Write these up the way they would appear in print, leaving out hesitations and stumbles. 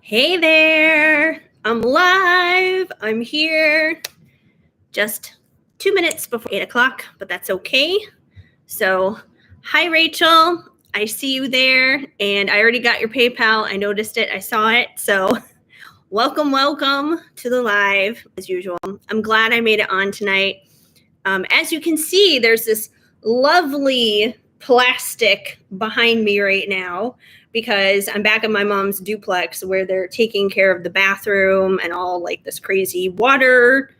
Hey there, I'm live, I'm here, just 2 minutes before 8 o'clock, but that's okay. So, hi Rachel, I see you there, and I already got your PayPal, I noticed it, I saw it, so welcome to the live, as usual. I'm glad I made it on tonight. As you can see, there's this lovely plastic behind me right now because I'm back at my mom's duplex where they're taking care of the bathroom and all like this crazy water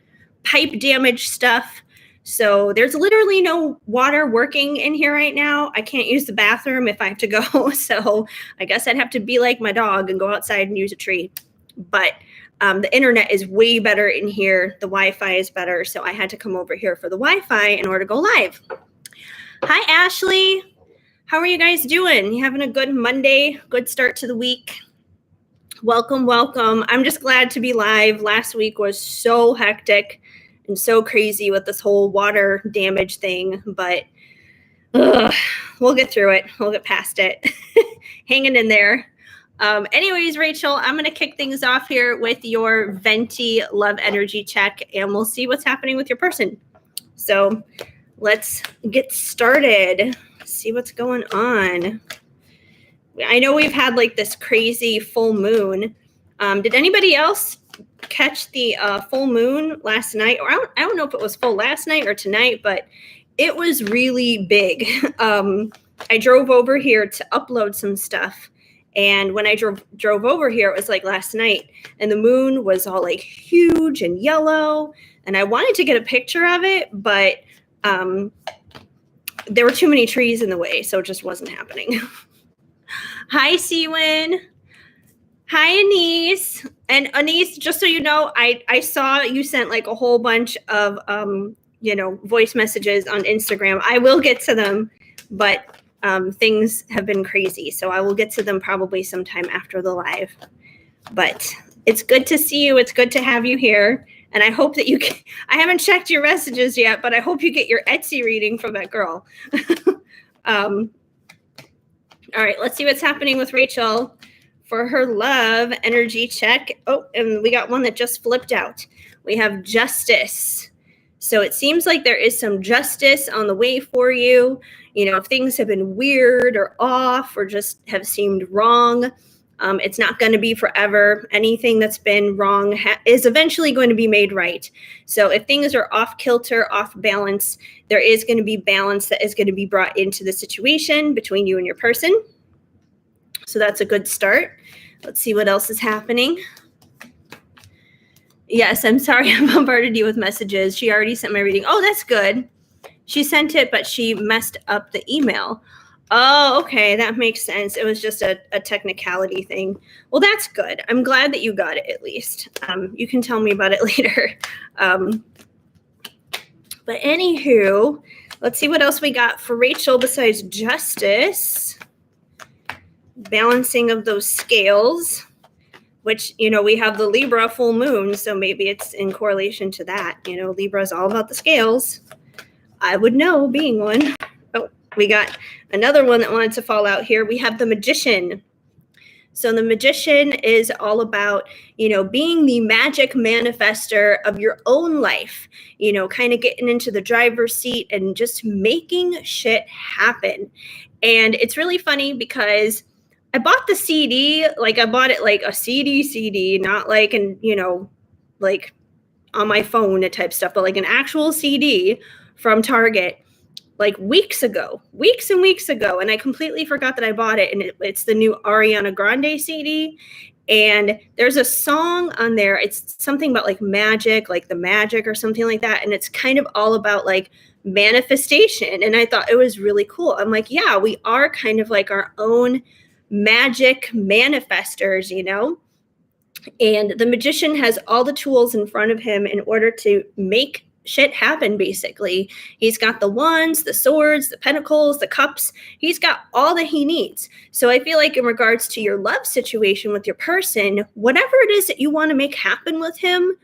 pipe damage stuff. So there's literally no water working in here right now. I can't use the bathroom if I have to go. So I guess I'd have to be like my dog and go outside and use a tree. But the internet is way better in here. The Wi-Fi is better. So I had to come over here for the Wi-Fi in order to go live. Hi, Ashley. How are you guys doing? You having a good Monday? Good start to the week? Welcome. I'm just glad to be live. Last week was so hectic and so crazy with this whole water damage thing, but we'll get through it. We'll get past it. Hanging in there. Anyways, Rachel, I'm going to kick things off here with your Venti love energy check, and we'll see what's happening with your person. So let's get started. See what's going on. I know we've had like this crazy full moon. Did anybody else catch the full moon last night? Or I don't know if it was full last night or tonight, but it was really big. I drove over here to upload some stuff. And when I drove over here, it was like last night, and the moon was all like huge and yellow. And I wanted to get a picture of it, but there were too many trees in the way, so it just wasn't happening. Hi, Siwin. Hi, Anise. And Anise, just so you know, I saw you sent like a whole bunch of voice messages on Instagram. I will get to them, but things have been crazy, so I will get to them probably sometime after the live. But it's good to see you. It's good to have you here. And I hope that I haven't checked your messages yet, but I hope you get your Etsy reading from that girl. All right, let's see what's happening with Rachel for her love energy check. Oh, and we got one that just flipped out. We have justice. So it seems like there is some justice on the way for you. You know, if things have been weird or off or just have seemed wrong, it's not going to be forever. Anything that's been wrong is eventually going to be made right. So if things are off kilter, off balance, there is going to be balance that is going to be brought into the situation between you and your person. So that's a good start. Let's see what else is happening. Yes, I'm sorry I bombarded you with messages. She already sent my reading. Oh, that's good. She sent it, but she messed up the email. Oh, okay. That makes sense. It was just a technicality thing. Well, that's good. I'm glad that you got it at least. You can tell me about it later. But anywho, let's see what else we got for Rachel besides justice. Balancing of those scales, which, we have the Libra full moon, so maybe it's in correlation to that. Libra is all about the scales. I would know, being one. Oh, we got another one that wanted to fall out here. We have the Magician. So the Magician is all about, being the magic manifester of your own life, kind of getting into the driver's seat and just making shit happen. And it's really funny because I bought the CD, like I bought it like a CD, not like like on my phone type stuff, but like an actual CD from Target like weeks and weeks ago. And I completely forgot that I bought it. And it's the new Ariana Grande CD. And there's a song on there. It's something about like magic, like the magic or something like that. And it's kind of all about like manifestation. And I thought it was really cool. I'm like, yeah, we are kind of like our own magic manifestors, and the Magician has all the tools in front of him in order to make shit happen. Basically, he's got the wands, the swords, the pentacles, the cups. He's got all that he needs. So I feel like in regards to your love situation with your person, whatever it is that you want to make happen with him,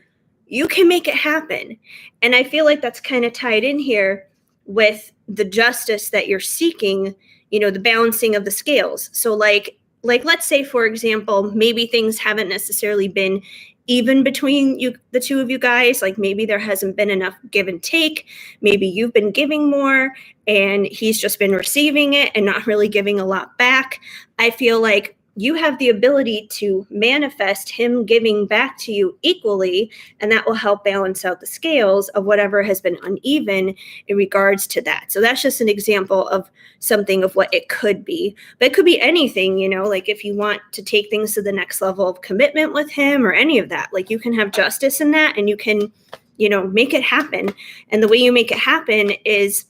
you can make it happen. And I feel like that's kind of tied in here with the justice that you're seeking, the balancing of the scales. So like like, let's say, for example, maybe things haven't necessarily been even between you, the two of you guys. Like maybe there hasn't been enough give and take. Maybe you've been giving more and he's just been receiving it and not really giving a lot back. I feel like you have the ability to manifest him giving back to you equally, and that will help balance out the scales of whatever has been uneven in regards to that. So that's just an example of something of what it could be. But it could be anything, you know, like if you want to take things to the next level of commitment with him or any of that, like you can have justice in that and you can, you know, make it happen. And the way you make it happen is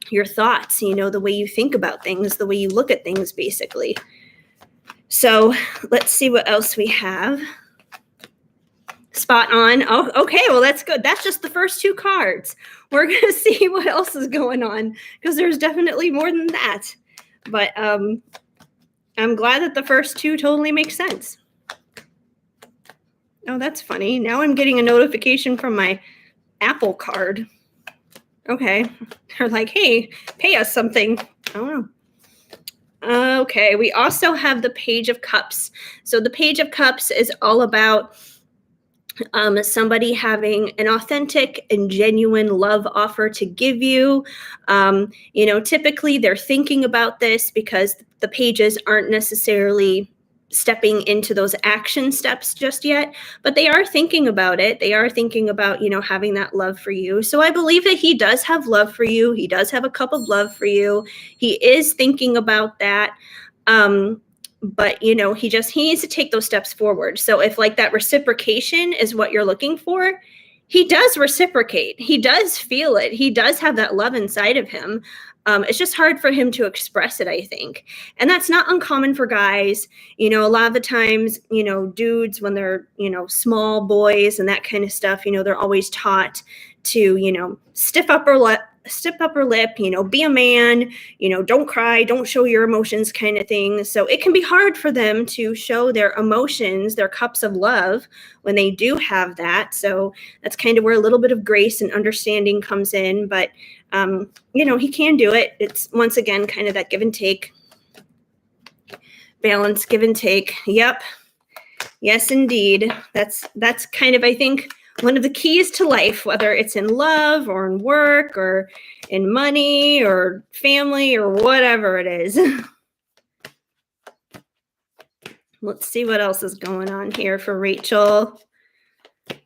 your thoughts, you know, the way you think about things, the way you look at things, basically. So let's see what else we have. Spot on. Oh, okay. Well, that's good. That's just the first two cards. We're going to see what else is going on because there's definitely more than that. But I'm glad that the first two totally make sense. Oh, that's funny. Now I'm getting a notification from my Apple card. Okay. They're like, hey, pay us something. I don't know. Okay, we also have the Page of Cups. So the Page of Cups is all about somebody having an authentic and genuine love offer to give you. You know, typically they're thinking about this because the pages aren't necessarily stepping into those action steps just yet, but they are thinking about it. They are thinking about, you know, having that love for you. So I believe that he does have love for you. He does have a cup of love for you. He is thinking about that. But, you know, he needs to take those steps forward. So if like that reciprocation is what you're looking for, he does reciprocate. He does feel it. He does have that love inside of him. It's just hard for him to express it, I think. And that's not uncommon for guys. You know, a lot of the times, you know, dudes, when they're, you know, small boys and that kind of stuff, you know, they're always taught to, you know, stiff upper lip, you know, be a man, you know, don't cry, don't show your emotions kind of thing. So it can be hard for them to show their emotions, their cups of love when they do have that. So that's kind of where a little bit of grace and understanding comes in. But, you know, he can do it. It's once again, kind of that give and take, balance, give and take. Yep. Yes, indeed. That's kind of, I think, one of the keys to life, whether it's in love or in work or in money or family or whatever it is. Let's see what else is going on here for Rachel.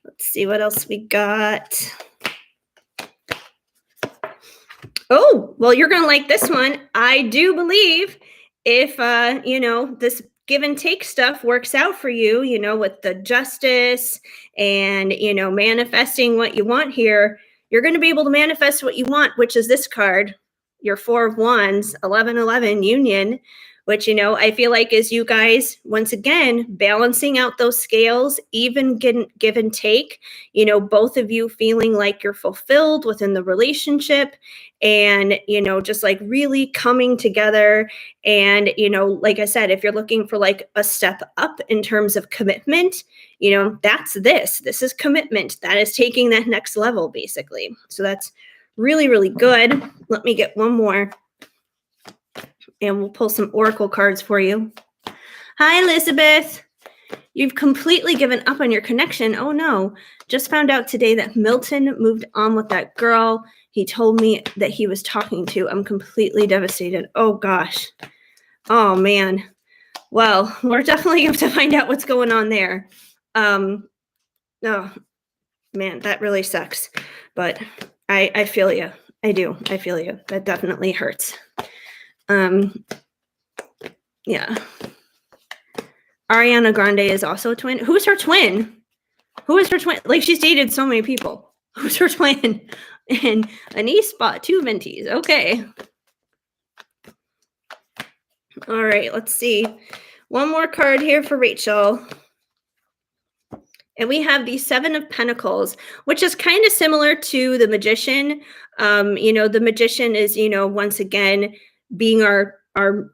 Let's see what else we got. Oh, well, you're going to like this one. I do believe if, you know, this give and take stuff works out for you, you know, with the justice and, you know, manifesting what you want here, you're going to be able to manifest what you want, which is this card, your Four of Wands, 11-11 union, which, you know, I feel like is you guys, once again, balancing out those scales, even give and take, you know, both of you feeling like you're fulfilled within the relationship and, you know, just like really coming together. And, you know, like I said, if you're looking for like a step up in terms of commitment, you know, that's this is commitment. That is taking that next level, basically. So that's really, really good. Let me get one more. And we'll pull some oracle cards for you. Hi, Elizabeth. You've completely given up on your connection. Oh, no. Just found out today that Milton moved on with that girl he told me that he was talking to. I'm completely devastated. Oh, gosh. Oh, man. Well, we're definitely going to have to find out what's going on there. Oh, man, that really sucks. But I feel you. I do. I feel you. That definitely hurts. Yeah. Ariana Grande is also a twin. Who's her twin? Who is her twin? Like, she's dated so many people. Who's her twin? And Anise bought 2 Ventis. Okay. All right, let's see. One more card here for Rachel. And we have the 7 of Pentacles, which is kind of similar to the Magician. You know, the Magician is, you know, once again, being our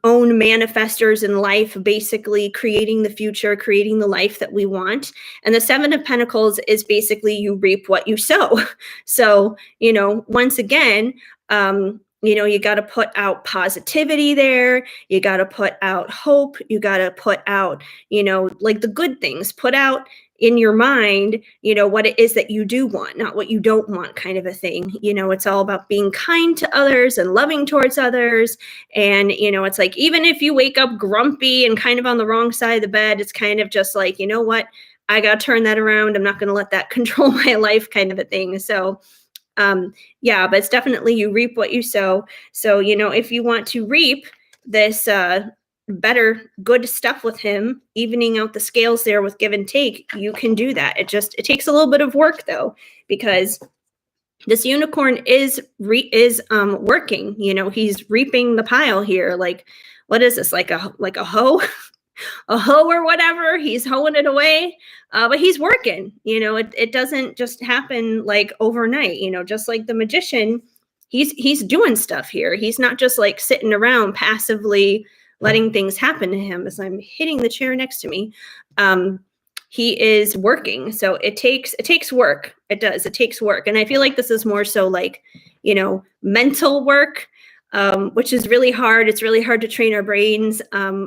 own manifestors in life, basically creating the future, creating the life that we want. And the 7 of Pentacles is basically you reap what you sow. So, you know, once again, You got to put out positivity there. You got to put out hope. You got to put out, like the good things. Put out in your mind, what it is that you do want, not what you don't want, kind of a thing. It's all about being kind to others and loving towards others. And, it's like, even if you wake up grumpy and kind of on the wrong side of the bed, it's kind of just like, you know what? I got to turn that around. I'm not going to let that control my life, kind of a thing. So, yeah, but it's definitely you reap what you sow. So, if you want to reap this better, good stuff with him, evening out the scales there with give and take, you can do that. It takes a little bit of work though, because this unicorn is working. He's reaping the pile here. Like, what is this? Like a hoe? A hoe or whatever. He's hoeing it away, but he's working. It doesn't just happen like overnight. Just like the magician, he's doing stuff here. He's not just like sitting around passively letting things happen to him. As I'm hitting the chair next to me, he is working. So it takes work. It does. It takes work, and I feel like this is more so like mental work. Which is really hard. It's really hard to train our brains,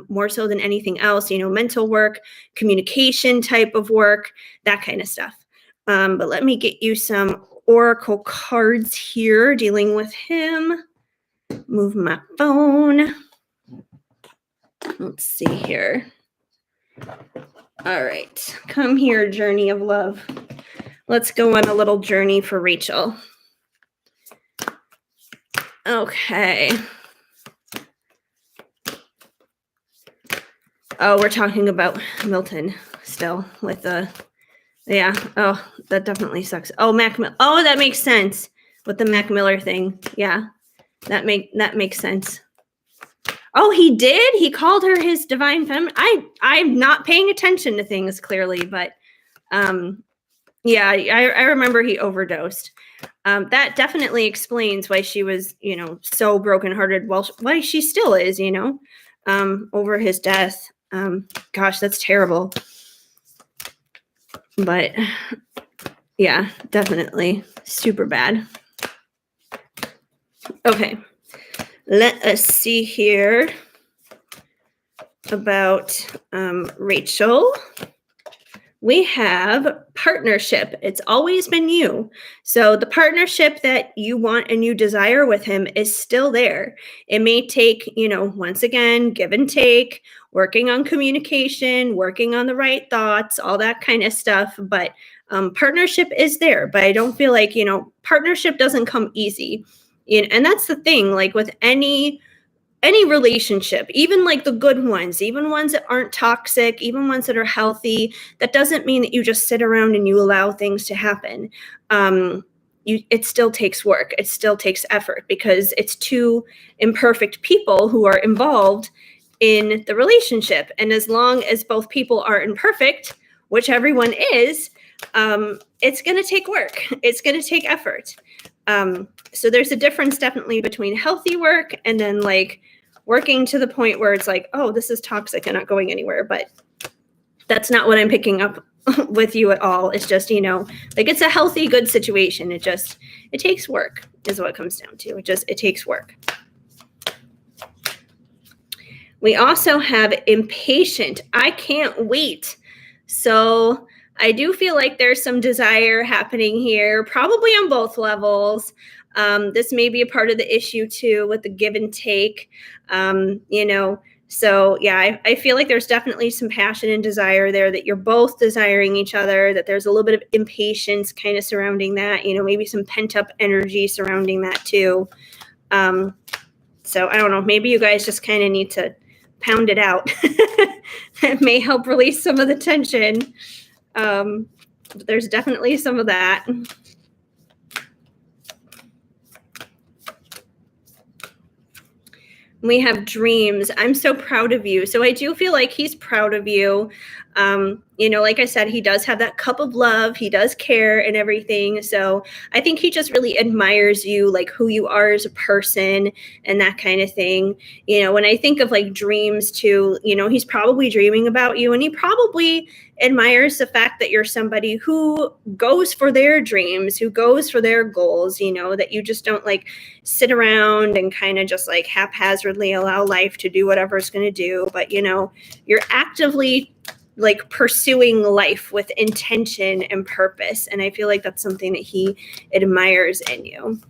more so than anything else, mental work, communication type of work, that kind of stuff. But let me get you some oracle cards here dealing with him. Move my phone. Let's see here. All right. Come here, journey of love. Let's go on a little journey for Rachel. Okay. Oh, we're talking about Milton still with yeah. Oh, that definitely sucks. Oh, oh, that makes sense with the Mac Miller thing. Yeah, that makes sense. Oh, he did? He called her his divine feminine. I'm not paying attention to things clearly, but yeah, I remember he overdosed. That definitely explains why she was, so brokenhearted. Well, why she still is, over his death. Gosh, that's terrible. But yeah, definitely super bad. Okay, let us see here about Rachel. We have partnership. It's always been you. So the partnership that you want and you desire with him is still there. It may take, once again, give and take, working on communication, working on the right thoughts, all that kind of stuff. But partnership is there. But I don't feel like, partnership doesn't come easy. And that's the thing, like with any relationship, even like the good ones, even ones that aren't toxic, even ones that are healthy, that doesn't mean that you just sit around and you allow things to happen. It still takes work. It still takes effort because it's two imperfect people who are involved in the relationship. And as long as both people are imperfect, which everyone is, it's going to take work. It's going to take effort. So there's a difference definitely between healthy work and then like working to the point where it's like, oh, this is toxic and not going anywhere. But that's not what I'm picking up with you at all. It's just, like it's a healthy, good situation. It takes work is what it comes down to. It takes work. We also have impatient. I can't wait. So I do feel like there's some desire happening here, probably on both levels. This may be a part of the issue too with the give and take, So yeah, I feel like there's definitely some passion and desire there, that you're both desiring each other, that there's a little bit of impatience kind of surrounding that, maybe some pent up energy surrounding that too. So I don't know, maybe you guys just kind of need to pound it out. It may help release some of the tension. There's definitely some of that. We have dreams. I'm so proud of you. So I do feel like he's proud of you. Like I said, he does have that cup of love. He does care and everything. So I think he just really admires you, like who you are as a person and that kind of thing. When I think of like dreams too, he's probably dreaming about you, and he probably admires the fact that you're somebody who goes for their dreams, who goes for their goals, that you just don't like sit around and kind of just like haphazardly allow life to do whatever it's going to do. But, you're actively like pursuing life with intention and purpose. And I feel like that's something that he admires in you.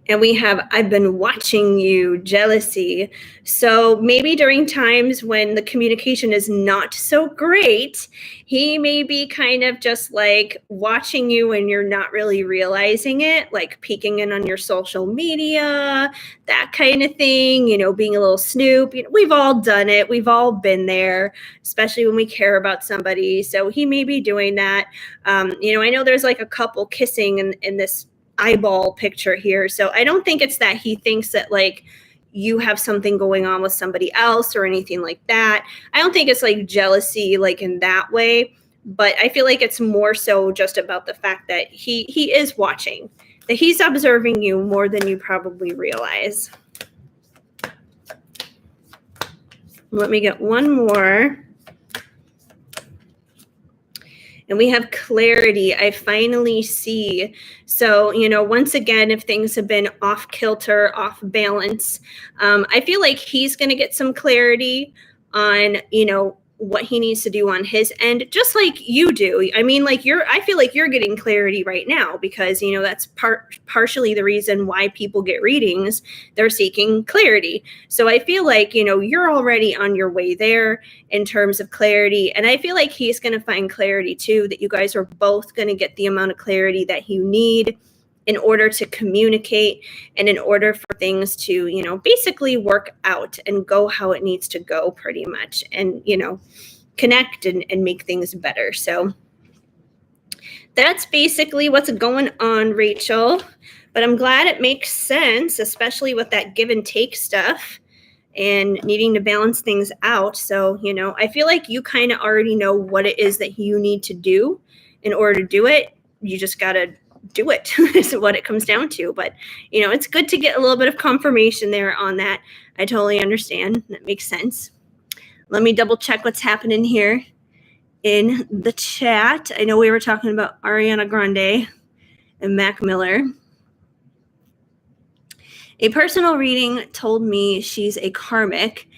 And we have, I've been watching you, jealousy. So maybe during times when the communication is not so great, he may be kind of just like watching you when you're not really realizing it, like peeking in on your social media, that kind of thing, being a little snoop. We've all done it. We've all been there, especially when we care about somebody. So he may be doing that. I know there's like a couple kissing in this eyeball picture here. So I don't think it's that he thinks that like you have something going on with somebody else or anything like that. I don't think it's like jealousy like in that way, but I feel like it's more so just about the fact that he is watching, that he's observing you more than you probably realize. Let me get one more. And we have clarity. I finally see. So, once again, if things have been off kilter, off balance, I feel like he's going to get some clarity on, what he needs to do on his end, just like you do. I mean, like I feel like you're getting clarity right now because, that's partially the reason why people get readings. They're seeking clarity. So I feel like, you're already on your way there in terms of clarity. And I feel like he's going to find clarity too, that you guys are both going to get the amount of clarity that you need in order to communicate and in order for things to, basically work out and go how it needs to go pretty much, and, connect and make things better. So that's basically what's going on, Rachel. But I'm glad it makes sense, especially with that give and take stuff and needing to balance things out. So, I feel like you kind of already know what it is that you need to do in order to do it. You just got to do it is what it comes down to. But, it's good to get a little bit of confirmation there on that. I totally understand. That makes sense. Let me double check what's happening here in the chat. I know we were talking about Ariana Grande and Mac Miller. A personal reading told me she's a karmic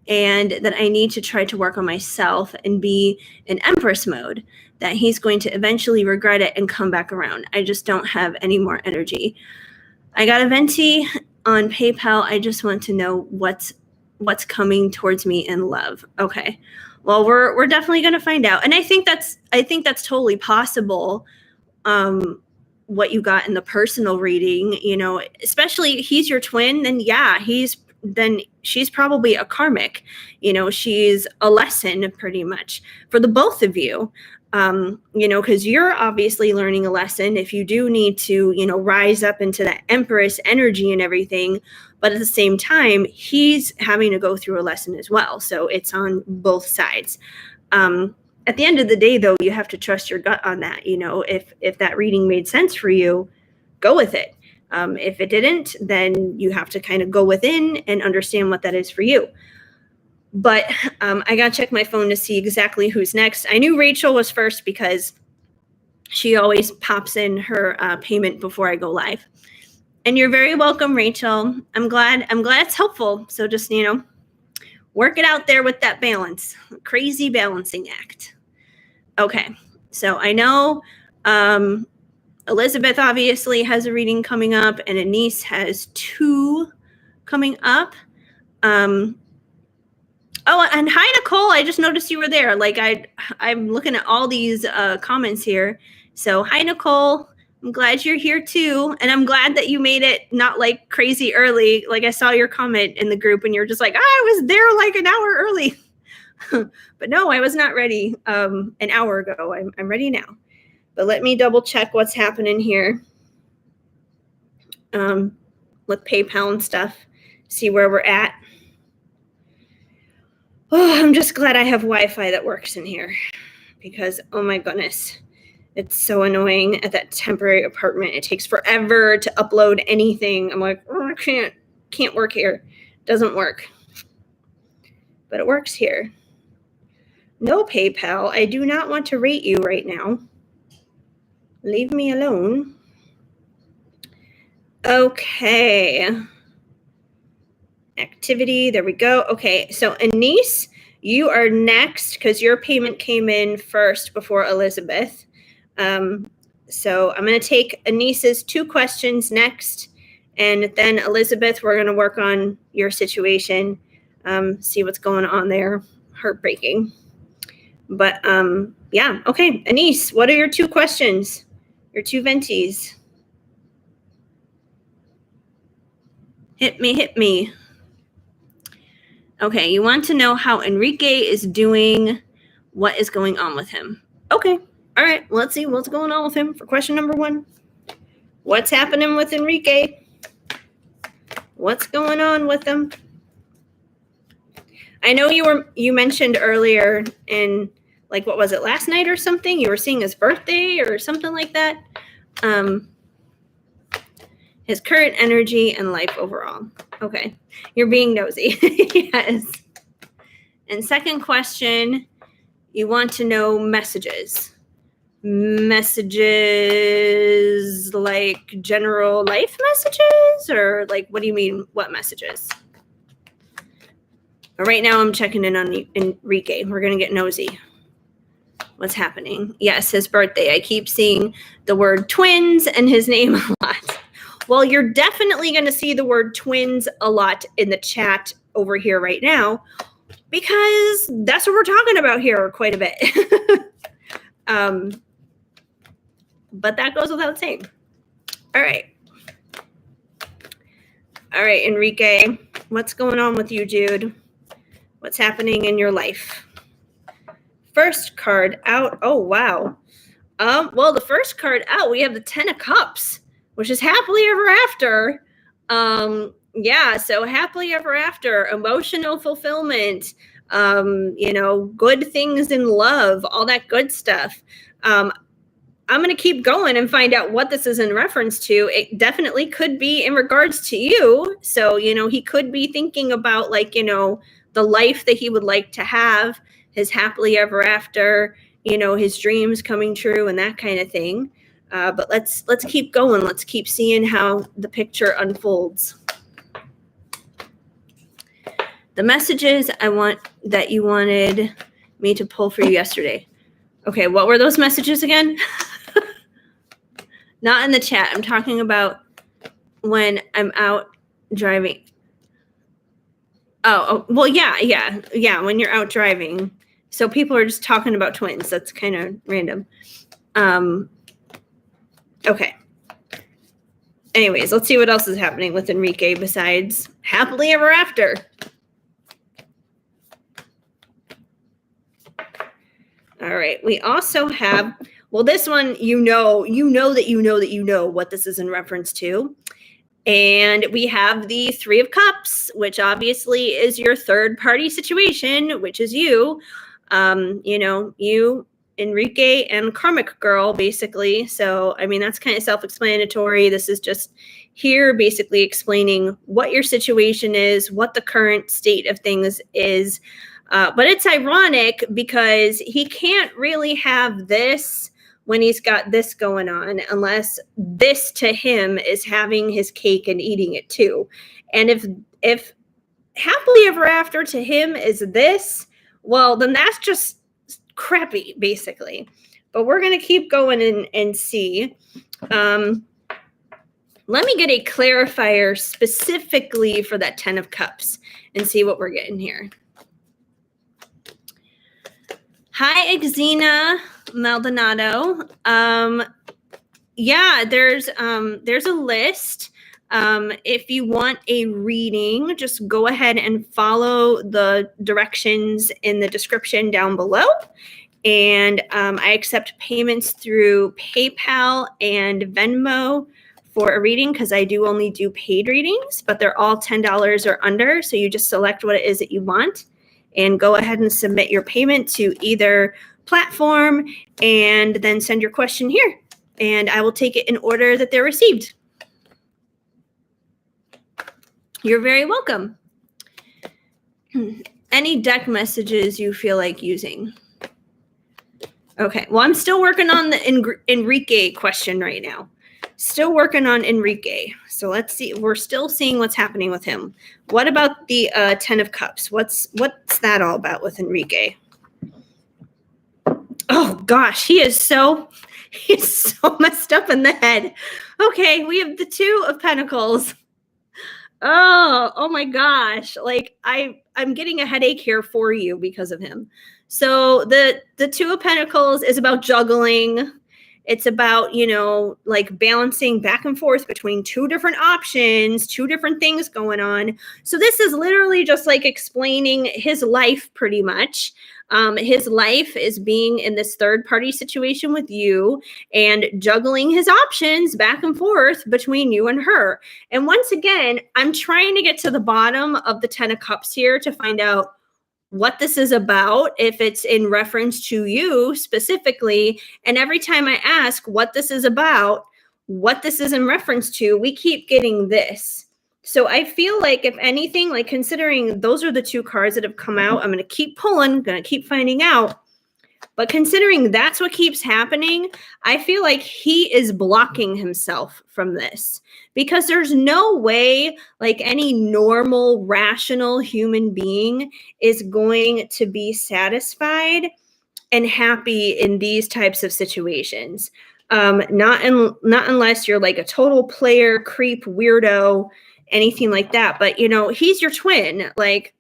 and that I need to try to work on myself and be in Empress mode, that he's going to eventually regret it and come back around. I just don't have any more energy. I got a Venti on PayPal. I just want to know what's coming towards me in love. Okay. Well, we're definitely going to find out. And I think that's totally possible. What you got in the personal reading, especially he's your twin, then yeah, she's probably a karmic, she's a lesson pretty much for the both of you. Because you're obviously learning a lesson if you do need to, rise up into that Empress energy and everything. But at the same time, he's having to go through a lesson as well. So it's on both sides. At the end of the day, though, you have to trust your gut on that. If that reading made sense for you, go with it. If it didn't, then you have to kind of go within and understand what that is for you. But I got to check my phone to see exactly who's next. I knew Rachel was first because she always pops in her payment before I go live. And you're very welcome, Rachel. I'm glad it's helpful. So just, work it out there with that balance. Crazy balancing act. Okay. So I know Elizabeth obviously has a reading coming up, and Anise has 2 coming up. Oh, and hi, Nicole. I just noticed you were there. Like I'm looking at all these comments here. So hi, Nicole. I'm glad you're here too. And I'm glad that you made it not like crazy early. Like I saw your comment in the group and you're just like, I was there like an hour early. But no, I was not ready an hour ago. I'm ready now. But let me double check what's happening here with PayPal and stuff. See where we're at. Oh, I'm just glad I have Wi-Fi that works in here because, oh my goodness, it's so annoying at that temporary apartment. It takes forever to upload anything. I'm like, oh, I can't work here. Doesn't work. But it works here. No PayPal. I do not want to rate you right now. Leave me alone. Okay. Activity. There we go. Okay. So Anise, you are next because your payment came in first before Elizabeth. So I'm going to take Anise's 2 questions next. And then Elizabeth, we're going to work on your situation, see what's going on there. Heartbreaking. But yeah. Okay. Anise, what are your 2 questions? Your 2 venties? Hit me. Okay, you want to know how Enrique is doing, what is going on with him. Okay, all right, let's see what's going on with him for question number 1. What's happening with Enrique? What's going on with him? I know you mentioned earlier in, like, what was it, last night or something? You were seeing his birthday or something like that. His current energy and life overall. Okay, you're being nosy. Yes. And second question, you want to know messages. Messages like general life messages, or like, what do you mean, what messages? Right now I'm checking in on Enrique. We're going to get nosy. What's happening? Yes, his birthday. I keep seeing the word twins and his name a lot. Well, you're definitely going to see the word twins a lot in the chat over here right now, because that's what we're talking about here quite a bit. But that goes without saying. All right, Enrique, what's going on with you, dude? What's happening in your life? First card out. Oh, wow. Well, the first card out, we have the 10 of Cups, which is happily ever after. Yeah, so happily ever after, emotional fulfillment, good things in love, all that good stuff. I'm going to keep going and find out what this is in reference to. It definitely could be in regards to you. So, he could be thinking about, like, the life that he would like to have, his happily ever after, his dreams coming true and that kind of thing. But let's keep going. Let's keep seeing how the picture unfolds. The messages that you wanted me to pull for you yesterday. Okay, what were those messages again? Not in the chat. I'm talking about when I'm out driving. Oh, well, yeah. When you're out driving. So people are just talking about twins. That's kind of random. Okay. Anyways, let's see what else is happening with Enrique besides happily ever after. All right. We also have, well, this one, you know what this is in reference to. And we have the 3 of Cups, which obviously is your third party situation, which is you. You, Enrique, and Karmic Girl, basically. So, I mean, that's kind of self-explanatory. This is just here basically explaining what your situation is, what the current state of things is. But it's ironic because he can't really have this when he's got this going on, unless this to him is having his cake and eating it too. And if happily ever after to him is this, well, then that's just crappy, basically. But we're going to keep going and see. Let me get a clarifier specifically for that 10 of Cups and see what we're getting here. Hi, Exena Maldonado. Yeah, there's a list. If you want a reading, just go ahead and follow the directions in the description down below. And I accept payments through PayPal and Venmo for a reading because I do only do paid readings, but they're all $10 or under. So you just select what it is that you want. and go ahead and submit your payment to either platform and then send your question here. And I will take it in order that they're received. You're very welcome. Any deck messages you feel like using? Okay, well, I'm still working on the Enrique question right now. Still working on Enrique. So let's see. We're still seeing what's happening with him. What about the 10 of Cups? What's that all about with Enrique? Oh, gosh, he's so messed up in the head. Okay, we have the 2 of Pentacles. Oh my gosh. Like I'm getting a headache here for you because of him. So the 2 of Pentacles is about juggling. It's about, like balancing back and forth between 2 different options, 2 different things going on. So this is literally just like explaining his life pretty much. His life is being in this third party situation with you and juggling his options back and forth between you and her. And once again, I'm trying to get to the bottom of the 10 of Cups here to find out what this is about, if it's in reference to you specifically. And every time I ask what this is about, what this is in reference to, we keep getting this. So I feel like if anything, like considering those are the 2 cards that have come out, I'm going to keep pulling, going to keep finding out. But considering that's what keeps happening, I feel like he is blocking himself from this because there's no way like any normal, rational human being is going to be satisfied and happy in these types of situations. Not unless you're like a total player, creep, weirdo, anything like that. But, he's your twin. Like,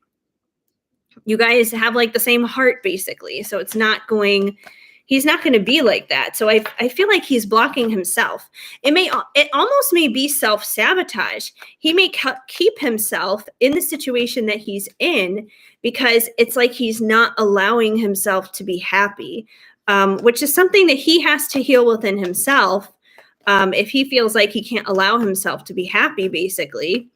you guys have like the same heart basically. So he's not going to be like that. So I feel like he's blocking himself. It almost may be self-sabotage. He may keep himself in the situation that he's in because it's like he's not allowing himself to be happy, which is something that he has to heal within himself. If he feels like he can't allow himself to be happy basically,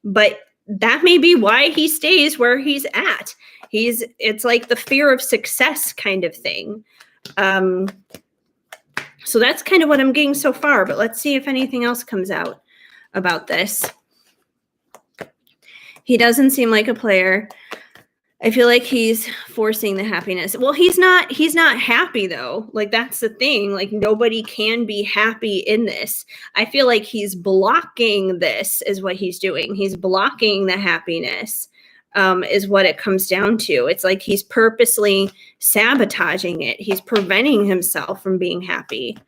but that may be why he stays where he's at. It's like the fear of success kind of thing. So that's kind of what I'm getting so far, but let's see if anything else comes out about this. He doesn't seem like a player. I feel like he's forcing the happiness. Well, he's not happy though. Like that's the thing. Like nobody can be happy in this. I feel like he's blocking this is what he's doing. He's blocking the happiness, is what it comes down to. It's like he's purposely sabotaging it. He's preventing himself from being happy.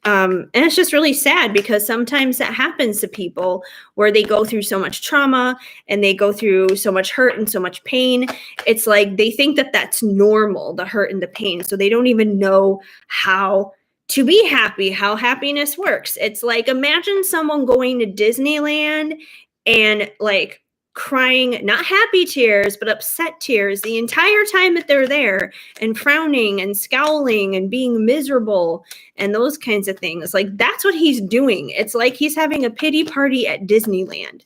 And it's just really sad because sometimes that happens to people where they go through so much trauma and they go through so much hurt and so much pain. It's like they think that that's normal, the hurt and the pain. So they don't even know how to be happy, how happiness works. It's like, imagine someone going to Disneyland and like crying, not happy tears, but upset tears the entire time that they're there and frowning and scowling and being miserable and those kinds of things. Like that's what he's doing. It's like he's having a pity party at Disneyland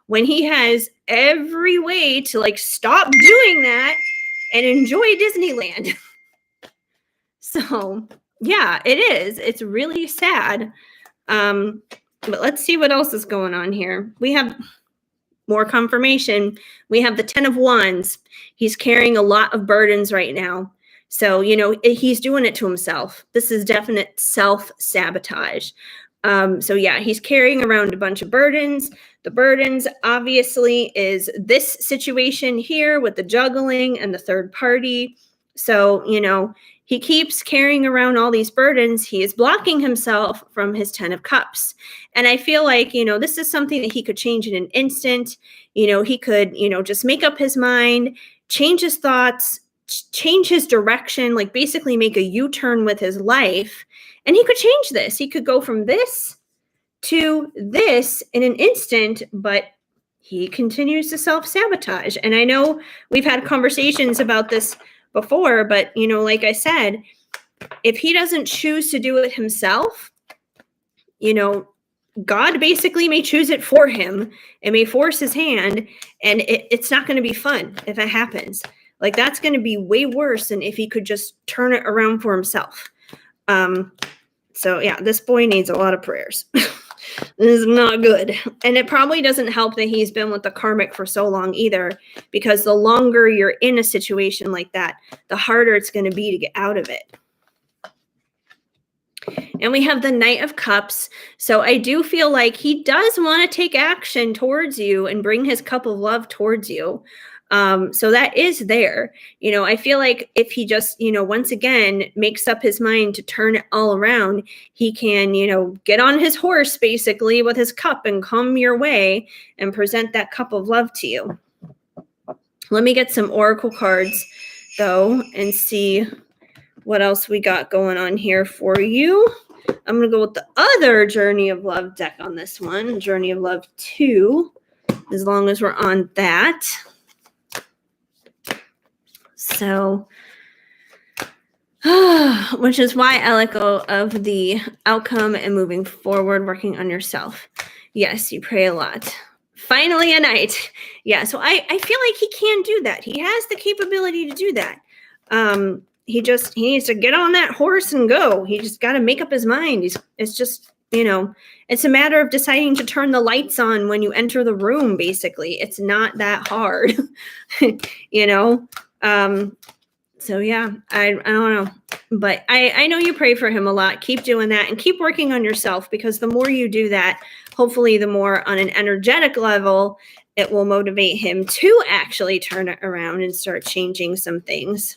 when he has every way to like stop doing that and enjoy Disneyland. So yeah, it is. It's really sad. But let's see what else is going on here. We have more confirmation. We have the 10 of Wands. He's carrying a lot of burdens right now. So, he's doing it to himself. This is definite self-sabotage. So yeah, he's carrying around a bunch of burdens. The burdens obviously is this situation here with the juggling and the third party. So, he keeps carrying around all these burdens. He is blocking himself from his 10 of Cups. And I feel like, this is something that he could change in an instant. He could, just make up his mind, change his thoughts, change his direction, like basically make a U-turn with his life. And he could change this. He could go from this to this in an instant, but he continues to self-sabotage. And I know we've had conversations about this before, but like I said, if he doesn't choose to do it himself, God basically may choose it for him and may force his hand, and it's not going to be fun if it happens. Like, that's going to be way worse than if he could just turn it around for himself. So yeah, this boy needs a lot of prayers. This is not good. And it probably doesn't help that he's been with the karmic for so long either, because the longer you're in a situation like that, the harder it's going to be to get out of it. And we have the Knight of Cups. So I do feel like he does want to take action towards you and bring his cup of love towards you. So that is there. I feel like if he just, once again, makes up his mind to turn it all around, he can, get on his horse basically with his cup and come your way and present that cup of love to you. Let me get some oracle cards though and see what else we got going on here for you. I'm going to go with the other Journey of Love deck on this one, Journey of Love 2, as long as we're on that. So, which is why I let go of the outcome and moving forward, working on yourself. Yes, you pray a lot. Finally a knight. Yeah, so I feel like he can do that. He has the capability to do that. He needs to get on that horse and go. He just got to make up his mind. It's just, it's a matter of deciding to turn the lights on when you enter the room, basically. It's not that hard, So yeah, I don't know, but I know you pray for him a lot. Keep doing that and keep working on yourself, because the more you do that, hopefully the more on an energetic level, it will motivate him to actually turn it around and start changing some things.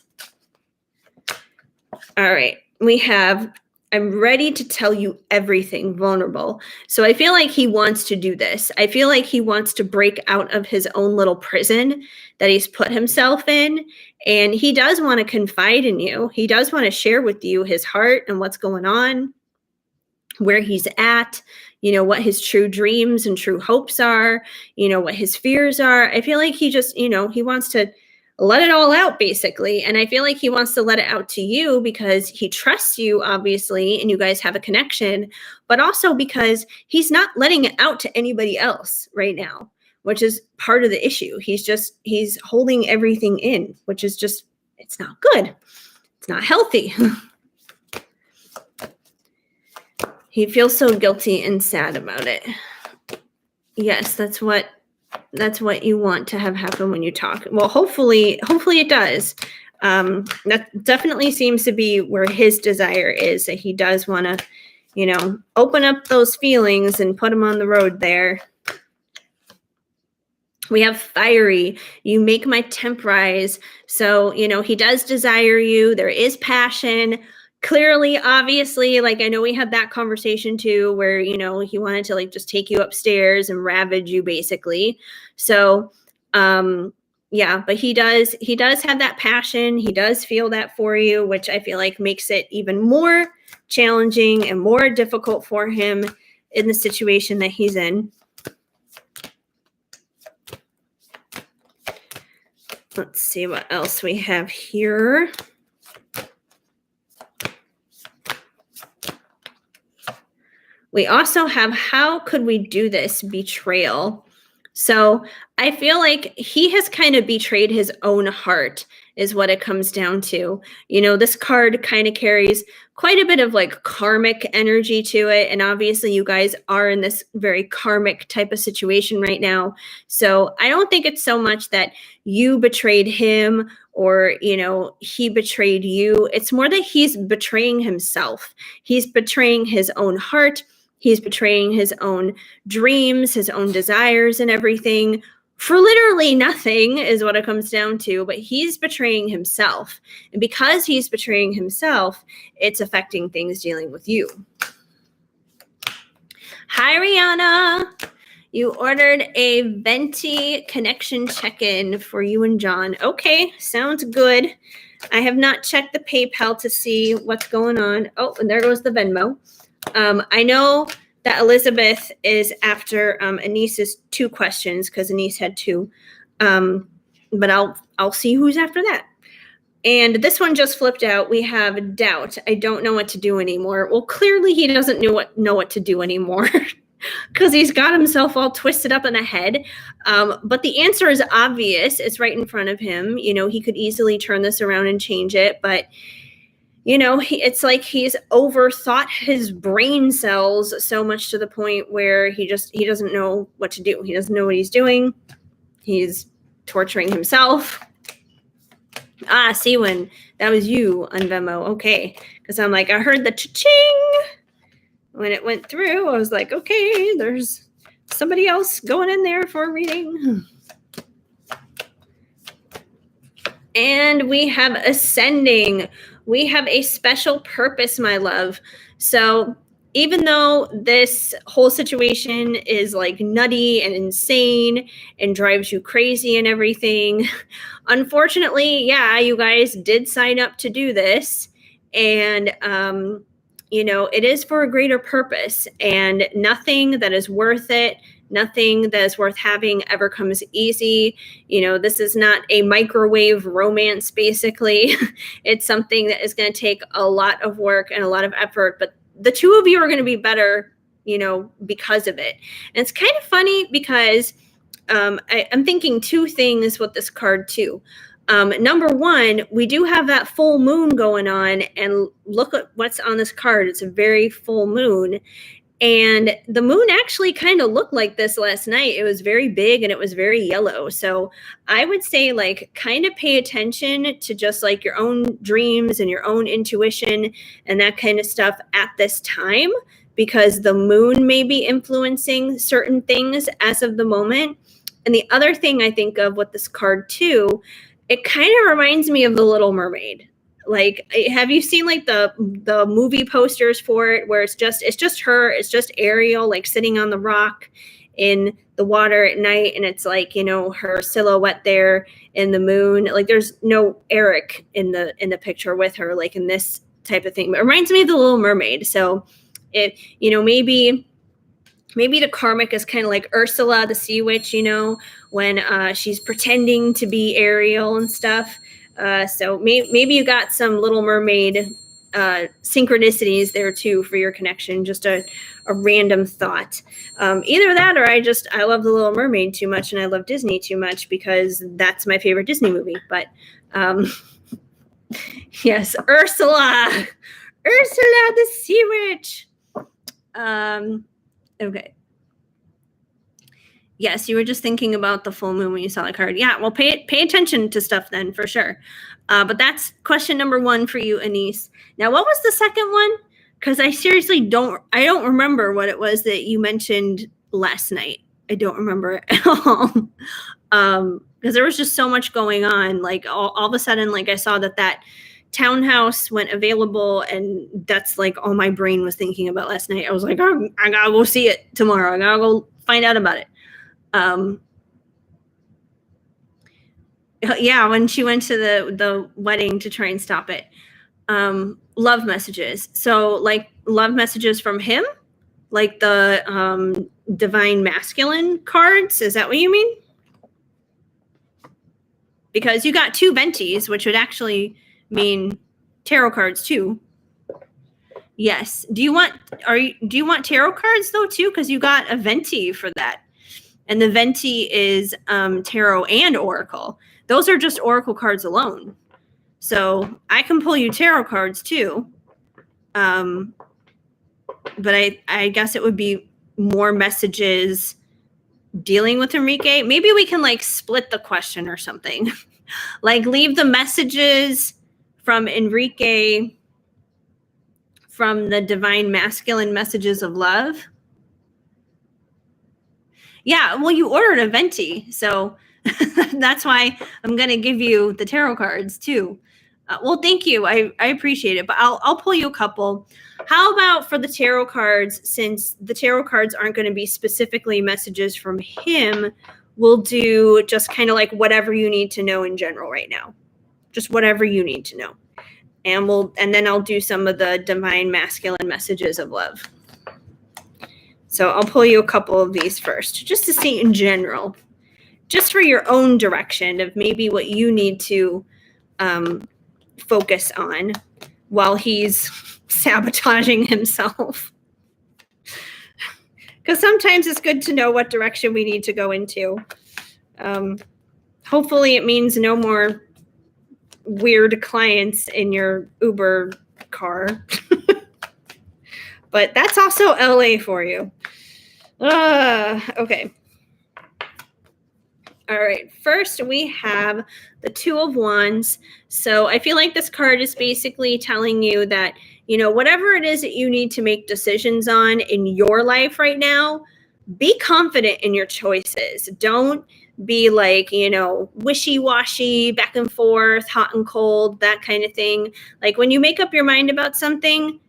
All right, we have, I'm ready to tell you everything, vulnerable. So I feel like he wants to do this. I feel like he wants to break out of his own little prison that he's put himself in. And he does want to confide in you. He does want to share with you his heart and what's going on, where he's at, what his true dreams and true hopes are, what his fears are. I feel like he just, he wants to let it all out, basically. And I feel like he wants to let it out to you because he trusts you, obviously, and you guys have a connection, but also because he's not letting it out to anybody else right now, which is part of the issue. He's holding everything in, which is just, it's not good. It's not healthy. He feels so guilty and sad about it. Yes, that's what you want to have happen when you talk. Well, hopefully it does. That definitely seems to be where his desire is, that he does want to, open up those feelings and put them on the road there. We have fiery. You make my temp rise. So, he does desire you. There is passion. Clearly, obviously, like, I know we had that conversation too, where, he wanted to just take you upstairs and ravage you, basically. So, yeah, but he does have that passion. He does feel that for you, which I feel like makes it even more challenging and more difficult for him in the situation that he's in. Let's see what else we have here. We also have, how could we do this? Betrayal. So I feel like he has kind of betrayed his own heart is what it comes down to. This card kind of carries quite a bit of karmic energy to it. And obviously you guys are in this very karmic type of situation right now. So I don't think it's so much that you betrayed him or, he betrayed you. It's more that he's betraying himself. He's betraying his own heart. He's betraying his own dreams, his own desires and everything for literally nothing is what it comes down to. But he's betraying himself. And because he's betraying himself, it's affecting things dealing with you. Hi, Rihanna. You ordered a Venti connection check-in for you and John. Okay, sounds good. I have not checked the PayPal to see what's going on. Oh, and there goes the Venmo. I know that Elizabeth is after Anis's 2 questions because Anis had 2. But I'll see who's after that. And this one just flipped out. We have doubt. I don't know what to do anymore. Well, clearly he doesn't know what to do anymore. because he's got himself all twisted up in the head. But the answer is obvious. It's right in front of him. You know, he could easily turn this around and change it, but you know, it's like he's overthought his brain cells so much to the point where he doesn't know what to do. He doesn't know what he's doing. He's torturing himself. Ah, see, when that was you on Venmo. Okay. Because I'm like, I heard the cha-ching. When it went through, I was like, okay, there's somebody else going in there for a reading. And we have ascending. We have a special purpose, my love. So even though this whole situation is like nutty and insane and drives you crazy and everything, unfortunately, yeah, you guys did sign up to do this. And, you know, it is for a greater purpose, and nothing that is worth it, nothing that is worth having ever comes easy. You know, this is not a microwave romance, basically. It's something that is going to take a lot of work and a lot of effort, but the two of you are going to be better, you know, because of it. And it's kind of funny because I'm thinking two things with this card too. Number one, we do have that full moon going on, and look at what's on this card. It's a very full moon. And the moon actually kind of looked like this last night. It was very big and it was very yellow. So I would say, like, kind of pay attention to just like your own dreams and your own intuition and that kind of stuff at this time, because the moon may be influencing certain things as of the moment. And the other thing I think of with this card too, it kind of reminds me of The Little Mermaid. Like, have you seen like the movie posters for it, where it's just her, it's just Ariel, like sitting on the rock in the water at night, and it's like, you know, her silhouette there in the moon. Like, there's no Eric in the picture with her, like in this type of thing. But it reminds me of The Little Mermaid. So it, you know, maybe the karmic is kind of like Ursula, the sea witch, you know, when she's pretending to be Ariel and stuff. So maybe you got some Little Mermaid synchronicities there too for your connection. Just a random thought. Either that, or I love The Little Mermaid too much, and I love Disney too much because that's my favorite Disney movie. But yes, Ursula, the sea witch. Okay. Yes, you were just thinking about the full moon when you saw the card. Yeah, well, pay attention to stuff then, for sure. But that's question number one for you, Anise. Now, what was the second one? Because I seriously don't remember what it was that you mentioned last night. I don't remember it at all. Because there was just so much going on. Like, all of a sudden, like, I saw that townhouse went available, and that's like all my brain was thinking about last night. I was like, oh, I gotta go see it tomorrow. I gotta go find out about it. Yeah, when she went to the wedding to try and stop it. Love messages. So, like, love messages from him, like the divine masculine cards. Is that what you mean? Because you got two Ventis, which would actually mean tarot cards too. Yes. Do you want tarot cards though too? Because you got a Venti for that. And the Venti is tarot and oracle. Those are just oracle cards alone. So I can pull you tarot cards too. But I guess it would be more messages dealing with Enrique. Maybe we can like split the question or something. Like, leave the messages from Enrique from the divine masculine messages of love. Yeah, well, you ordered a Venti, so that's why I'm going to give you the tarot cards too. Well, thank you. I appreciate it, but I'll pull you a couple. How about for the tarot cards, since the tarot cards aren't going to be specifically messages from him, we'll do just kind of like whatever you need to know in general right now. Just whatever you need to know. And then I'll do some of the divine masculine messages of love. So I'll pull you a couple of these first, just to see in general, just for your own direction of maybe what you need to focus on while he's sabotaging himself. Because sometimes it's good to know what direction we need to go into. Hopefully it means no more weird clients in your Uber car. But that's also LA for you. Okay. All right. First, we have the Two of Wands. So I feel like this card is basically telling you that, whatever it is that you need to make decisions on in your life right now, be confident in your choices. Don't be like, wishy-washy, back and forth, hot and cold, that kind of thing. Like when you make up your mind about something,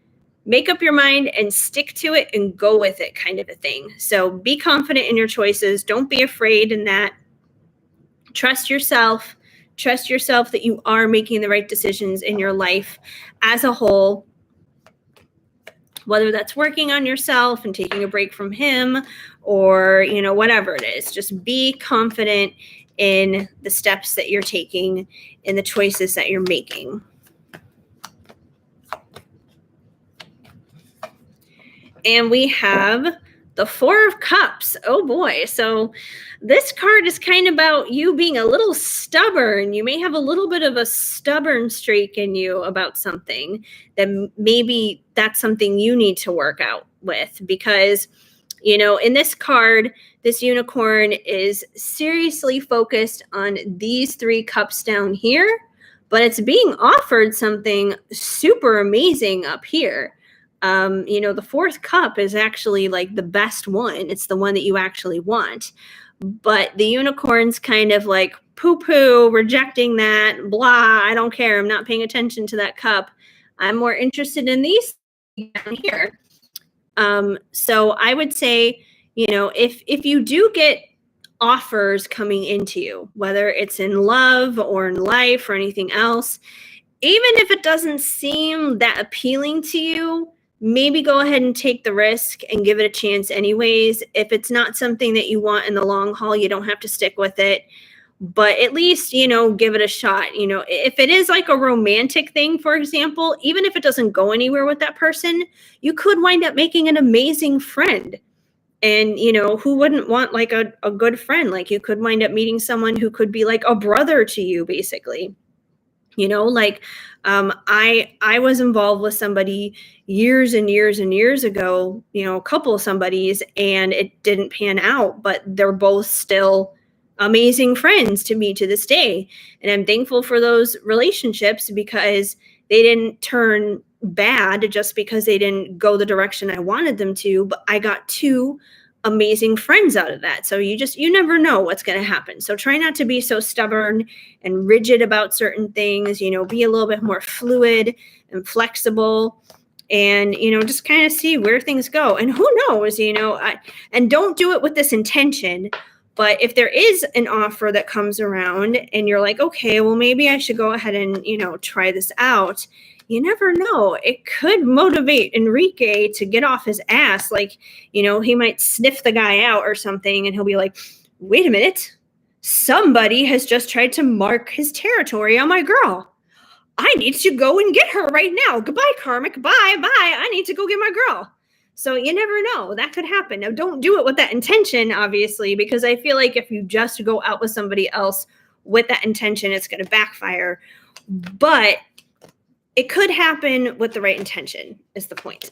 make up your mind and stick to it and go with it, kind of a thing. So be confident in your choices. Don't be afraid in that. Trust yourself. Trust yourself that you are making the right decisions in your life as a whole, whether that's working on yourself and taking a break from him or, whatever it is. Just be confident in the steps that you're taking, in the choices that you're making. And we have the Four of Cups. Oh boy. So this card is kind of about you being a little stubborn. You may have a little bit of a stubborn streak in you about something that maybe that's something you need to work out with, because, in this card, this unicorn is seriously focused on these three cups down here, but it's being offered something super amazing up here. The fourth cup is actually like the best one. It's the one that you actually want. But the unicorn's kind of like poo-poo, rejecting that, blah, I don't care. I'm not paying attention to that cup. I'm more interested in these down here. So I would say, if you do get offers coming into you, whether it's in love or in life or anything else, even if it doesn't seem that appealing to you, maybe go ahead and take the risk and give it a chance anyways. If it's not something that you want in the long haul, you don't have to stick with it. But at least, give it a shot. If it is like a romantic thing, for example, even if it doesn't go anywhere with that person, you could wind up making an amazing friend. And, who wouldn't want like a good friend? Like you could wind up meeting someone who could be like a brother to you, basically. I was involved with somebody years and years and years ago, a couple of somebodies, and it didn't pan out, but they're both still amazing friends to me to this day. And I'm thankful for those relationships because they didn't turn bad just because they didn't go the direction I wanted them to, but I got two amazing friends out of that. So you never know what's going to happen. So try not to be so stubborn and rigid about certain things, be a little bit more fluid and flexible and, just kind of see where things go. And who knows, and don't do it with this intention. But if there is an offer that comes around and you're like, okay, well, maybe I should go ahead and, try this out. You never know. It could motivate Enrique to get off his ass. Like, he might sniff the guy out or something and he'll be like, wait a minute. Somebody has just tried to mark his territory on my girl. I need to go and get her right now. Goodbye, Karmic. Bye. I need to go get my girl. So you never know. That could happen. Now, don't do it with that intention, obviously, because I feel like if you just go out with somebody else with that intention, it's going to backfire. But it could happen with the right intention is the point.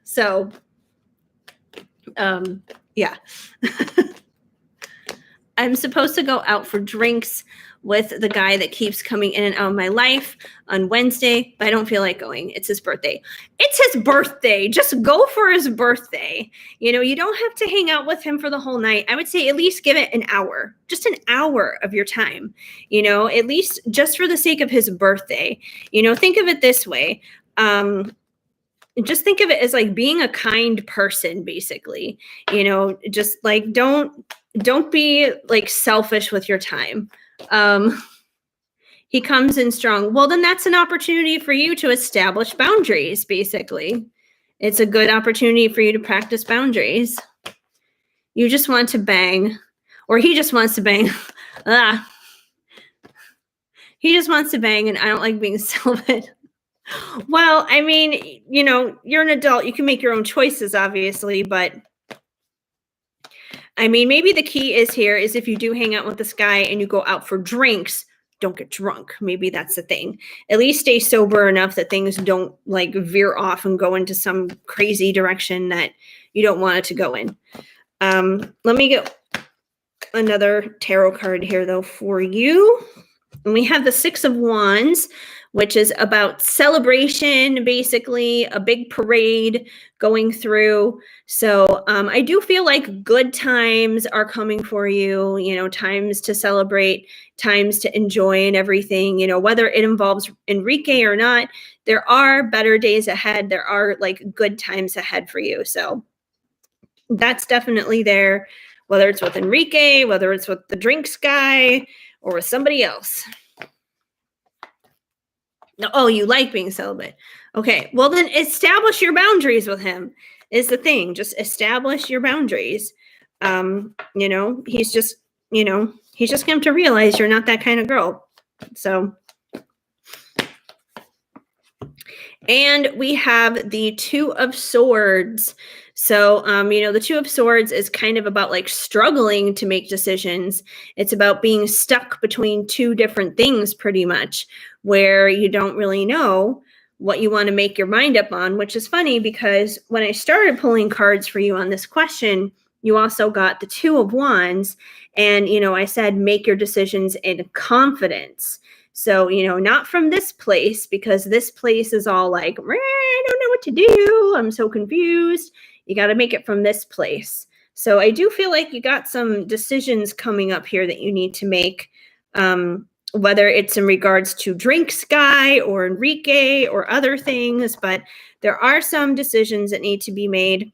So, yeah. I'm supposed to go out for drinks with the guy that keeps coming in and out of my life on Wednesday, but I don't feel like going. It's his birthday. It's his birthday. Just go for his birthday. You don't have to hang out with him for the whole night. I would say at least give it an hour, just an hour of your time, at least just for the sake of his birthday. Think of it this way. Just think of it as like being a kind person, basically, just like, don't be like selfish with your time. He comes in strong. Well, then that's an opportunity for you to establish boundaries, basically. It's a good opportunity for you to practice boundaries. You just want to bang, or he just wants to bang. He just wants to bang, and I don't like being celibate. Well, I mean, you're an adult. You can make your own choices, obviously, but I mean, maybe the key is here is if you do hang out with this guy and you go out for drinks, don't get drunk. Maybe that's the thing. At least stay sober enough that things don't like veer off and go into some crazy direction that you don't want it to go in. Let me get another tarot card here though for you. And we have the Six of Wands, which is about celebration, basically a big parade going through. So I do feel like good times are coming for you, you know, times to celebrate, times to enjoy and everything, you know, whether it involves Enrique or not, there are better days ahead. There are like good times ahead for you. So that's definitely there, whether it's with Enrique, whether it's with the drinks guy or with somebody else. Oh, you like being celibate. Okay, well then establish your boundaries with him is the thing. Just establish your boundaries. You know, he's just going to have to realize you're not that kind of girl. So, and we have the Two of Swords. So, you know, the Two of Swords is kind of about like struggling to make decisions. It's about being stuck between two different things pretty much, where you don't really know what you want to make your mind up on, which is funny because when I started pulling cards for you on this question, you also got the Two of Wands. And, you know, I said, make your decisions in confidence. So, you know, not from this place, because this place is all like, I don't know what to do. I'm so confused. You got to make it from this place. So I do feel like you got some decisions coming up here that you need to make, whether it's in regards to drinks guy or Enrique or other things, but there are some decisions that need to be made.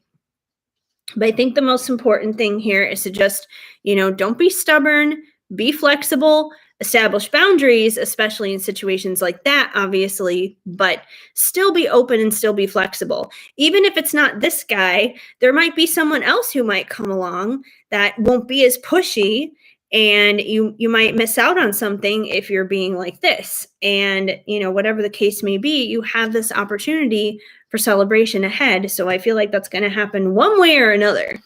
But I think the most important thing here is to just, you know, don't be stubborn, be flexible, establish boundaries, especially in situations like that, obviously, but still be open and still be flexible. Even if it's not this guy, there might be someone else who might come along that won't be as pushy, and you might miss out on something if you're being like this. And, you know, whatever the case may be, you have this opportunity for celebration ahead. So I feel like that's going to happen one way or another.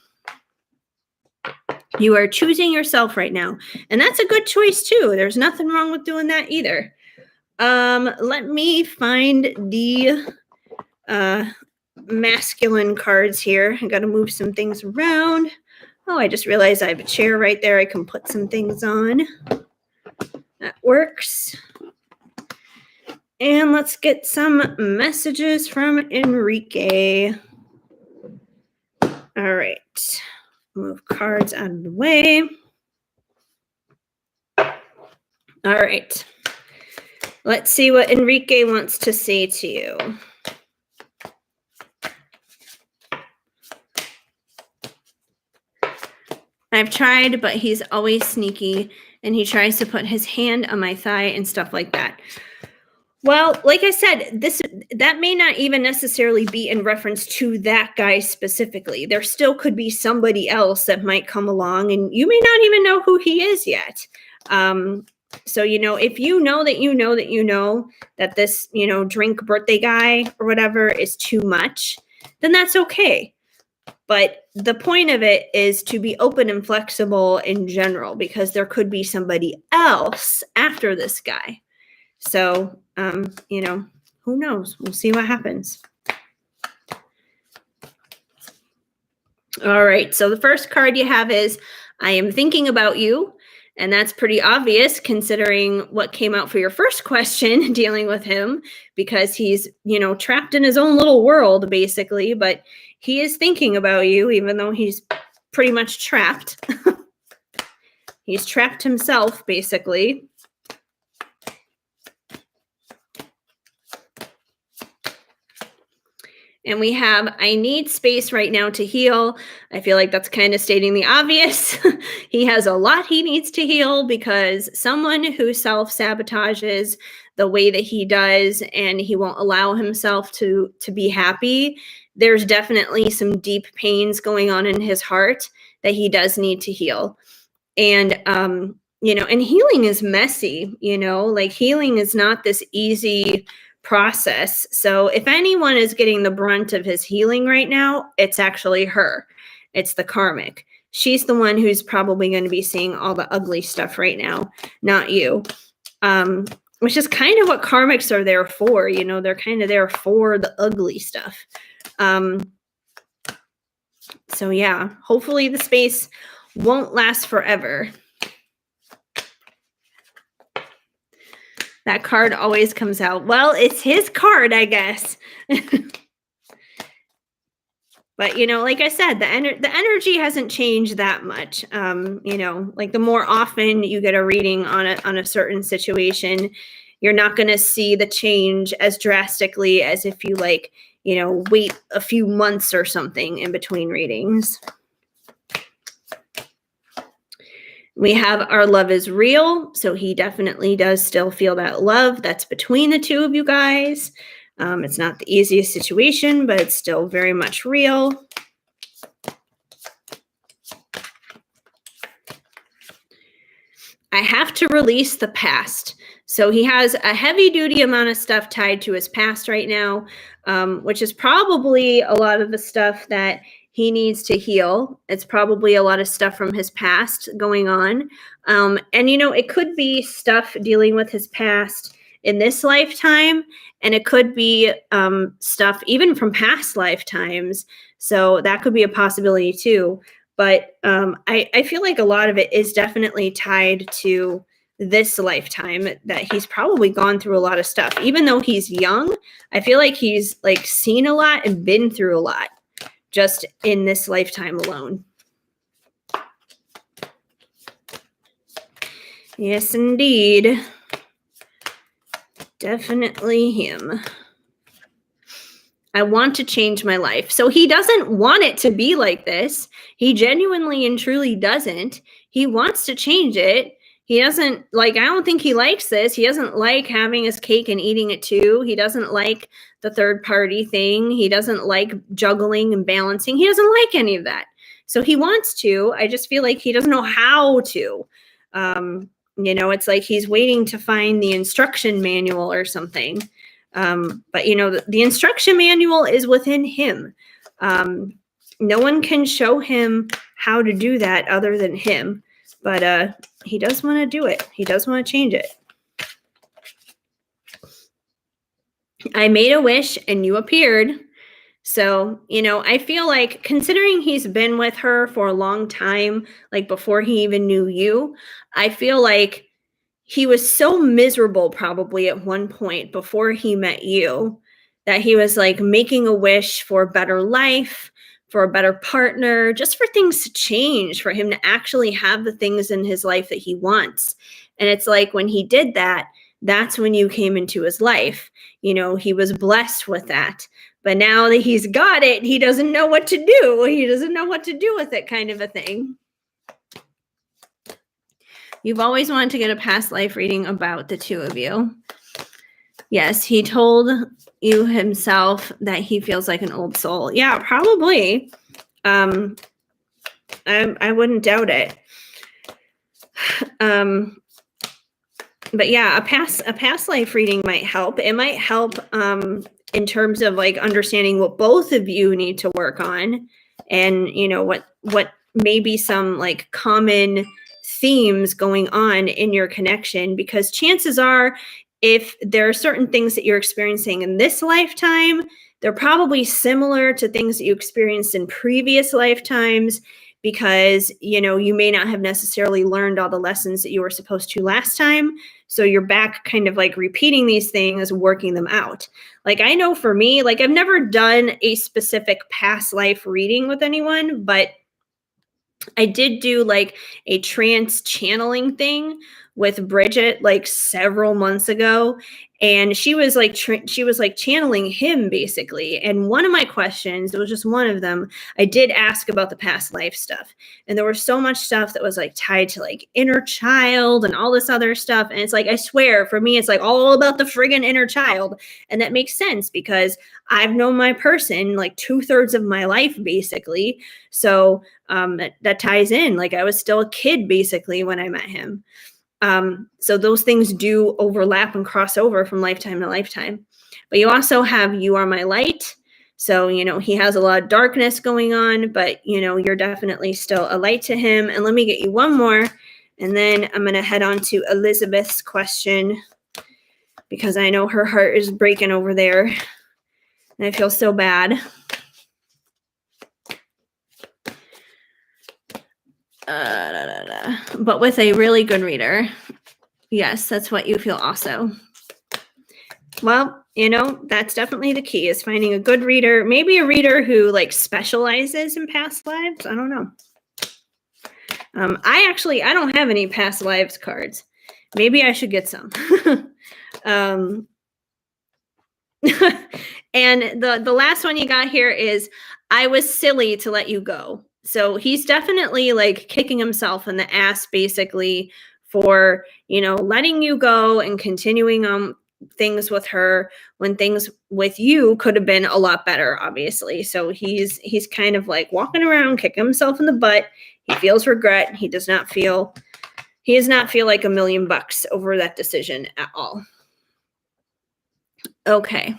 You are choosing yourself right now. And that's a good choice too. There's nothing wrong with doing that either. Let me find the masculine cards here. I got to move some things around. Oh, I just realized I have a chair right there I can put some things on. That works. And let's get some messages from Enrique. All right. Move cards out of the way. All right. Let's see what Enrique wants to say to you. I've tried, but he's always sneaky, and he tries to put his hand on my thigh and stuff like that. Well, like I said, that may not even necessarily be in reference to that guy specifically. There still could be somebody else that might come along, and you may not even know who he is yet. So, you know, if you know that this, you know, drink birthday guy or whatever is too much, then that's okay. But the point of it is to be open and flexible in general, because there could be somebody else after this guy. So, you know, who knows? We'll see what happens. All right. So the first card you have is I am thinking about you. And that's pretty obvious considering what came out for your first question dealing with him, because he's, you know, trapped in his own little world, basically. But he is thinking about you, even though he's pretty much trapped. He's trapped himself, basically. And we have, I need space right now to heal. I feel like that's kind of stating the obvious. He has a lot he needs to heal, because someone who self-sabotages the way that he does and he won't allow himself to be happy, there's definitely some deep pains going on in his heart that he does need to heal. And, you know, and healing is messy, you know, like healing is not this easy process. So if anyone is getting the brunt of his healing right now, it's actually her. It's the karmic, she's the one who's probably going to be seeing all the ugly stuff right now, not you. Which is kind of what karmics are there for. You know, they're kind of there for the ugly stuff. So yeah, hopefully the space won't last forever. That card always comes out. Well, it's his card, I guess. But, you know, like I said, the energy hasn't changed that much. You know, like the more often you get a reading on a certain situation, you're not going to see the change as drastically as if you, like, you know, wait a few months or something in between readings. We have our love is real. So he definitely does still feel that love that's between the two of you guys. It's not the easiest situation, but it's still very much real. I have to release the past. So he has a heavy duty amount of stuff tied to his past right now, which is probably a lot of the stuff that he needs to heal. It's probably a lot of stuff from his past going on. And, you know, it could be stuff dealing with his past in this lifetime, and it could be stuff even from past lifetimes. So that could be a possibility too. But I feel like a lot of it is definitely tied to this lifetime, that he's probably gone through a lot of stuff. Even though he's young, I feel like he's like seen a lot and been through a lot just in this lifetime alone. Yes, indeed. Definitely him. I want to change my life. So he doesn't want it to be like this. He genuinely and truly doesn't. He wants to change it. He doesn't, like, I don't think he likes this. He doesn't like having his cake and eating it too. He doesn't like the third party thing. He doesn't like juggling and balancing. He doesn't like any of that. So he wants to. I just feel like he doesn't know how to. You know, it's like he's waiting to find the instruction manual or something. But, you know, the instruction manual is within him. No one can show him how to do that other than him. But he does want to do it. He does want to change it. I made a wish and you appeared. So, you know, I feel like considering he's been with her for a long time, like before he even knew you, I feel like he was so miserable probably at one point before he met you that he was like making a wish for a better life, for a better partner, just for things to change, for him to actually have the things in his life that he wants. And it's like when he did that, that's when you came into his life. You know, he was blessed with that. But now that he's got it, he doesn't know what to do. He doesn't know what to do with it, kind of a thing. You've always wanted to get a past life reading about the two of you. Yes, he told you himself that he feels like an old soul. Yeah, probably. I wouldn't doubt it. But yeah, a past life reading might help. It might help in terms of like understanding what both of you need to work on, and you know what maybe some like common themes going on in your connection, because chances are if there are certain things that you're experiencing in this lifetime, they're probably similar to things that you experienced in previous lifetimes, because you know you may not have necessarily learned all the lessons that you were supposed to last time. So you're back kind of like repeating these things, working them out. Like I know for me, like I've never done a specific past life reading with anyone, but I did do like a trance channeling thing with Bridget like several months ago, and she was like channeling him basically. And one of my questions, it was just one of them, I did ask about the past life stuff, and there was so much stuff that was like tied to like inner child and all this other stuff. And it's like, I swear for me, it's like all about the friggin' inner child. And that makes sense because I've known my person like 2/3 of my life basically. So that ties in. Like I was still a kid basically when I met him. So those things do overlap and cross over from lifetime to lifetime. But you also have You Are My Light. So, he has a lot of darkness going on, but, you're definitely still a light to him. And let me get you one more. And then I'm going to head on to Elizabeth's question, because I know her heart is breaking over there. And I feel so bad. But with a really good reader. Yes, that's what you feel also. Well, that's definitely the key, is finding a good reader. Maybe a reader who specializes in past lives. I don't know. I don't have any past lives cards. Maybe I should get some. And the last one you got here is, I was silly to let you go. So he's definitely kicking himself in the ass, basically, for, letting you go and continuing on things with her when things with you could have been a lot better, obviously. So he's kind of walking around, kicking himself in the butt. He feels regret. He does not feel like $1 million over that decision at all. Okay.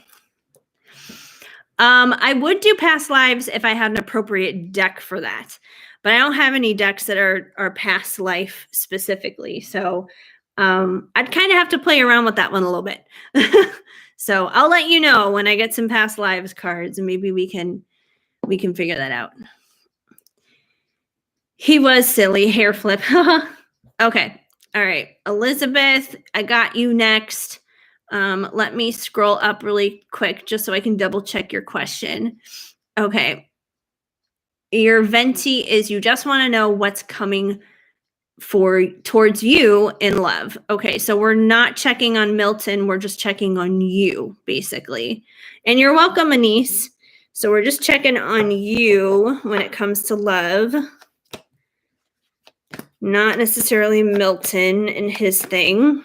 I would do past lives if I had an appropriate deck for that, but I don't have any decks that are past life specifically. So I'd kind of have to play around with that one a little bit. So I'll let you know when I get some past lives cards, and maybe we can figure that out. He was silly, hair flip. Okay. All right. Elizabeth, I got you next. Let me scroll up really quick just so I can double check your question. Okay. Your Venti is, you just want to know what's coming towards you in love. Okay. So we're not checking on Milton. We're just checking on you, basically. And you're welcome, Anise. So we're just checking on you when it comes to love. Not necessarily Milton and his thing.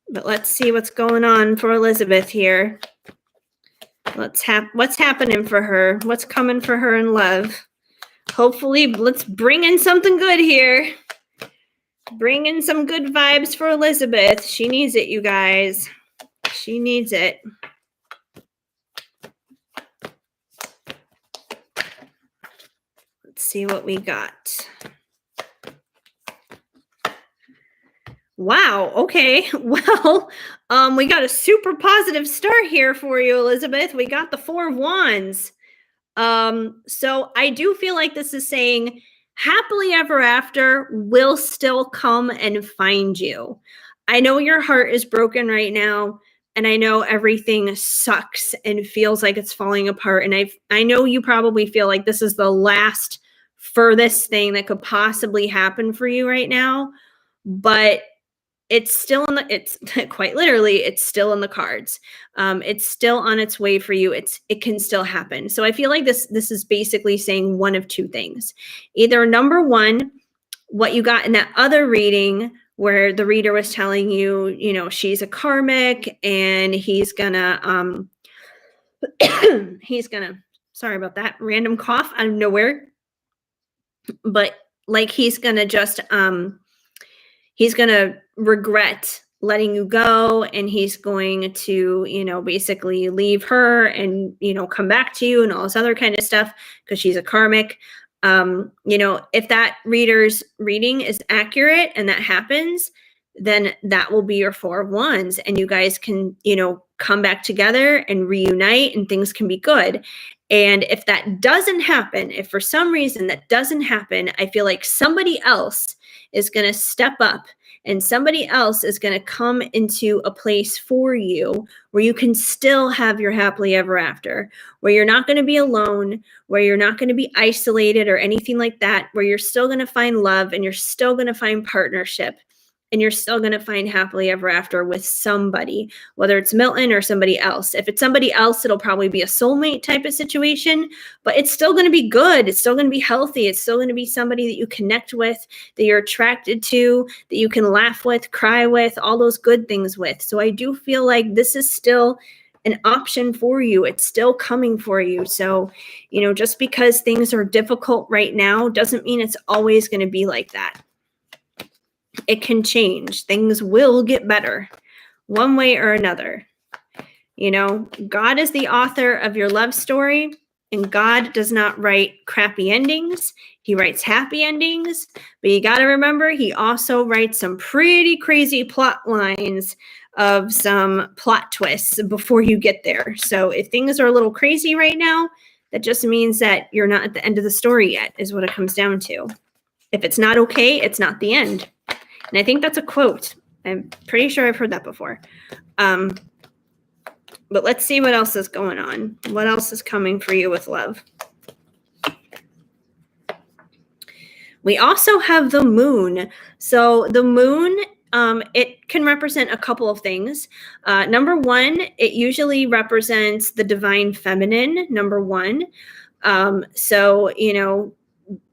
But let's see what's going on for Elizabeth here. What's happening for her? What's coming for her in love? Hopefully, let's bring in something good here. Bring in some good vibes for Elizabeth. She needs it, you guys. She needs it. Let's see what we got. Wow. Okay. Well, we got a super positive start here for you, Elizabeth. We got the 4 of Wands. So I do feel like this is saying happily ever after will still come and find you. I know your heart is broken right now, and I know everything sucks and feels like it's falling apart. And I know you probably feel like this is the last furthest thing that could possibly happen for you right now, but it's still it's quite literally, it's still in the cards. It's still on its way for you. It can still happen. So I feel like this is basically saying one of two things. Either number one, what you got in that other reading where the reader was telling you, she's a karmic and he's gonna, sorry about that, random cough out of nowhere. But he's gonna just, he's going to regret letting you go, and he's going to, basically leave her and, come back to you and all this other kind of stuff because she's a karmic. If that reader's reading is accurate and that happens, then that will be your 4 of Wands, and you guys can, come back together and reunite, and things can be good. And if that doesn't happen, if for some reason that doesn't happen, I feel like somebody else is going to step up, and somebody else is going to come into a place for you where you can still have your happily ever after, where you're not going to be alone, where you're not going to be isolated or anything like that, where you're still going to find love, and you're still going to find partnership, and you're still going to find happily ever after with somebody, whether it's Milton or somebody else. If it's somebody else, it'll probably be a soulmate type of situation, but it's still going to be good. It's still going to be healthy. It's still going to be somebody that you connect with, that you're attracted to, that you can laugh with, cry with, all those good things with. So I do feel like this is still an option for you. It's still coming for you. So, just because things are difficult right now doesn't mean it's always going to be like that. It can change. Things will get better one way or another. God is the author of your love story, And God does not write crappy endings. He writes happy endings. But you got to remember, he also writes some pretty crazy plot lines of some plot twists before you get there. So if things are a little crazy right now, that just means that you're not at the end of the story yet, is what it comes down to. If it's not okay, it's not the end. And I think that's a quote. I'm pretty sure I've heard that before. But let's see what else is going on. What else is coming for you with love? We also have the moon. So the moon, it can represent a couple of things. Number one, it usually represents the divine feminine, number one. So,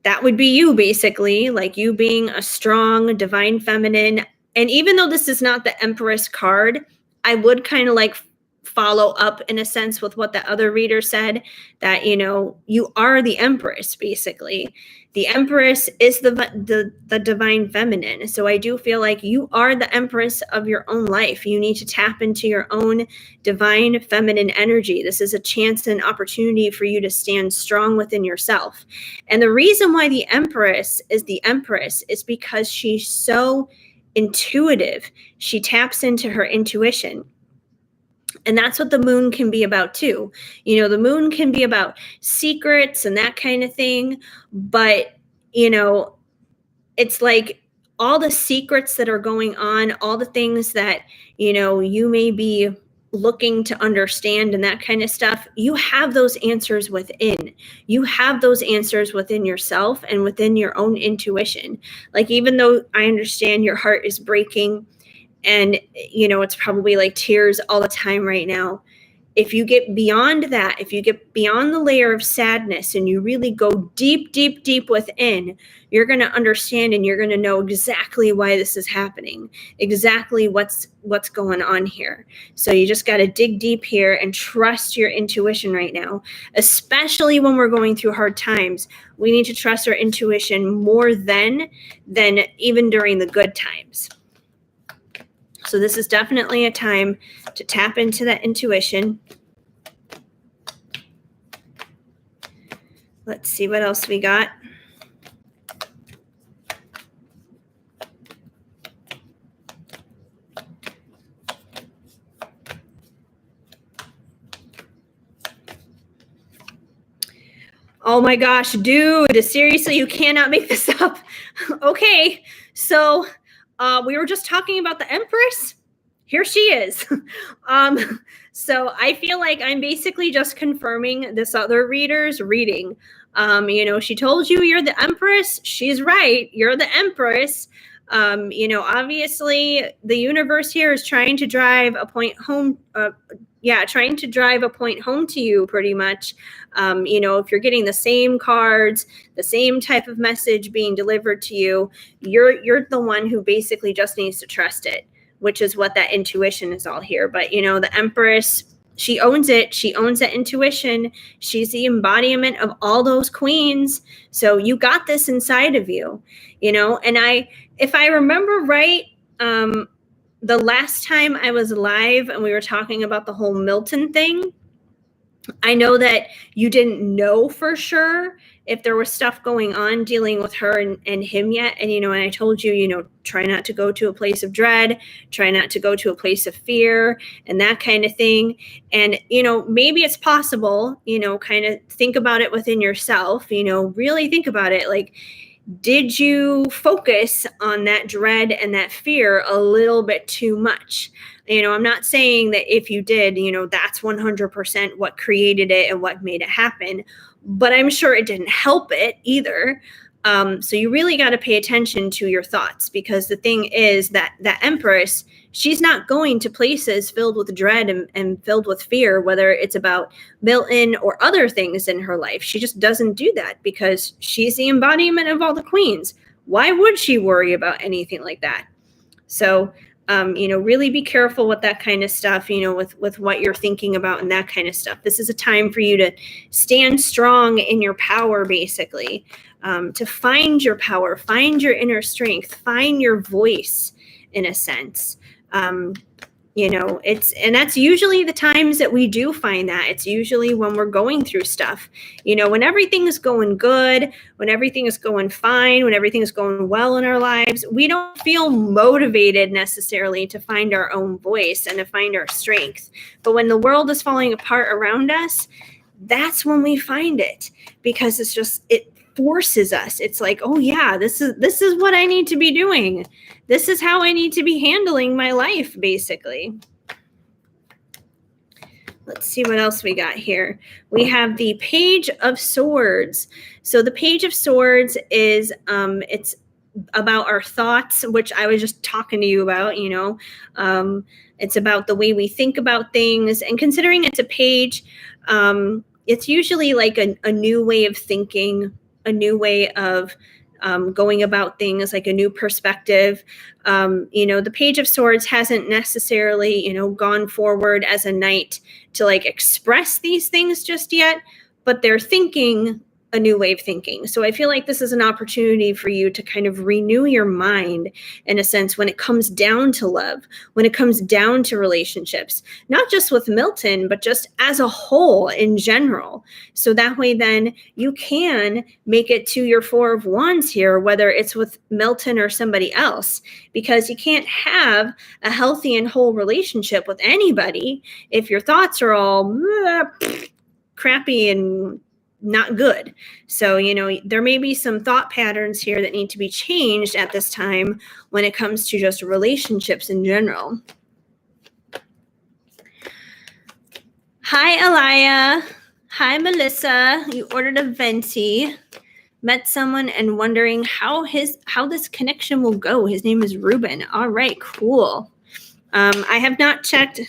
that would be you, basically, like you being a strong divine feminine. And even though this is not the Empress card, I would kind of like follow up in a sense with what the other reader said, that you are the Empress. Basically, the Empress is the divine feminine. So I do feel like you are the Empress of your own life. You need to tap into your own divine feminine energy. This is a chance and opportunity for you to stand strong within yourself. And the reason why the Empress is because she's so intuitive. She taps into her intuition. And that's what the moon can be about too. The moon can be about secrets and that kind of thing. But, it's like all the secrets that are going on, all the things that, you may be looking to understand and that kind of stuff. You have those answers within. You have those answers within yourself and within your own intuition. Like, even though I understand your heart is breaking, and, it's probably like tears all the time right now. If you get beyond that, if you get beyond the layer of sadness and you really go deep, deep, deep within, you're going to understand and you're going to know exactly why this is happening, exactly what's going on here. So you just got to dig deep here and trust your intuition right now, especially when we're going through hard times. We need to trust our intuition more than even during the good times. So this is definitely a time to tap into that intuition. Let's see what else we got. Oh my gosh, dude, seriously, you cannot make this up. Okay, so we were just talking about the Empress. Here she is. So I feel like I'm basically just confirming this other reader's reading. She told you you're the Empress. She's right. You're the Empress. Obviously the universe here is trying to drive a point home. Trying to drive a point home to you pretty much. If you're getting the same cards, the same type of message being delivered to you, you're the one who basically just needs to trust it, which is what that intuition is all here. But, the Empress, she owns it. She owns that intuition. She's the embodiment of all those queens. So you got this inside of you, and if I remember right, the last time I was live and we were talking about the whole Milton thing, I know that you didn't know for sure if there was stuff going on dealing with her and him yet. And, and I told you, try not to go to a place of dread, try not to go to a place of fear and that kind of thing. And, maybe it's possible, kind of think about it within yourself, really think about it. Like, did you focus on that dread and that fear a little bit too much? I'm not saying that if you did, that's 100% what created it and what made it happen, but I'm sure it didn't help it either. So you really got to pay attention to your thoughts, because the thing is that the Empress, she's not going to places filled with dread and filled with fear, whether it's about Milton or other things in her life. She just doesn't do that because she's the embodiment of all the queens. Why would she worry about anything like that? So, really be careful with that kind of stuff, with what you're thinking about and that kind of stuff. This is a time for you to stand strong in your power, basically, to find your power, find your inner strength, find your voice in a sense. and that's usually the times that we do find that. It's usually when we're going through stuff, when everything is going good, when everything is going fine, when everything is going well in our lives, we don't feel motivated necessarily to find our own voice and to find our strength. But when the world is falling apart around us, that's when we find it, because it forces us. It's like, oh yeah, this is what I need to be doing. This is how I need to be handling my life, basically. Let's see what else we got here. We have the Page of Swords. So the Page of Swords is it's about our thoughts, which I was just talking to you about. It's about the way we think about things, and considering it's a page, it's usually like a new way of thinking, a new way of going about things, like a new perspective. The Page of Swords hasn't necessarily, gone forward as a knight to like express these things just yet, but they're thinking a new way of thinking. So I feel like this is an opportunity for you to kind of renew your mind, in a sense, when it comes down to love, when it comes down to relationships, not just with Milton, but just as a whole in general. So that way then you can make it to your Four of Wands here, whether it's with Milton or somebody else, because you can't have a healthy and whole relationship with anybody if your thoughts are all crappy and not good. So, there may be some thought patterns here that need to be changed at this time when it comes to just relationships in general. Hi, Alaya. Hi, Melissa. You ordered a Venti. Met someone and wondering how this connection will go. His name is Ruben. All right, cool. I have not checked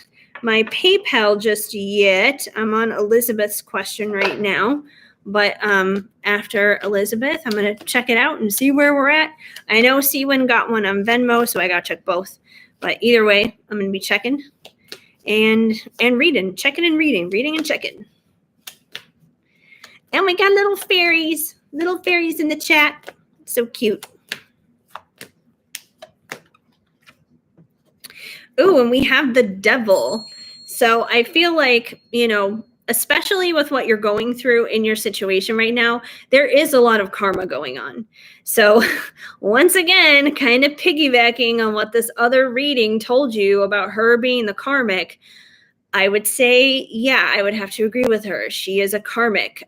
my PayPal just yet. I'm on Elizabeth's question right now. But after Elizabeth, I'm going to check it out and see where we're at. I know Seawin got one on Venmo, so I got to check both. But either way, I'm going to be checking and reading, checking and reading and checking. And we got little fairies in the chat. So cute. Ooh, and we have the Devil. So I feel like, especially with what you're going through in your situation right now, there is a lot of karma going on. So once again, kind of piggybacking on what this other reading told you about her being the karmic, I would say, yeah, I would have to agree with her. She is a karmic.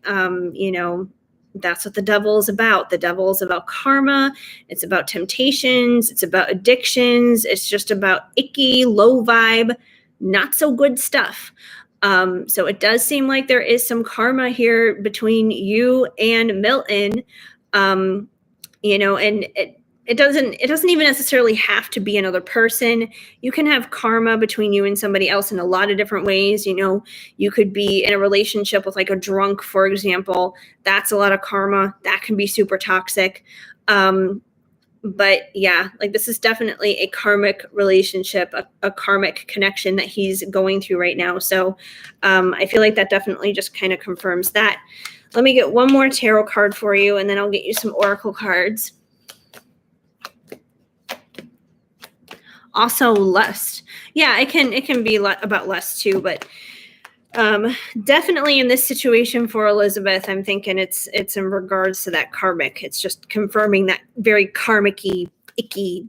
That's what the Devil is about. The Devil is about karma. It's about temptations. It's about addictions. It's just about icky, low vibe, not so good stuff. So it does seem like there is some karma here between you and Milton, and it doesn't even necessarily have to be another person. You can have karma between you and somebody else in a lot of different ways. You could be in a relationship with like a drunk, for example. That's a lot of karma. That can be super toxic. But yeah, like this is definitely a karmic relationship, a karmic connection that he's going through right now. So I feel like that definitely just kind of confirms that. Let me get one more tarot card for you, and then I'll get you some oracle cards. Also lust. Yeah, it can be about lust too, but definitely in this situation for Elizabeth, I'm thinking it's in regards to that karmic. It's just confirming that very karmic-y, icky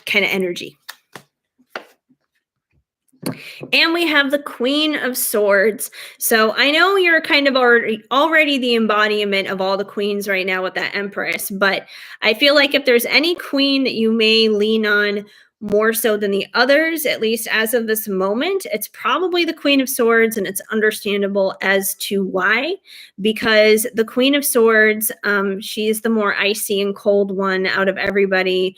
kind of energy. And we have the Queen of Swords. So I know you're kind of already the embodiment of all the queens right now with that Empress, but I feel like if there's any queen that you may lean on more so than the others, at least as of this moment, it's probably the Queen of Swords, and it's understandable as to why, because the Queen of Swords, she's the more icy and cold one out of everybody.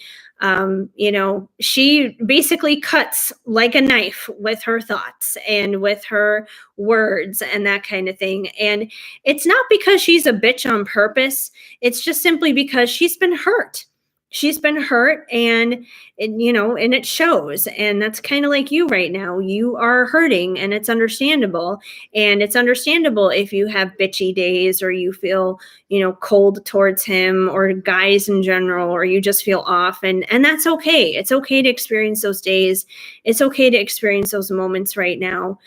She basically cuts like a knife with her thoughts and with her words and that kind of thing. And it's not because she's a bitch on purpose. It's just simply because she's been hurt. she's been hurt, and and it shows. And that's kind of like you right now. You are hurting, and it's understandable. And it's understandable if you have bitchy days, or you feel, cold towards him, or guys in general, or you just feel off. And that's okay. It's okay to experience those days. It's okay to experience those moments right now.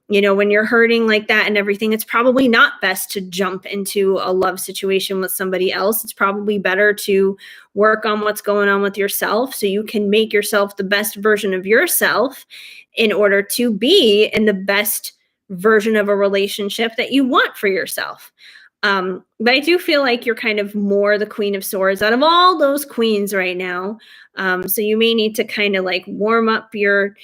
When you're hurting like that and everything, it's probably not best to jump into a love situation with somebody else. It's probably better to work on what's going on with yourself, so you can make yourself the best version of yourself in order to be in the best version of a relationship that you want for yourself. But I do feel like you're kind of more the Queen of Swords out of all those queens right now. So you may need to kind of like warm up your,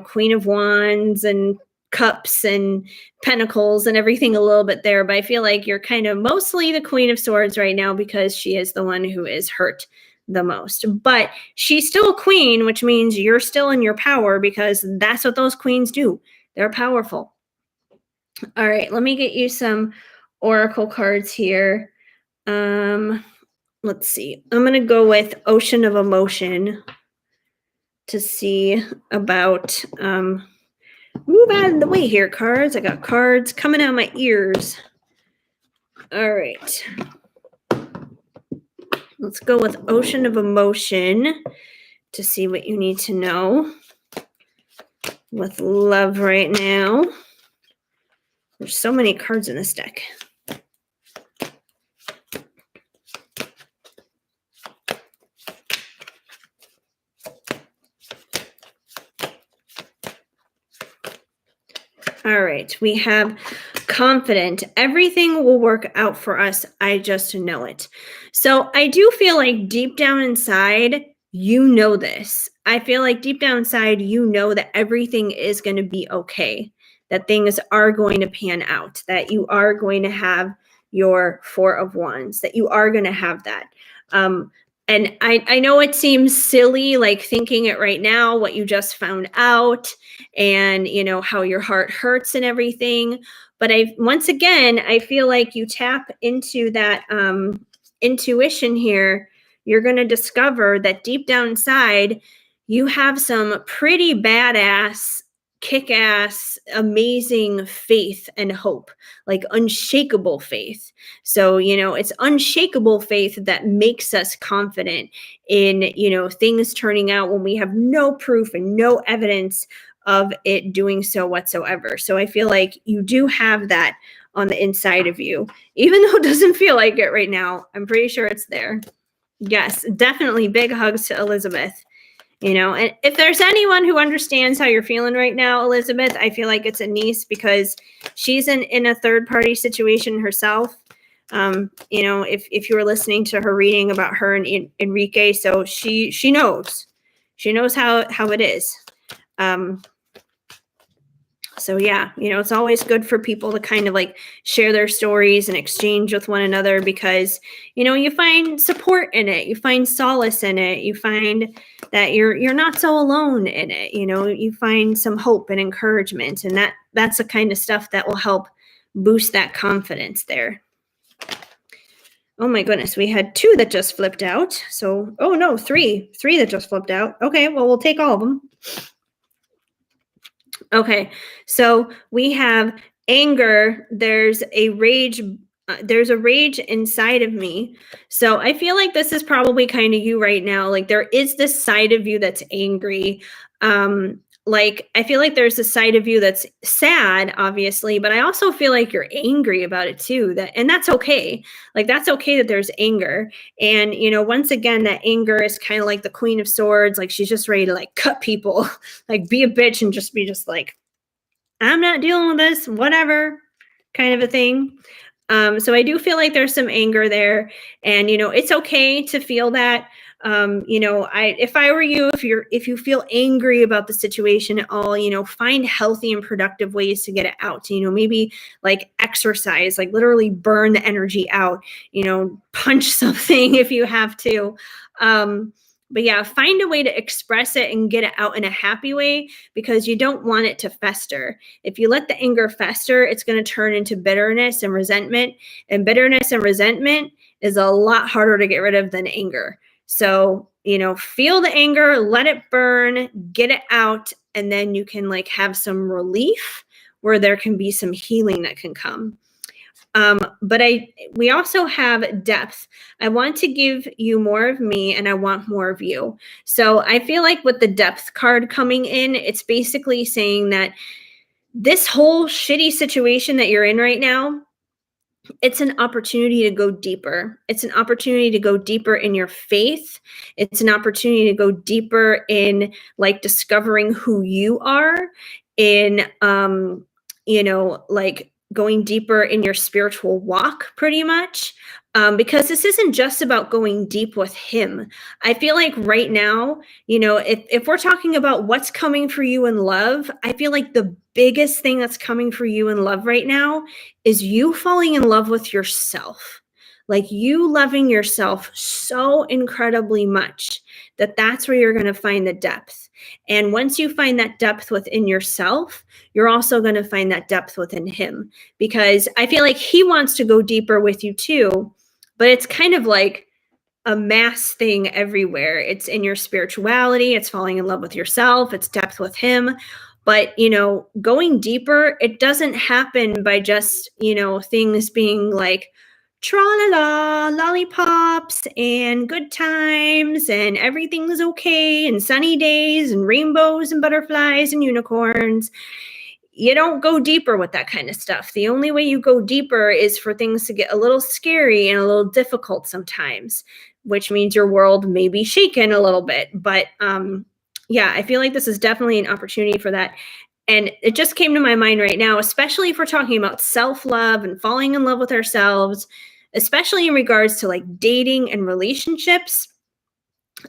Queen of Wands and Cups and Pentacles and everything a little bit there. But I feel like you're kind of mostly the Queen of Swords right now, because she is the one who is hurt the most. But she's still a queen, which means you're still in your power, because that's what those queens do. They're powerful. All right, let me get you some oracle cards here. Let's see. I'm going to go with Ocean of Emotion to see about move out of the way here, cards. I got cards coming out of my ears. All right. Let's go with Ocean of Emotion to see what you need to know with love right now. There's so many cards in this deck. All right, we have confident. Everything will work out for us. I just know it. So I do feel like deep down inside, you know this. I feel like deep down inside, you know that everything is going to be okay, that things are going to pan out, that you are going to have your Four of Wands, that you are going to have that. And I know it seems silly, like thinking it right now, what you just found out, and how your heart hurts and everything. But once again, I feel like you tap into that intuition here. You're going to discover that deep down inside, you have some pretty badass, kick-ass, amazing faith and hope, like unshakable faith. So, it's unshakable faith that makes us confident in, things turning out when we have no proof and no evidence of it doing so whatsoever. So I feel like you do have that on the inside of you, even though it doesn't feel like it right now. I'm pretty sure it's there. Yes, definitely big hugs to Elizabeth. And if there's anyone who understands how you're feeling right now, Elizabeth, I feel like it's a niece, because she's in a third party situation herself. If you were listening to her reading about her and Enrique, so she knows how it is. So yeah, it's always good for people to kind of like share their stories and exchange with one another, because, you find support in it. You find solace in it. You find that you're not so alone in it. You find some hope and encouragement, and that's the kind of stuff that will help boost that confidence there. Oh my goodness, we had 2 that just flipped out. So, oh no, 3 that just flipped out. Okay, well, we'll take all of them. Okay, so we have anger. There's a rage inside of me. So I feel like this is probably kind of you right now. Like there is this side of you that's angry. Like I feel like there's a side of you that's sad, obviously, but I also feel like you're angry about it too. And that's okay. Like that's okay that there's anger. And once again, that anger is kind of like the Queen of Swords. Like she's just ready to like cut people, like be a bitch and just be just like, I'm not dealing with this, whatever, kind of a thing. So I do feel like there's some anger there, and it's okay to feel that. If I were you, if you feel angry about the situation at all, find healthy and productive ways to get it out. Maybe like exercise, like literally burn the energy out. Punch something if you have to. But yeah, find a way to express it and get it out in a happy way, because you don't want it to fester. If you let the anger fester, it's going to turn into bitterness and resentment. And bitterness and resentment is a lot harder to get rid of than anger. So, feel the anger, let it burn, get it out, and then you can like have some relief where there can be some healing that can come. But we also have depth. I want to give you more of me and I want more of you. So I feel like with the depth card coming in, it's basically saying that this whole shitty situation that you're in right now, it's an opportunity to go deeper. It's an opportunity to go deeper in your faith. It's an opportunity to go deeper in like discovering who you are, in like going deeper in your spiritual walk pretty much. Because this isn't just about going deep with him. I feel like right now, if we're talking about what's coming for you in love, I feel like the biggest thing that's coming for you in love right now is you falling in love with yourself. Like you loving yourself so incredibly much that's where you're going to find the depth. And once you find that depth within yourself, you're also going to find that depth within him, because I feel like he wants to go deeper with you too, but it's kind of like a mass thing everywhere. It's in your spirituality, it's falling in love with yourself, it's depth with him. But, going deeper, it doesn't happen by just, things being like tra-la-la, lollipops and good times and everything's okay and sunny days and rainbows and butterflies and unicorns. You don't go deeper with that kind of stuff. The only way you go deeper is for things to get a little scary and a little difficult sometimes, which means your world may be shaken a little bit. But yeah, I feel like this is definitely an opportunity for that. And it just came to my mind right now, especially if we're talking about self-love and falling in love with ourselves, especially in regards to like dating and relationships.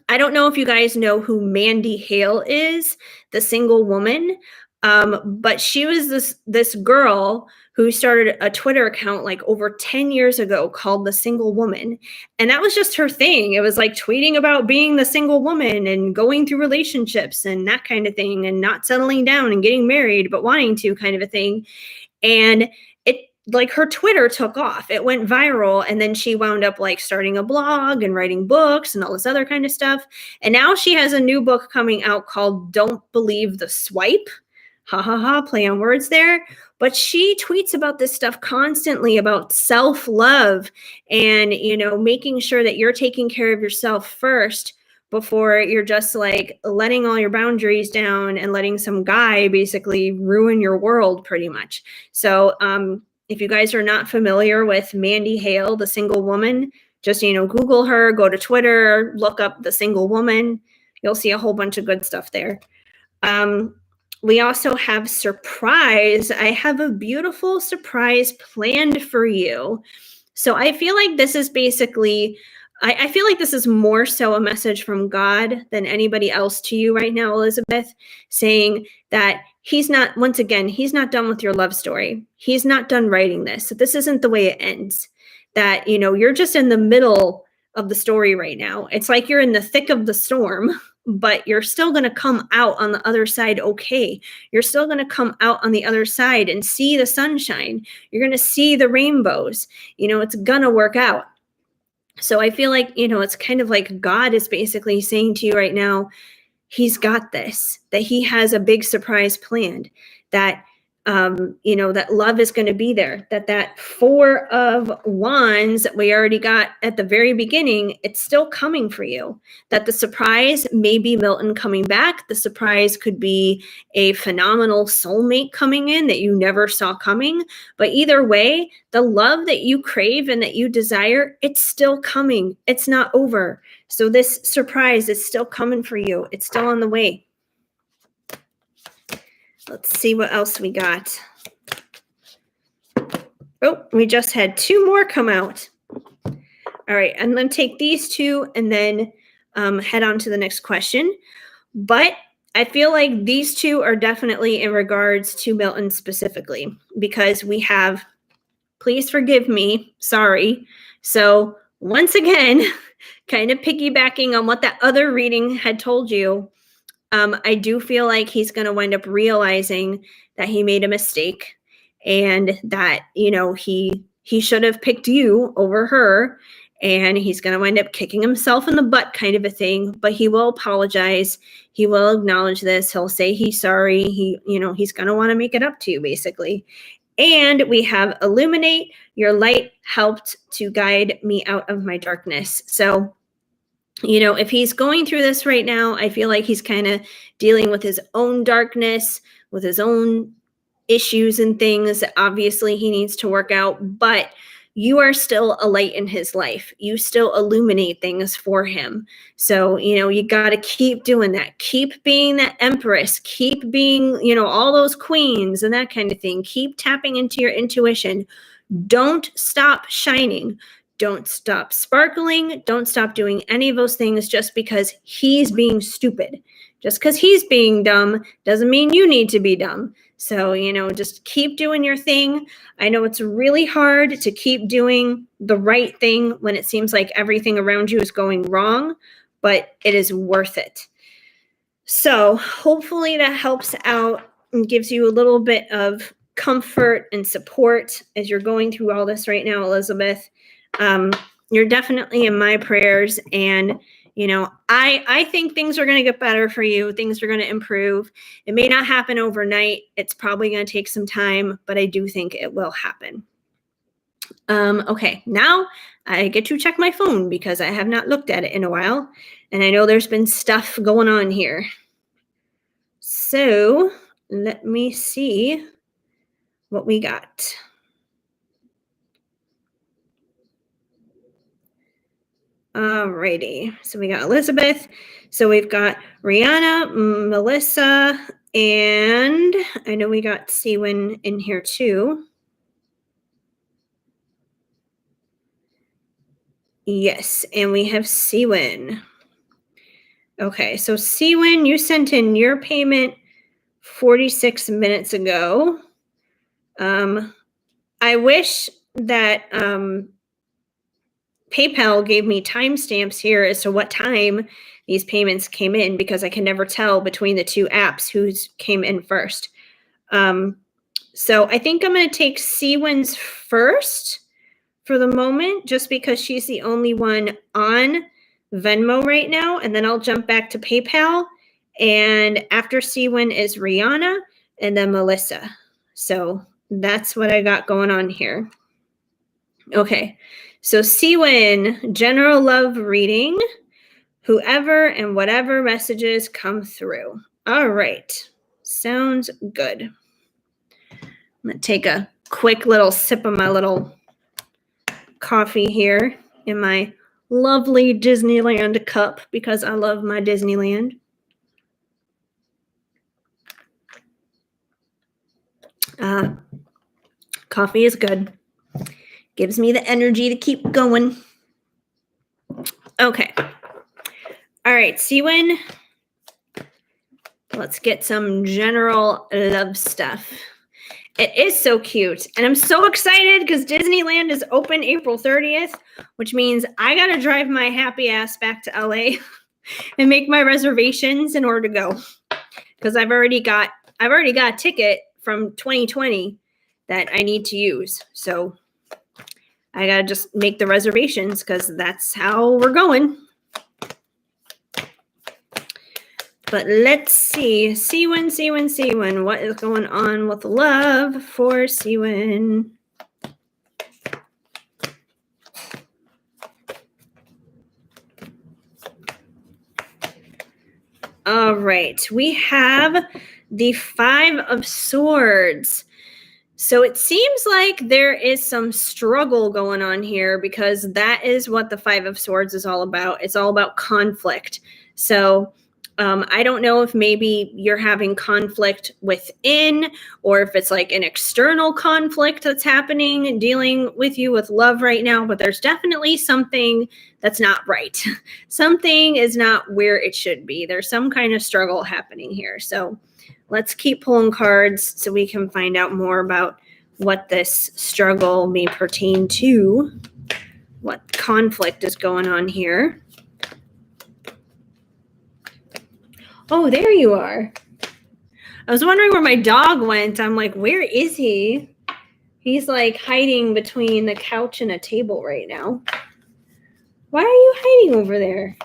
I don't know if you guys know who Mandy Hale is, the single woman, but she was this girl who started a Twitter account like over 10 years ago called The Single Woman. And that was just her thing. It was like tweeting about being the single woman and going through relationships and that kind of thing, and not settling down and getting married, but wanting to, kind of a thing. And it, like, her Twitter took off. It went viral, and then she wound up like starting a blog and writing books and all this other kind of stuff. And now she has a new book coming out called Don't Believe the Swipe. Ha ha ha, play on words there. But she tweets about this stuff constantly, about self-love and, making sure that you're taking care of yourself first before you're just like letting all your boundaries down and letting some guy basically ruin your world pretty much. So if you guys are not familiar with Mandy Hale, the single woman, just, Google her, go to Twitter, look up the single woman. You'll see a whole bunch of good stuff there. We also have surprise. I have a beautiful surprise planned for you. So I feel like this is basically, I feel like this is more so a message from God than anybody else to you right now, Elizabeth, saying that he's not done with your love story. He's not done writing this. So this isn't the way it ends. That, you're just in the middle of the story right now. It's like you're in the thick of the storm, but you're still going to come out on the other side okay. You're still going to come out on the other side and see the sunshine. You're going to see the rainbows. It's going to work out. So I feel like, it's kind of like God is basically saying to you right now, he's got this, that he has a big surprise planned, that that love is going to be there, that 4 of Wands that we already got at the very beginning, it's still coming for you. That the surprise may be Milton coming back. The surprise could be a phenomenal soulmate coming in that you never saw coming. But either way, the love that you crave and that you desire, it's still coming. It's not over. So this surprise is still coming for you. It's still on the way. Let's see what else we got. Oh, we just had 2 more come out. All right, I'm going to take these 2 and then head on to the next question. But I feel like these 2 are definitely in regards to Milton specifically, because we have, please forgive me, sorry. So once again, kind of piggybacking on what that other reading had told you, I do feel like he's going to wind up realizing that he made a mistake, and that, he should have picked you over her. and he's going to wind up kicking himself in the butt kind of a thing, but he will apologize. He will acknowledge this. He'll say he's sorry. He's going to want to make it up to you, basically. And we have illuminate. Your light helped to guide me out of my darkness. So, if he's going through this right now, I feel like he's kind of dealing with his own darkness, with his own issues and things that obviously he needs to work out, but you are still a light in his life. You still illuminate things for him. So, you got to keep doing that. Keep being that Empress. Keep being, all those queens and that kind of thing. Keep tapping into your intuition. Don't stop shining. Don't stop sparkling. Don't stop doing any of those things just because he's being stupid. Just because he's being dumb doesn't mean you need to be dumb. So, just keep doing your thing. I know it's really hard to keep doing the right thing when it seems like everything around you is going wrong, but it is worth it. So hopefully that helps out and gives you a little bit of comfort and support as you're going through all this right now, Elizabeth. You're definitely in my prayers, and I think things are going to get better for you. Things are going to improve. It may not happen overnight. It's probably going to take some time, but I do think it will happen. Okay, now I get to check my phone because I have not looked at it in a while, and I know there's been stuff going on here. So let me see what we got. Alrighty, so we got Elizabeth. So we've got Rihanna, Melissa, and I know we got Siwin in here too. Yes, and we have Siwin. Okay, so Siwin, you sent in your payment 46 minutes ago. I wish that PayPal gave me timestamps here as to what time these payments came in, because I can never tell between the two apps who's came in first. So I think I'm going to take Siwin's first for the moment, just because she's the only one on Venmo right now, and then I'll jump back to PayPal. And after Siwin is Rihanna, and then Melissa. So that's what I got going on here. Okay, so Siwin, general love reading, whoever and whatever messages come through. All right, sounds good. I'm going to take a quick little sip of my little coffee here in my lovely Disneyland cup, because I love my Disneyland. Coffee is good. Gives me the energy to keep going. Okay. All right, Siwin. Let's get some general love stuff. It is so cute. And I'm so excited because Disneyland is open April 30th, which means I got to drive my happy ass back to LA and make my reservations in order to go. Because I've already got a ticket from 2020 that I need to use. So I got to just make the reservations because that's how we're going. But let's see. Siwin. What is going on with love for Siwin? All right. We have the 5 of Swords. So it seems like there is some struggle going on here, because that is what the 5 of Swords is all about. It's all about conflict. So I don't know if maybe you're having conflict within, or if it's like an external conflict that's happening and dealing with you with love right now, but there's definitely something that's not right. Something is not where it should be. There's some kind of struggle happening here. So let's keep pulling cards so we can find out more about what this struggle may pertain to, what conflict is going on here. Oh, there you are. I was wondering where my dog went. I'm like, where is he? He's like hiding between the couch and a table right now. Why are you hiding over there?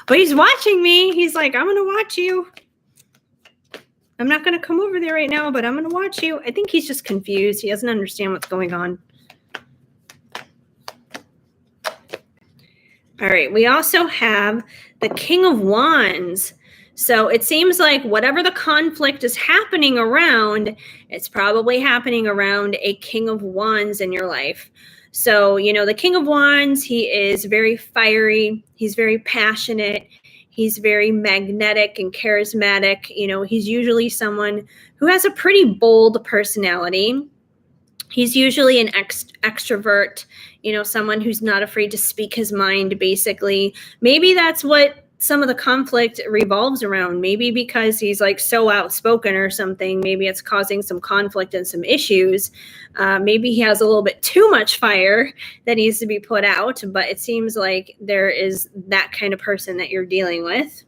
But he's watching me. He's like, I'm going to watch you. I'm not going to come over there right now, but I'm going to watch you. I think he's just confused. He doesn't understand what's going on. All right. We also have the King of Wands. So it seems like whatever the conflict is happening around, it's probably happening around a King of Wands in your life. So, the King of Wands, he is very fiery. He's very passionate. He's very magnetic and charismatic. He's usually someone who has a pretty bold personality. He's usually an extrovert, someone who's not afraid to speak his mind, basically. Maybe that's what some of the conflict revolves around. Maybe because he's like so outspoken or something, maybe it's causing some conflict and some issues. Maybe he has a little bit too much fire that needs to be put out, but it seems like there is that kind of person that you're dealing with.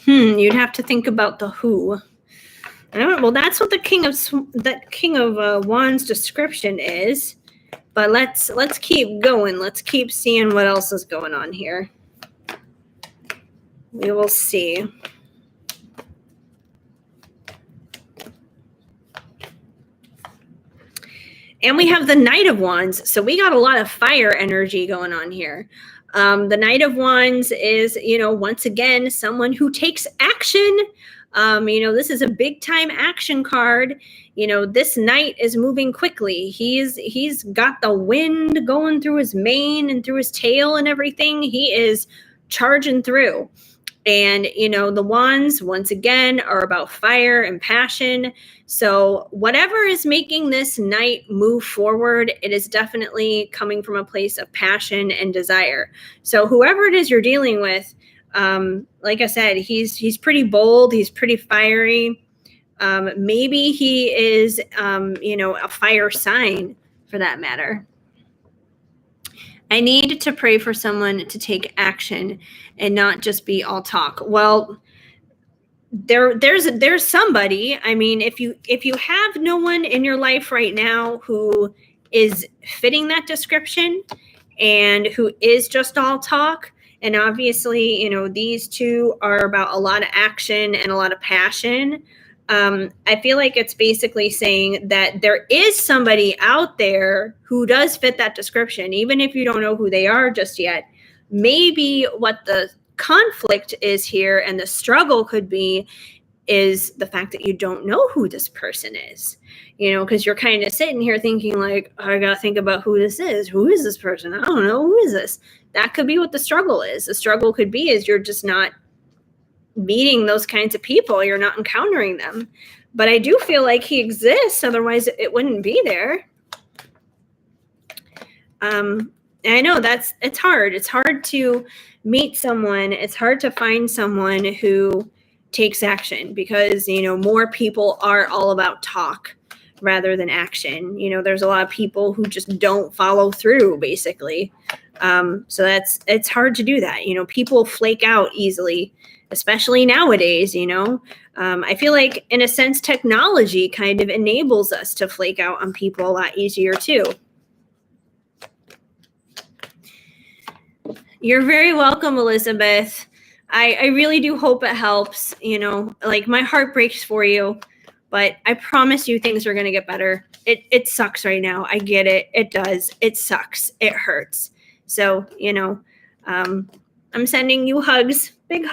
You'd have to think about the who. Well, that's what the King of Wands description is. But let's keep going. Let's keep seeing what else is going on here. We will see. And we have the Knight of Wands. So we got a lot of fire energy going on here. The Knight of Wands is, once again, someone who takes action. This is a big time action card. This knight is moving quickly. He's got the wind going through his mane and through his tail and everything. He is charging through. And, the wands, once again, are about fire and passion. So whatever is making this knight move forward, it is definitely coming from a place of passion and desire. So whoever it is you're dealing with, like I said, he's pretty bold. He's pretty fiery. Maybe he is, a fire sign for that matter. I need to pray for someone to take action and not just be all talk. Well, there's somebody. I mean, if you have no one in your life right now who is fitting that description and who is just all talk, and obviously, these two are about a lot of action and a lot of passion. I feel like it's basically saying that there is somebody out there who does fit that description, even if you don't know who they are just yet. Maybe what the conflict is here and the struggle could be is the fact that you don't know who this person is, because you're kind of sitting here thinking like, I got to think about who this is. Who is this person? I don't know. Who is this? That could be what the struggle is. The struggle could be is you're just not meeting those kinds of people. You're not encountering them. But I do feel like he exists. Otherwise, it wouldn't be there. I know it's hard. It's hard to meet someone. It's hard to find someone who takes action because, more people are all about talk rather than action. There's a lot of people who just don't follow through, basically. So it's hard to do that. People flake out easily, especially nowadays. I feel like in a sense, technology kind of enables us to flake out on people a lot easier too. You're very welcome, Elizabeth. I really do hope it helps. My heart breaks for you, but I promise you things are going to get better. It sucks right now. I get it. It does. It sucks. It hurts. So, I'm sending you hugs, big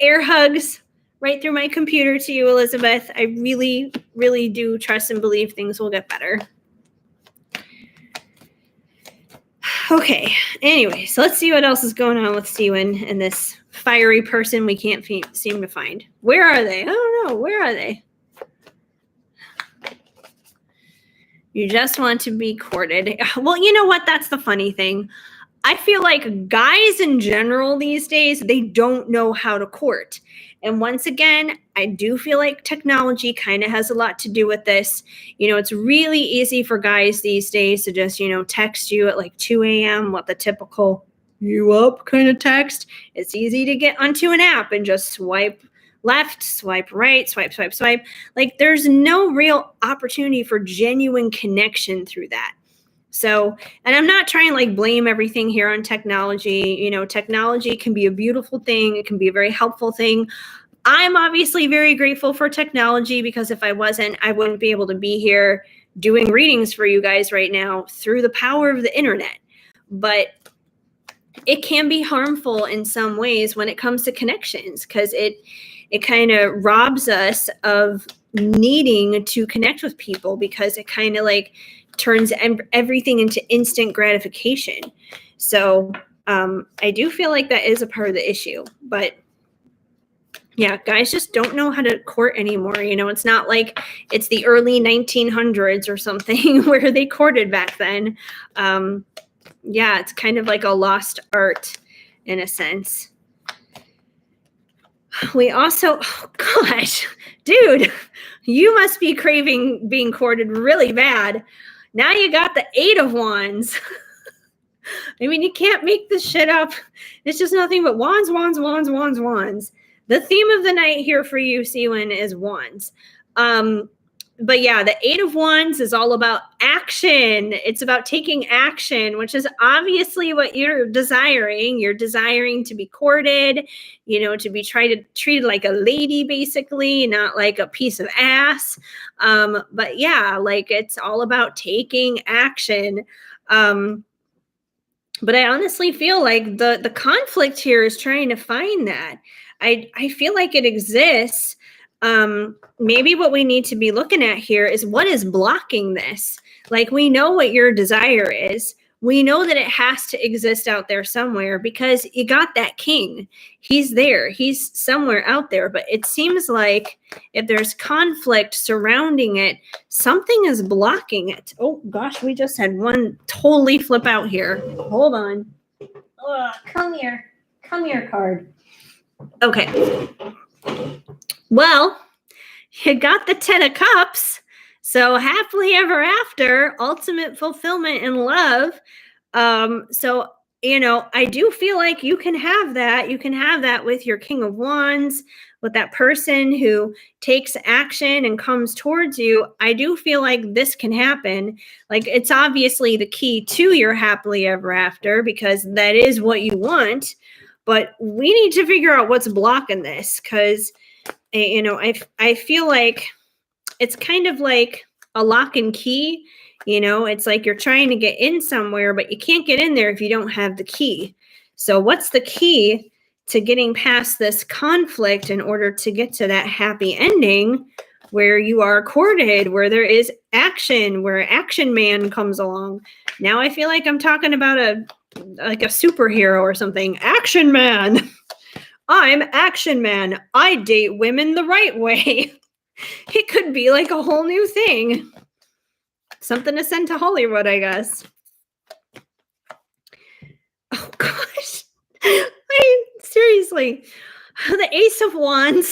air hugs right through my computer to you, Elizabeth. I really, really do trust and believe things will get better. Okay, anyway, so let's see what else is going on with Steven and this fiery person we can't seem to find. Where are they? I don't know. Where are they? You just want to be courted. Well, you know what? That's the funny thing. I feel like guys in general these days, they don't know how to court. And once again, I do feel like technology kind of has a lot to do with this. It's really easy for guys these days to just, text you at like 2 a.m. what the typical you up kind of text. It's easy to get onto an app and just swipe left, swipe right, swipe, swipe, swipe. Like there's no real opportunity for genuine connection through that. So, and I'm not trying to like blame everything here on technology. You know, technology can be a beautiful thing. It can be a very helpful thing. I'm obviously very grateful for technology because if I wasn't, I wouldn't be able to be here doing readings for you guys right now through the power of the internet. But it can be harmful in some ways when it comes to connections because it kind of robs us of needing to connect with people because it kind of like turns everything into instant gratification. So I do feel like that is a part of the issue. But yeah, guys just don't know how to court anymore. You know, it's not like it's the early 1900s or something where they courted back then. Yeah, it's kind of like a lost art in a sense. We also, oh gosh, dude, you must be craving being courted really bad. Now you got the 8 of Wands. I mean, you can't make this shit up. It's just nothing but wands, wands, wands, wands, wands. The theme of the night here for you, Siwin, is wands. But yeah, the 8 of Wands is all about action. It's about taking action, which is obviously what you're desiring. You're desiring to be courted, you know, to be treated like a lady, basically, not like a piece of ass. But yeah, like it's all about taking action. But I honestly feel like the conflict here is trying to find that. I feel like it exists. Maybe what we need to be looking at here is what is blocking this. Like we know what your desire is. We know that it has to exist out there somewhere because you got that king. He's there. He's somewhere out there. But it seems like if there's conflict surrounding it, something is blocking it. Oh gosh, we just had one totally flip out here. Hold on. Come here. Come here, card. Okay. Well, you got the 10 of Cups. So happily ever after, ultimate fulfillment in love. So, you know, I do feel like you can have that. You can have that with your King of Wands, with that person who takes action and comes towards you. I do feel like this can happen. Like it's obviously the key to your happily ever after because that is what you want. But we need to figure out what's blocking this because, you know, I feel like it's kind of like a lock and key. You know, it's like you're trying to get in somewhere, but you can't get in there if you don't have the key. So what's the key to getting past this conflict in order to get to that happy ending where you are courted, where there is action, where Action Man comes along? Now I feel like I'm talking about a superhero or something. Action Man. I'm Action Man. I date women the right way. It could be like a whole new thing. Something to send to Hollywood, I guess. Oh gosh. Seriously. The Ace of Wands.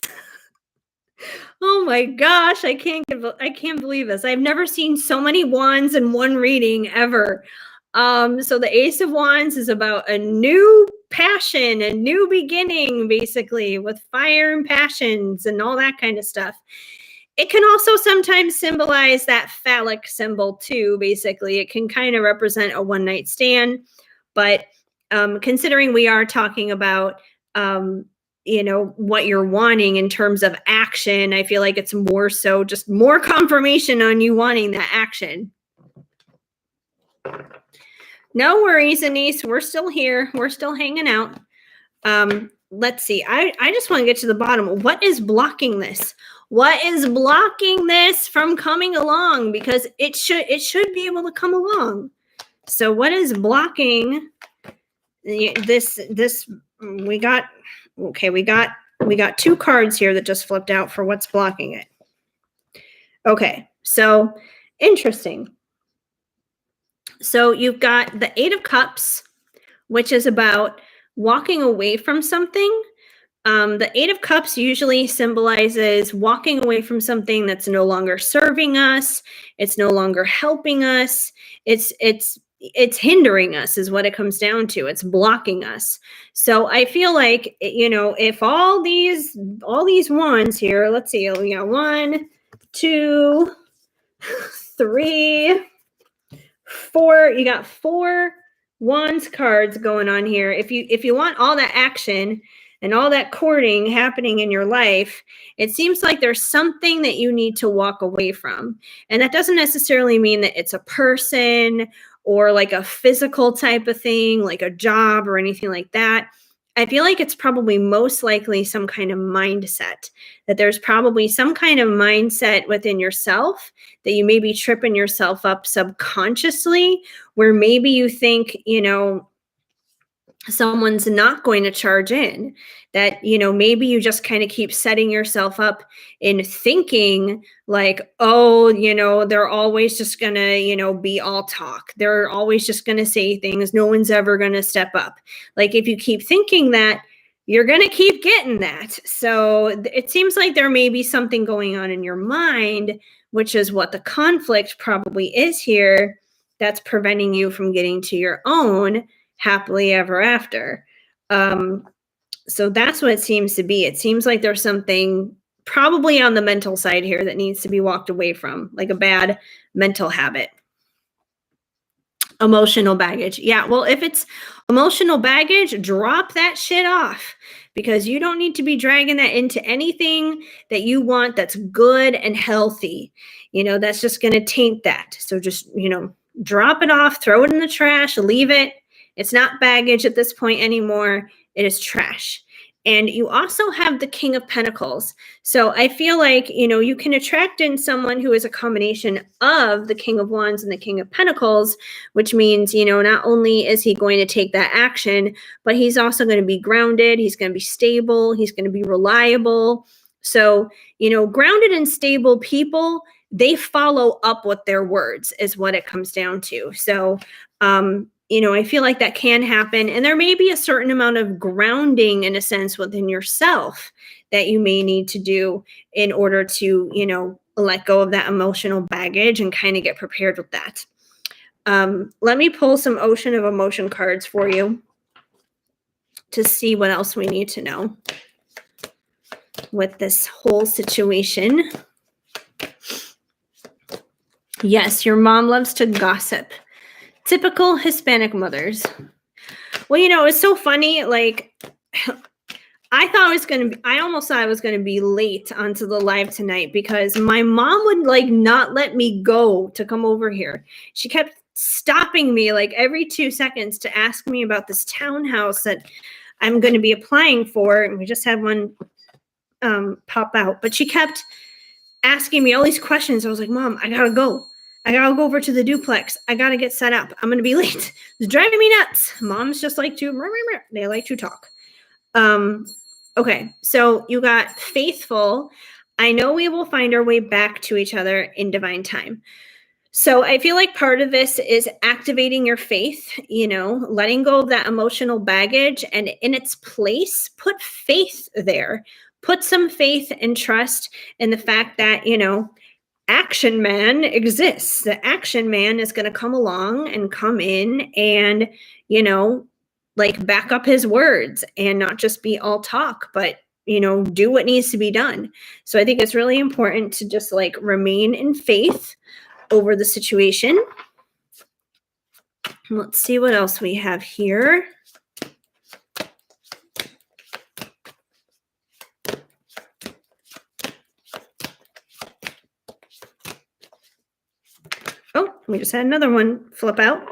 Oh my gosh, I can't believe this. I've never seen so many wands in one reading ever. So the Ace of Wands is about a new passion, a new beginning, basically, with fire and passions and all that kind of stuff. It can also sometimes symbolize that phallic symbol too, basically. It can kind of represent a one-night stand. But considering we are talking about, you know, what you're wanting in terms of action, I feel like it's more so just more confirmation on you wanting that action. No worries, Anise. We're still here. We're still hanging out. Let's see. I just want to get to the bottom. What is blocking this? What is blocking this from coming along? Because it should be able to come along. So what is blocking this? We got 2 cards here that just flipped out for what's blocking it. Okay, so interesting. So you've got the 8 of Cups, which is about walking away from something. The 8 of Cups usually symbolizes walking away from something that's no longer serving us. It's no longer helping us. It's it's hindering us is what it comes down to. It's blocking us. So I feel like, if all these wands here, let's see, we got 1, 2, 3, 4. You got 4 wands cards going on here. If you want all that action and all that courting happening in your life, it seems like there's something that you need to walk away from. And that doesn't necessarily mean that it's a person or like a physical type of thing, like a job or anything like that. I feel like it's probably most likely some kind of mindset, that there's probably some kind of mindset within yourself that you may be tripping yourself up subconsciously, where maybe you think, someone's not going to charge in, that, maybe you just kind of keep setting yourself up in thinking like, oh, they're always just going to, be all talk. They're always just going to say things. No one's ever going to step up. Like if you keep thinking that, you're going to keep getting that. So it seems like there may be something going on in your mind, which is what the conflict probably is here, that's preventing you from getting to your own happily ever after. So that's what it seems to be. It seems like there's something probably on the mental side here that needs to be walked away from, like a bad mental habit. Emotional baggage. Yeah, well, if it's emotional baggage, drop that shit off, because you don't need to be dragging that into anything that you want that's good and healthy. That's just going to taint that. So just, drop it off, throw it in the trash, leave it. It's not baggage at this point anymore. It is trash. And you also have the King of Pentacles. So I feel like, you can attract in someone who is a combination of the King of Wands and the King of Pentacles, which means, not only is he going to take that action, but he's also going to be grounded. He's going to be stable. He's going to be reliable. So, grounded and stable people, they follow up with their words is what it comes down to. So, I feel like that can happen. And there may be a certain amount of grounding, in a sense, within yourself that you may need to do in order to, let go of that emotional baggage and kind of get prepared with that. Let me pull some Ocean of Emotion cards for you to see what else we need to know with this whole situation. Yes, your mom loves to gossip. Typical Hispanic mothers. Well, it's so funny. Like, I almost thought I was going to be late onto the live tonight because my mom would not let me go to come over here. She kept stopping me every 2 seconds to ask me about this townhouse that I'm going to be applying for. And we just had one pop out, but she kept asking me all these questions. I was like, Mom, I got to go. I gotta go over to the duplex. I gotta get set up. I'm gonna be late. It's driving me nuts. Moms just like to, they like to talk. Okay, so you got faithful. I know we will find our way back to each other in divine time. So I feel like part of this is activating your faith, letting go of that emotional baggage, and in its place, put faith there. Put some faith and trust in the fact that, Action Man exists. The Action Man is going to come along and come in and, back up his words and not just be all talk, but, do what needs to be done. So I think it's really important to just remain in faith over the situation. Let's see what else we have here. Oh, we just had another one flip out.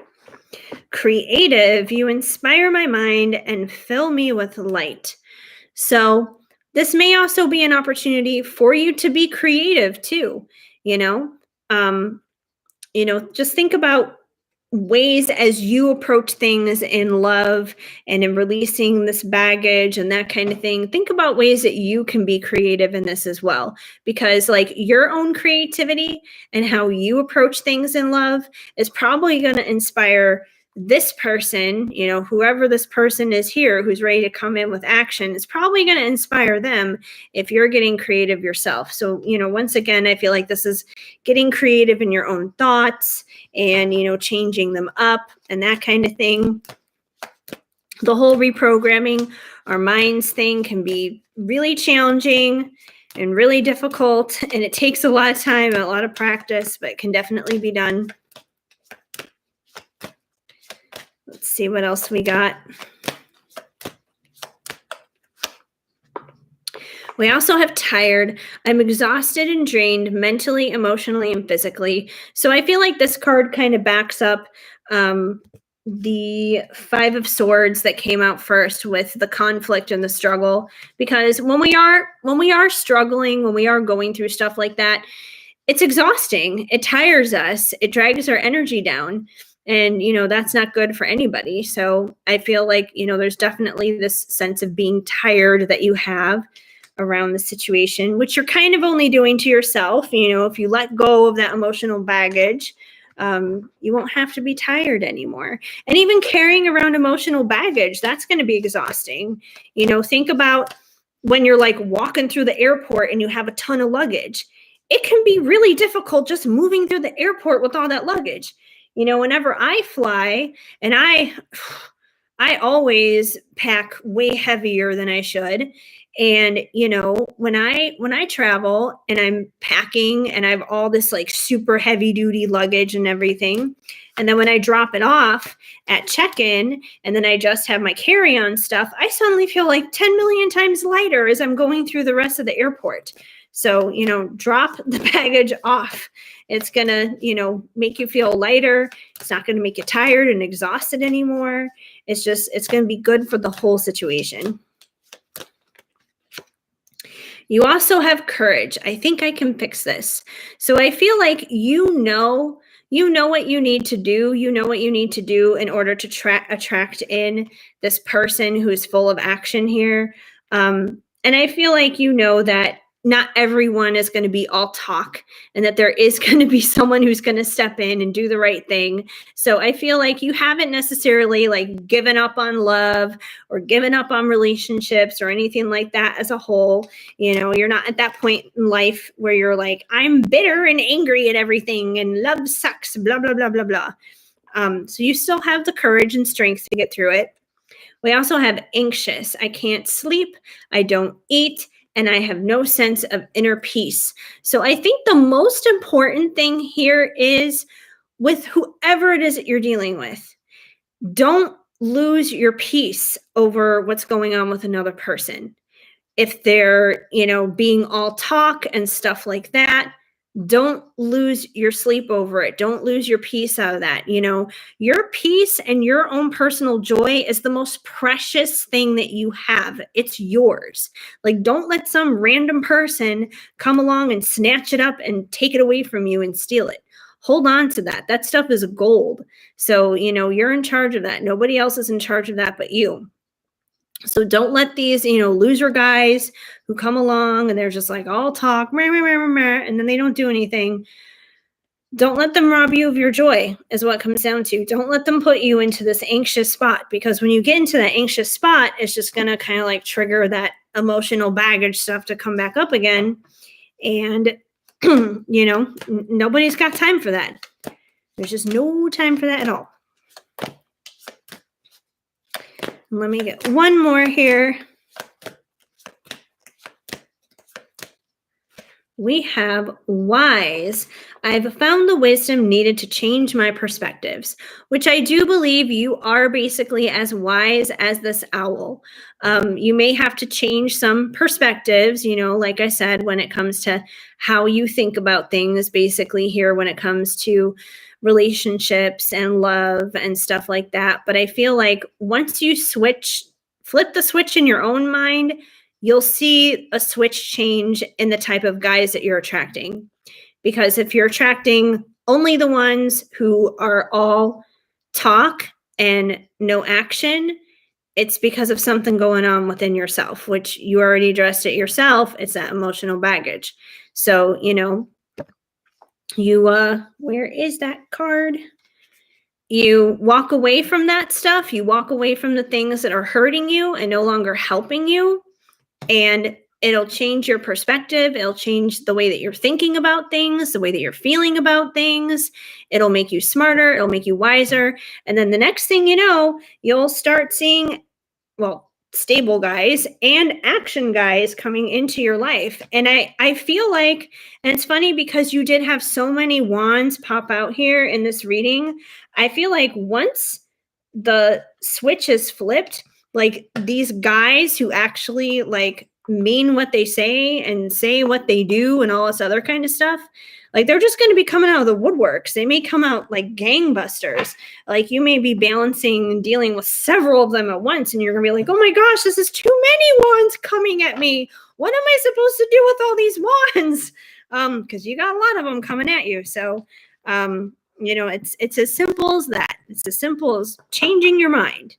Creative, you inspire my mind and fill me with light. So this may also be an opportunity for you to be creative too. Just think about ways as you approach things in love and in releasing this baggage and that kind of thing. Think about ways that you can be creative in this as well, because your own creativity and how you approach things in love is probably going to inspire this person, you know, whoever this person is here who's ready to come in with action is probably going to inspire them if you're getting creative yourself. So, you know, once again, I feel like this is getting creative in your own thoughts and, you know, changing them up and that kind of thing. The whole reprogramming our minds thing can be really challenging and really difficult, and it takes a lot of time and a lot of practice, but it can definitely be done. Let's see what else we got. We also have tired. I'm exhausted and drained mentally, emotionally, and physically. So I feel like this card kind of backs up the Five of Swords that came out first with the conflict and the struggle. Because when we are struggling, when we are going through stuff like that, it's exhausting. It tires us. It drags our energy down. And, you know, that's not good for anybody. So I feel like, you know, there's definitely this sense of being tired that you have around the situation, which you're kind of only doing to yourself. You know, if you let go of that emotional baggage, you won't have to be tired anymore. And even carrying around emotional baggage, that's going to be exhausting. You know, think about when you're like walking through the airport and you have a ton of luggage. It can be really difficult just moving through the airport with all that luggage. You know, whenever I fly, and I always pack way heavier than I should. And, you know, when I travel and I'm packing and I have all this like super heavy duty luggage and everything, and then when I drop it off at check-in and then I just have my carry-on stuff, I suddenly feel like 10 million times lighter as I'm going through the rest of the airport. So, you know, drop the baggage off. It's going to, you know, make you feel lighter. It's not going to make you tired and exhausted anymore. It's going to be good for the whole situation. You also have courage. I think I can fix this. So I feel like you know what you need to do. You know what you need to do in order to attract in this person who's full of action here. And I feel like you know that not everyone is going to be all talk and that there is going to be someone who's going to step in and do the right thing. So I feel like you haven't necessarily like given up on love or given up on relationships or anything like that as a whole. You know, you're not at that point in life where you're like, I'm bitter and angry at everything and love sucks, blah, blah, blah, blah, blah. So you still have the courage and strength to get through it. We also have anxious. I can't sleep. I don't eat. And I have no sense of inner peace. So I think the most important thing here is with whoever it is that you're dealing with, don't lose your peace over what's going on with another person. If they're, you know, being all talk and stuff like that, don't lose your sleep over it. Don't lose your peace out of that. You know, your peace and your own personal joy is the most precious thing that you have. It's yours. Like, don't let some random person come along and snatch it up and take it away from you and steal it. Hold on to that. That stuff is gold. So, you know, you're in charge of that. Nobody else is in charge of that but you. So don't let these, you know, loser guys who come along and they're just like all talk, and then they don't do anything. Don't let them rob you of your joy is what it comes down to. Don't let them put you into this anxious spot, because when you get into that anxious spot, it's just going to kind of like trigger that emotional baggage stuff to come back up again. And, you know, nobody's got time for that. There's just no time for that at all. Let me get one more here. We have wise. I've found the wisdom needed to change my perspectives, which I do believe you are basically as wise as this owl. You may have to change some perspectives, you know, like I said, when it comes to how you think about things, basically here when it comes to relationships and love and stuff like that. But I feel like once you flip the switch in your own mind, you'll see a switch change in the type of guys that you're attracting. Because if you're attracting only the ones who are all talk and no action, it's because of something going on within yourself, which you already addressed it yourself. It's that emotional baggage. So, you know, where is that card? you walk away from that stuff. You walk away from the things that are hurting you and no longer helping you. And it'll change your perspective. It'll change the way that you're thinking about things, the way that you're feeling about things. It'll make you smarter. It'll make you wiser. And then the next thing you know, you'll start seeing, well, stable guys and action guys coming into your life. And I feel like, and it's funny because you did have so many wands pop out here in this reading. I feel like once the switch is flipped, like these guys who actually like mean what they say and say what they do and all this other kind of stuff, like they're just going to be coming out of the woodworks. They may come out like gangbusters. Like you may be balancing and dealing with several of them at once, and you're going to be like, oh my gosh, this is too many wands coming at me. What am I supposed to do with all these wands? Because you got a lot of them coming at you. So, you know, it's as simple as that. It's as simple as changing your mind,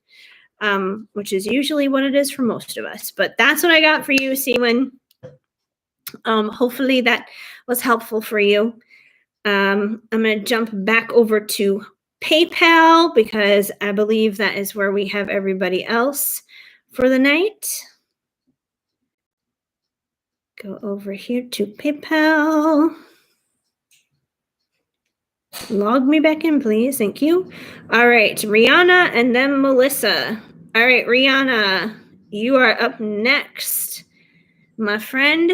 which is usually what it is for most of us. But that's what I got for you, Seaman. Hopefully that was helpful for you. I'm going to jump back over to PayPal because I believe that is where we have everybody else for the night. Go over here to PayPal. Log me back in, please. Thank you. All right, Rihanna and then Melissa. All right, Rihanna, you are up next, my friend.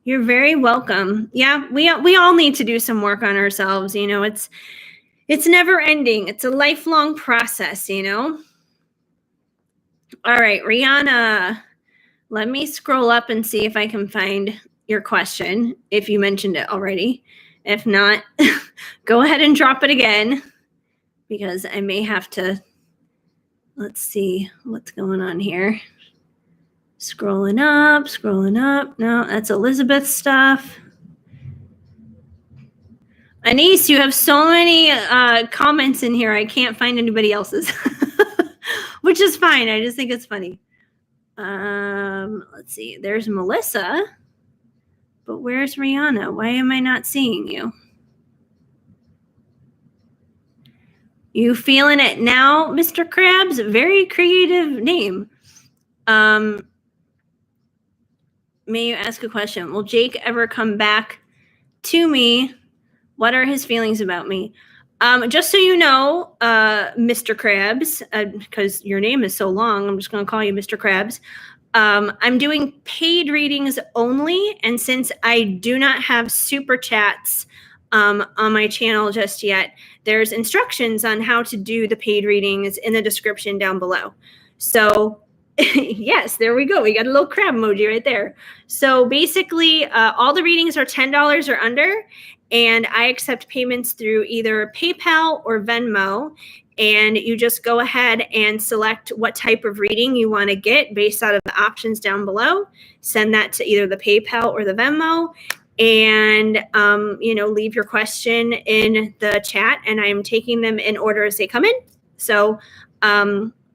You're very welcome. Yeah, we all need to do some work on ourselves. You know, it's never ending. It's a lifelong process, you know. All right, Rihanna, let me scroll up and see if I can find your question, if you mentioned it already. If not, go ahead and drop it again because I may have to, let's see what's going on here. Scrolling up. No, that's Elizabeth's stuff. Anise, you have so many comments in here. I can't find anybody else's, which is fine. I just think it's funny. Let's see. There's Melissa, but where's Rihanna? Why am I not seeing you? You feeling it now, Mr. Krabs? Very creative name. May you ask a question? Will Jake ever come back to me? What are his feelings about me? Just so you know, Mr. Krabs, because your name is so long, I'm just going to call you Mr. Krabs. I'm doing paid readings only. And since I do not have super chats on my channel just yet, there's instructions on how to do the paid readings in the description down below. So yes, there we go. We got a little crab emoji right there. So basically, all the readings are $10 or under, and I accept payments through either PayPal or Venmo. And you just go ahead and select what type of reading you want to get based out of the options down below. Send that to either the PayPal or the Venmo, and you know, leave your question in the chat, and I'm taking them in order as they come in. So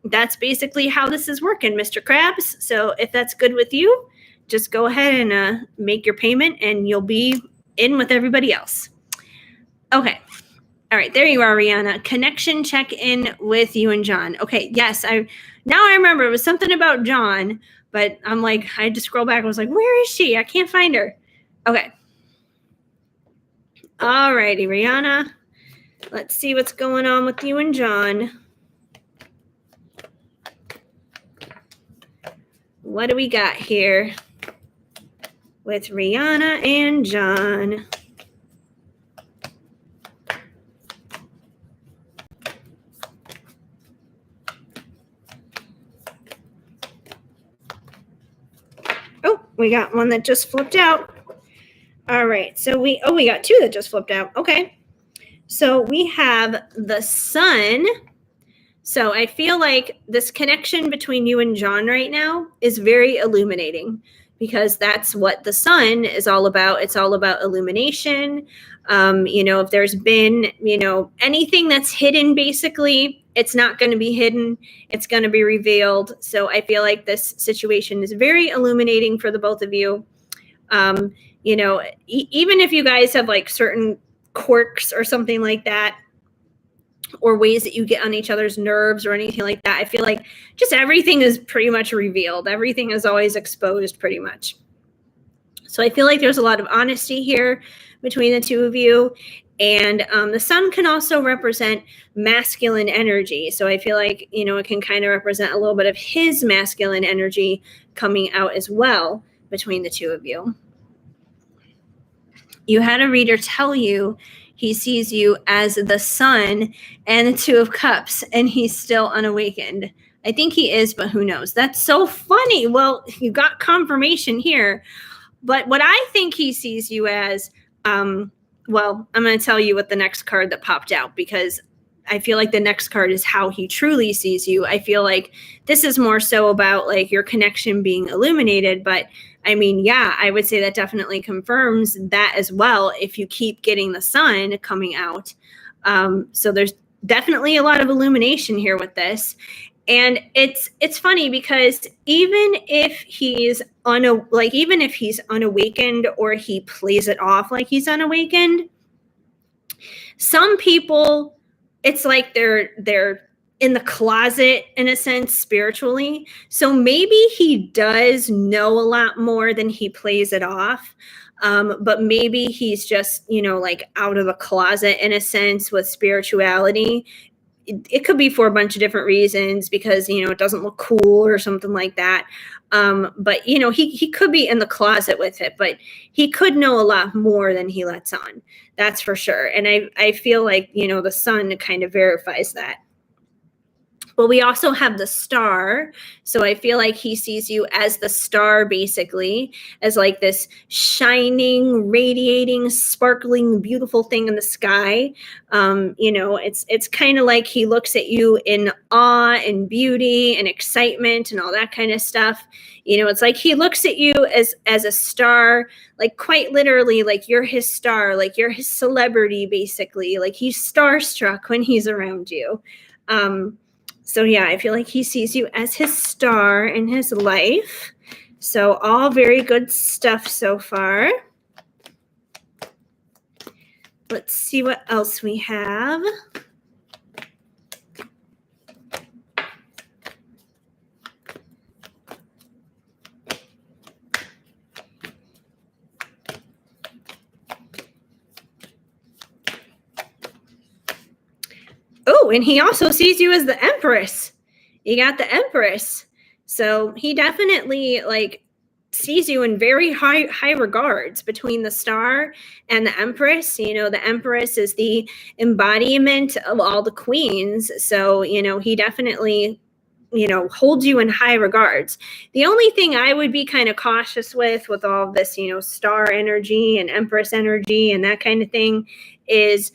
that's basically how this is working, Mr. Krabs. So if that's good with you, just go ahead and make your payment and you'll be in with everybody else. Okay. All right. There you are, Rihanna. Connection check-in with you and John. Okay. Yes. Now I remember it was something about John, but I'm like, I had to scroll back. I was like, where is she? I can't find her. Okay. All righty, Rihanna. Let's see what's going on with you and John. What do we got here with Rihanna and John? Oh, we got one that just flipped out. All right, so we got two that just flipped out. Okay, so we have the Sun. So I feel like this connection between you and John right now is very illuminating, because that's what the Sun is all about. It's all about illumination. You know, if there's been, you know, anything that's hidden, basically, it's not going to be hidden. It's going to be revealed. So I feel like this situation is very illuminating for the both of you. You know, even if you guys have like certain quirks or something like that, or ways that you get on each other's nerves or anything like that. I feel like just everything is pretty much revealed. Everything is always exposed pretty much. So I feel like there's a lot of honesty here between the two of you. And the sun can also represent masculine energy. So I feel like, you know, it can kind of represent a little bit of his masculine energy coming out as well between the two of you. You had a reader tell you he sees you as the sun and the Two of Cups, and he's still unawakened. I think he is, but who knows? That's so funny. Well, you got confirmation here. But what I think he sees you as, well, I'm going to tell you what the next card that popped out, because I feel like the next card is how he truly sees you. I feel like this is more so about like your connection being illuminated. But I mean, yeah, I would say that definitely confirms that as well if you keep getting the sun coming out. So there's definitely a lot of illumination here with this. And it's funny because even if he's unawakened or he plays it off like he's unawakened, some people, it's like they're in the closet in a sense spiritually. So maybe he does know a lot more than he plays it off. But maybe he's just, you know, like out of the closet in a sense with spirituality. It could be for a bunch of different reasons because, you know, it doesn't look cool or something like that. But, you know, he could be in the closet with it, but he could know a lot more than he lets on. That's for sure. And I feel like, you know, the sun kind of verifies that. But we also have the star. So I feel like he sees you as the star, basically, as like this shining, radiating, sparkling, beautiful thing in the sky. You know, it's kind of like he looks at you in awe and beauty and excitement and all that kind of stuff. You know, it's like he looks at you as a star, like quite literally, like you're his star, like you're his celebrity, basically. Like he's starstruck when he's around you. So yeah, I feel like he sees you as his star in his life. So all very good stuff so far. Let's see what else we have. Oh, and he also sees you as the Empress. You got the Empress. So he definitely like sees you in very high regards between the star and the Empress. You know, the Empress is the embodiment of all the queens. So, you know, he definitely, you know, holds you in high regards. The only thing I would be kind of cautious with all of this, you know, star energy and Empress energy and that kind of thing is,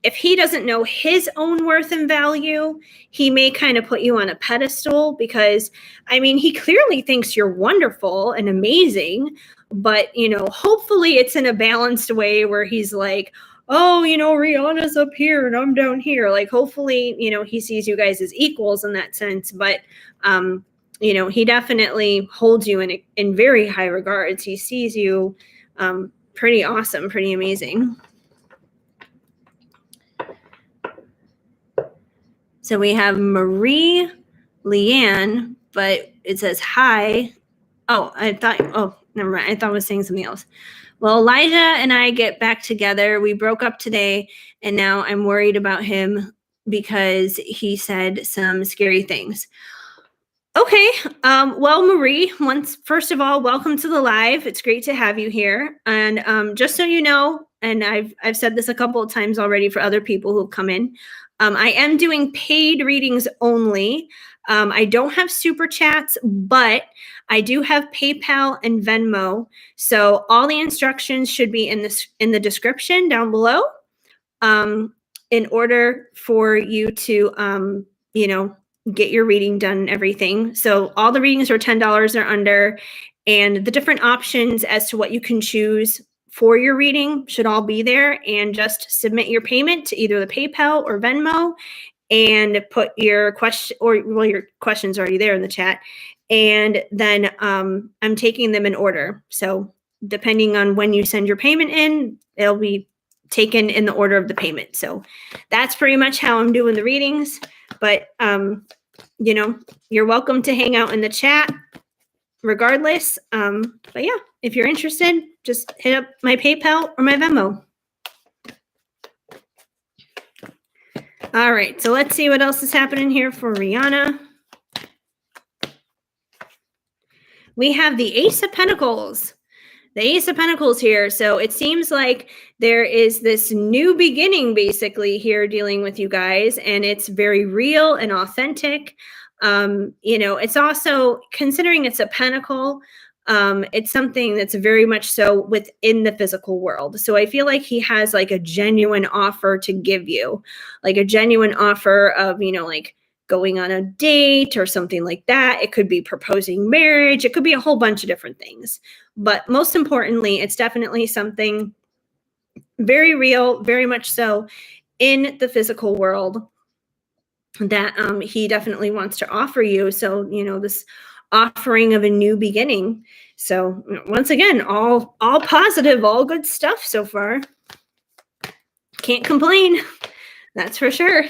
if he doesn't know his own worth and value, he may kind of put you on a pedestal because, I mean, he clearly thinks you're wonderful and amazing, but, you know, hopefully it's in a balanced way where he's like, oh, you know, Rihanna's up here and I'm down here. Like, hopefully, you know, he sees you guys as equals in that sense, but, you know, he definitely holds you in very high regards. He sees you pretty awesome, pretty amazing. So we have Marie Leanne, but it says hi. Oh, never mind. I thought I was saying something else. Well, Elijah and I get back together. We broke up today, and now I'm worried about him because he said some scary things. Okay. Well, Marie, first of all, welcome to the live. It's great to have you here. And just so you know, and I've said this a couple of times already for other people who've come in, I am doing paid readings only. I don't have super chats, but I do have PayPal and Venmo. So all the instructions should be in the description down below. In order for you to, you know, get your reading done and everything. So all the readings are $10 or under, and the different options as to what you can choose for your reading should all be there. And just submit your payment to either the PayPal or Venmo and put your question, or well, your question's already there in the chat. And then I'm taking them in order. So depending on when you send your payment in, it'll be taken in the order of the payment. So that's pretty much how I'm doing the readings. But, you know, you're welcome to hang out in the chat regardless. But yeah, if you're interested, just hit up my PayPal or my Venmo. All right, so let's see what else is happening here for Rihanna. We have the Ace of Pentacles. The Ace of Pentacles here. So it seems like there is this new beginning basically here dealing with you guys, and it's very real and authentic. You know, it's also, considering it's a pentacle, it's something that's very much so within the physical world. So I feel like he has like a genuine offer to give you, like a genuine offer of, you know, like going on a date or something like that. It could be proposing marriage. It could be a whole bunch of different things. But most importantly, it's definitely something very real, very much so in the physical world that he definitely wants to offer you. So, you know, this offering of a new beginning. So once again, all positive, all good stuff so far. Can't complain. That's for sure.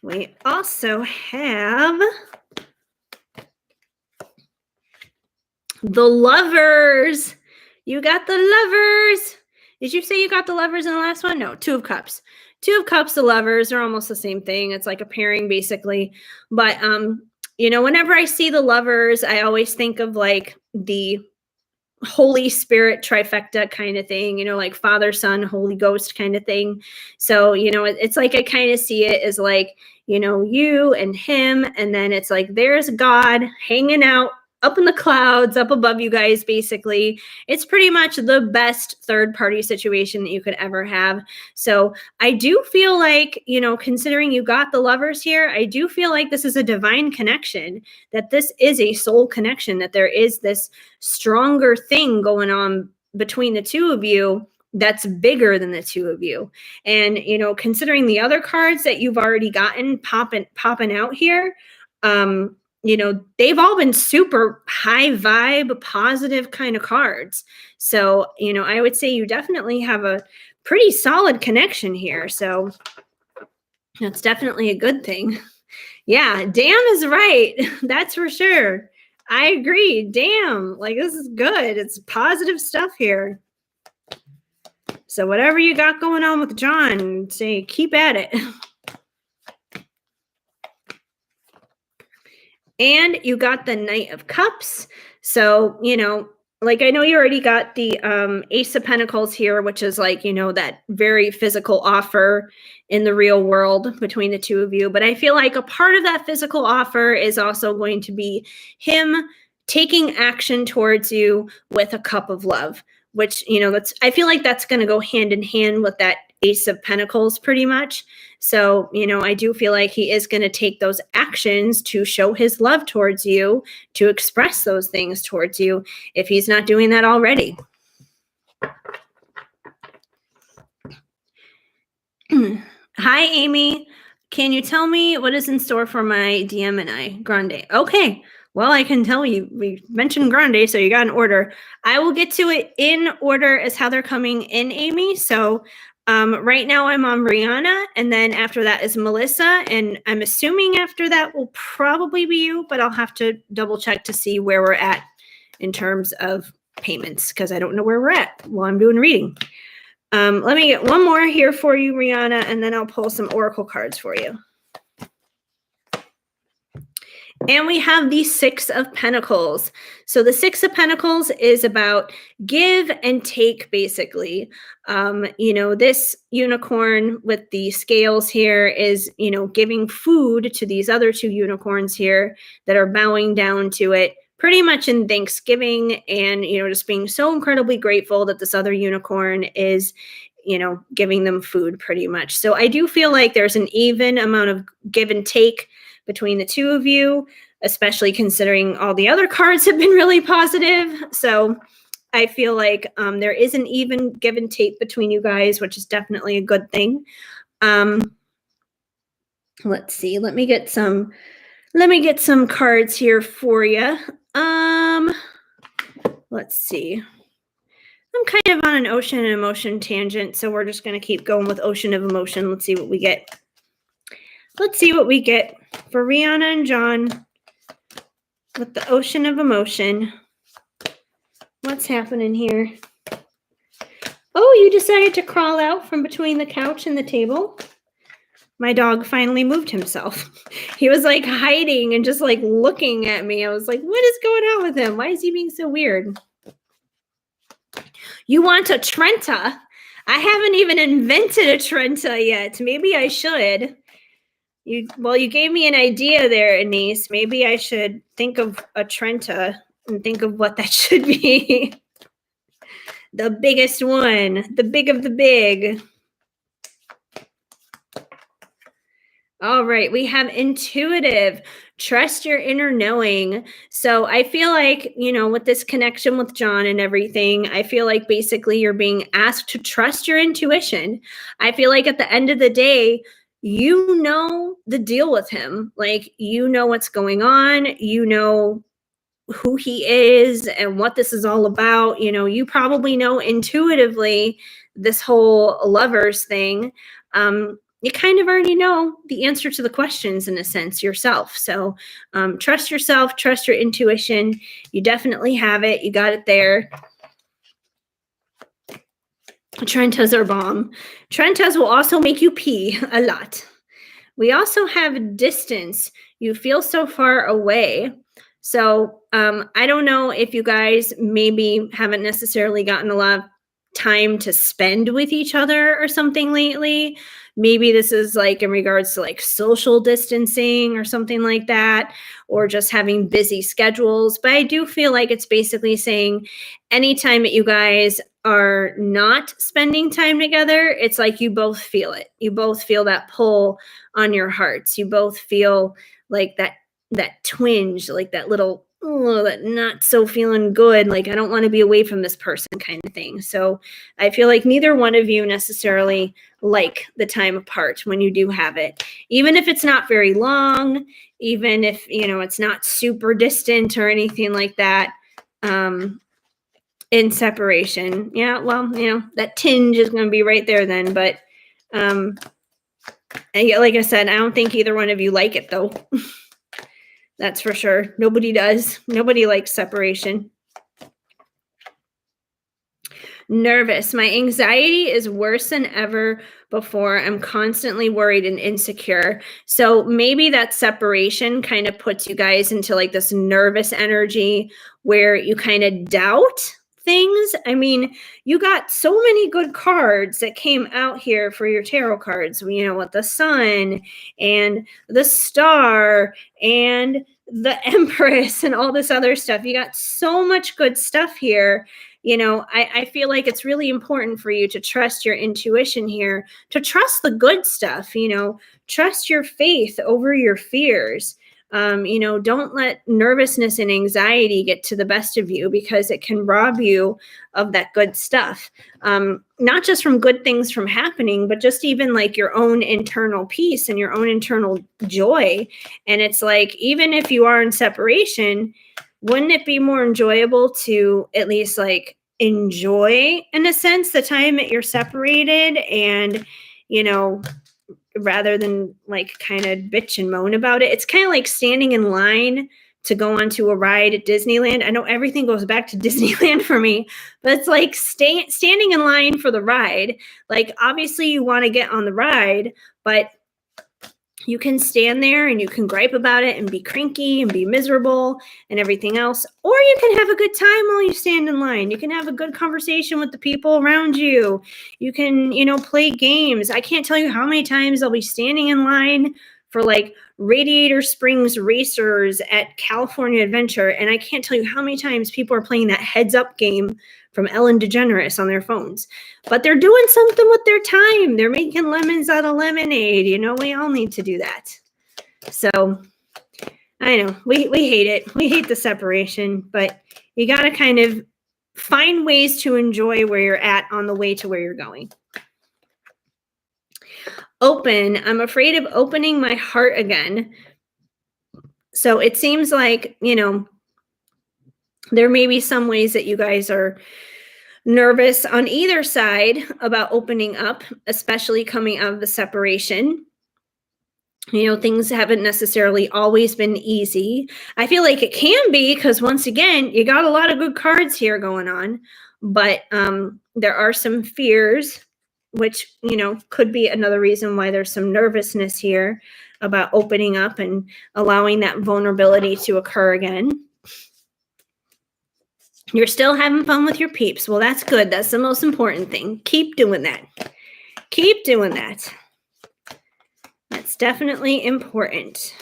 We also have the Lovers. You got the Lovers. Did you say you got the Lovers in the last one? No, Two of Cups. Two of Cups, the Lovers are almost the same thing. It's like a pairing basically. But, you know, whenever I see the Lovers, I always think of like the Holy Spirit trifecta kind of thing, you know, like Father, Son, Holy Ghost kind of thing. So, you know, it's like I kind of see it as like, you know, you and him, and then it's like there's God hanging out up in the clouds, up above you guys, basically. It's pretty much the best third party situation that you could ever have. So I do feel like, you know, considering you got the Lovers here, I do feel like this is a divine connection, that this is a soul connection, that there is this stronger thing going on between the two of you that's bigger than the two of you. And, you know, considering the other cards that you've already gotten popping out here, you know, they've all been super high vibe, positive kind of cards. So, you know, I would say you definitely have a pretty solid connection here. So that's definitely a good thing. Yeah, damn is right. That's for sure. I agree. Damn, like this is good. It's positive stuff here. So whatever you got going on with John, say keep at it. And you got the Knight of Cups. So, you know, like I know you already got the Ace of Pentacles here, which is like, you know, that very physical offer in the real world between the two of you. But I feel like a part of that physical offer is also going to be him taking action towards you with a cup of love, which, you know, I feel like that's going to go hand in hand with that Ace of Pentacles pretty much. So, you know, I do feel like he is going to take those actions to show his love towards you, to express those things towards you, if he's not doing that already. Hi, Amy. Can you tell me what is in store for my DM and I? Grande. Okay. Well, I can tell you, we mentioned Grande, so you got an order. I will get to it in order as how they're coming in, Amy. So right now I'm on Rihanna, and then after that is Melissa, and I'm assuming after that will probably be you, but I'll have to double check to see where we're at in terms of payments, because I don't know where we're at while I'm doing reading. Let me get one more here for you, Rihanna, and then I'll pull some oracle cards for you. And we have the Six of Pentacles. So the Six of Pentacles is about give and take, basically. You know, this unicorn with the scales here is, you know, giving food to these other two unicorns here that are bowing down to it, pretty much in Thanksgiving, and, you know, just being so incredibly grateful that this other unicorn is, you know, giving them food pretty much. So I do feel like there's an even amount of give and take between the two of you, especially considering all the other cards have been really positive. So I feel like there is an even give and take between you guys, which is definitely a good thing. Let's see. Let me get some cards here for you. let's see. I'm kind of on an ocean and emotion tangent, so we're just going to keep going with ocean of emotion. Let's see what we get. Let's see what we get for Rihanna and John with the ocean of emotion. What's happening here? Oh, you decided to crawl out from between the couch and the table? My dog finally moved himself. He was like hiding and just like looking at me. I was like, what is going on with him? Why is he being so weird? You want a Trenta? I haven't even invented a Trenta yet. Maybe I should. You gave me an idea there, Anise. Maybe I should think of a Trenta and think of what that should be. The biggest one, the big of the big. All right, we have intuitive. Trust your inner knowing. So I feel like, with this connection with John and everything, I feel like basically you're being asked to trust your intuition. I feel like at the end of the day, you know the deal with him. Like, you know what's going on. You know who he is and what this is all about. You probably know intuitively this whole lovers thing. You kind of already know the answer to the questions in a sense yourself. So trust yourself, trust your intuition. You definitely have it. You got it there. Trentas are bomb. Trentas will also make you pee a lot. We also have distance. You feel so far away. So I don't know if you guys maybe haven't necessarily gotten a lot of time to spend with each other or something lately. Maybe this is like in regards to like social distancing or something like that, or just having busy schedules. But I do feel like it's basically saying anytime that you guys are not spending time together, it's like you both feel it. You both feel that pull on your hearts. You both feel like that twinge, like that little, that not so feeling good, like I don't want to be away from this person kind of thing. So I feel like neither one of you necessarily like the time apart when you do have it, even if it's not very long, even if it's not super distant or anything like that. In separation, that tinge is going to be right there then. But and like I said, I don't think either one of you like it though. That's for sure. Nobody does. Nobody likes separation. Nervous. My anxiety is worse than ever before. I'm constantly worried and insecure. So maybe that separation kind of puts you guys into like this nervous energy where you kind of doubt things. I mean, you got so many good cards that came out here for your tarot cards, with the sun and the star and the Empress and all this other stuff. You got so much good stuff here. I feel like it's really important for you to trust your intuition here, to trust the good stuff, trust your faith over your fears. Don't let nervousness and anxiety get to the best of you, because it can rob you of that good stuff. Not just from good things from happening, but just even like your own internal peace and your own internal joy. And it's like, even if you are in separation, wouldn't it be more enjoyable to at least like enjoy, in a sense, the time that you're separated, and rather than like kind of bitch and moan about it? It's kind of like standing in line to go onto a ride at Disneyland. I know everything goes back to Disneyland for me, but it's like standing in line for the ride. Like, obviously you want to get on the ride, but you can stand there and you can gripe about it and be cranky and be miserable and everything else. Or you can have a good time while you stand in line. You can have a good conversation with the people around you. You can, play games. I can't tell you how many times I'll be standing in line for like Radiator Springs Racers at California Adventure. And I can't tell you how many times people are playing that Heads Up game from Ellen DeGeneres on their phones. But they're doing something with their time. They're making lemons out of lemonade. We all need to do that. So I know we hate it. We hate the separation, but you got to kind of find ways to enjoy where you're at on the way to where you're going. Open. I'm afraid of opening my heart again. So it seems like, There may be some ways that you guys are nervous on either side about opening up, especially coming out of the separation. You know, things haven't necessarily always been easy. I feel like it can be because, once again, you got a lot of good cards here going on, but there are some fears, which, you know, could be another reason why there's some nervousness here about opening up and allowing that vulnerability to occur again. You're still having fun with your peeps. Well, that's good. That's the most important thing. Keep doing that. Keep doing that. That's definitely important.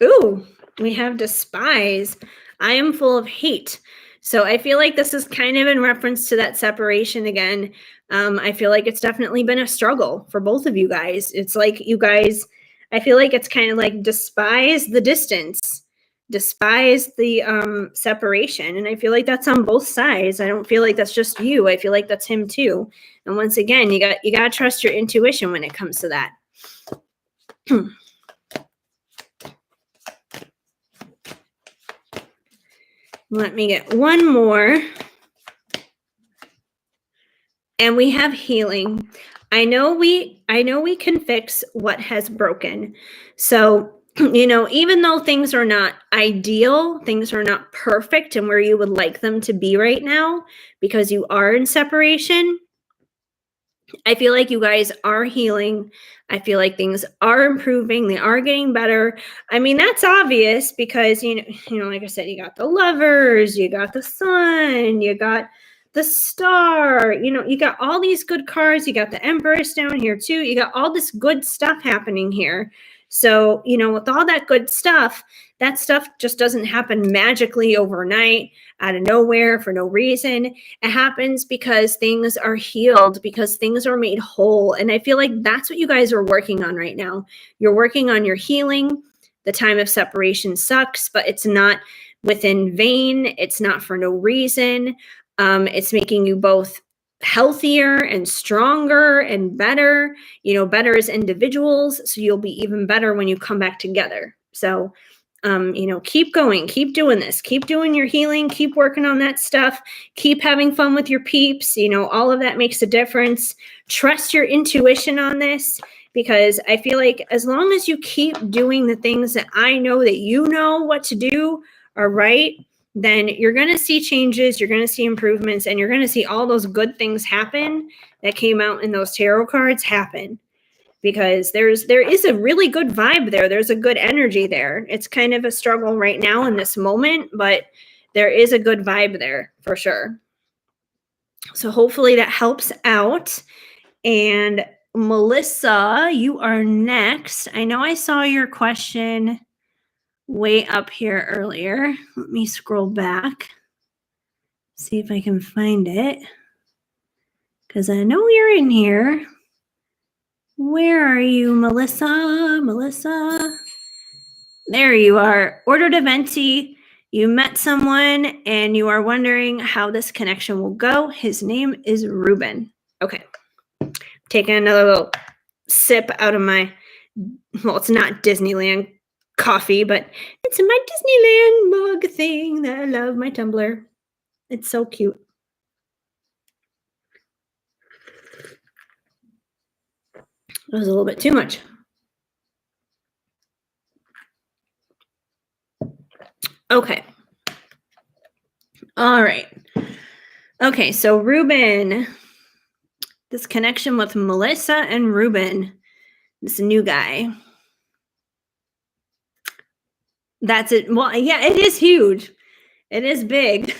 Ooh, we have despise. I am full of hate. So I feel like this is kind of in reference to that separation again. I feel like it's definitely been a struggle for both of you guys. It's like you guys, I feel like it's kind of like despise the distance, despise the separation. And I feel like that's on both sides. I don't feel like that's just you. I feel like that's him too. And once again, you got to trust your intuition when it comes to that. Let me get one more. And we have healing. I know we can fix what has broken. So, you know, even though things are not ideal, things are not perfect and where you would like them to be right now, because you are in separation, I feel like you guys are healing. I feel like things are improving. They are getting better. I mean, that's obvious because, you know, like I said, you got the Lovers, you got the Sun, you got the Star, you know, you got all these good cards. You got the Empress down here too. You got all this good stuff happening here. So, you know, with all that good stuff, that stuff just doesn't happen magically overnight out of nowhere for no reason. It happens because things are healed, because things are made whole. And I feel like that's what you guys are working on right now. You're working on your healing. The time of separation sucks, but it's not within vain. It's not for no reason. It's making you both healthier and stronger and better, you know, better as individuals. So you'll be even better when you come back together. So, you know, keep going, keep doing this, keep doing your healing, keep working on that stuff, keep having fun with your peeps. You know, all of that makes a difference. Trust your intuition on this, because I feel like as long as you keep doing the things that I know that you know what to do are right, then you're going to see changes, you're going to see improvements, and you're going to see all those good things happen that came out in those tarot cards happen. Because there is a really good vibe there. There's a good energy there. It's kind of a struggle right now in this moment, but there is a good vibe there for sure. So hopefully that helps out. And Melissa, you are next. I know I saw your question way up here earlier. Let me scroll back, see if I can find it, because I know you're in here. Where are you, Melissa? Melissa. There you are. Ordered a Venti. You met someone and you are wondering how this connection will go. His name is Ruben. Okay. Taking another little sip out of my, well, it's not Disneyland coffee, but it's my Disneyland mug thing that I love, my tumbler. It's so cute. That was a little bit too much. Okay. All right. Okay, so Ruben, this connection with Melissa and Ruben, this new guy. That's it. Well, yeah, it is huge. It is big.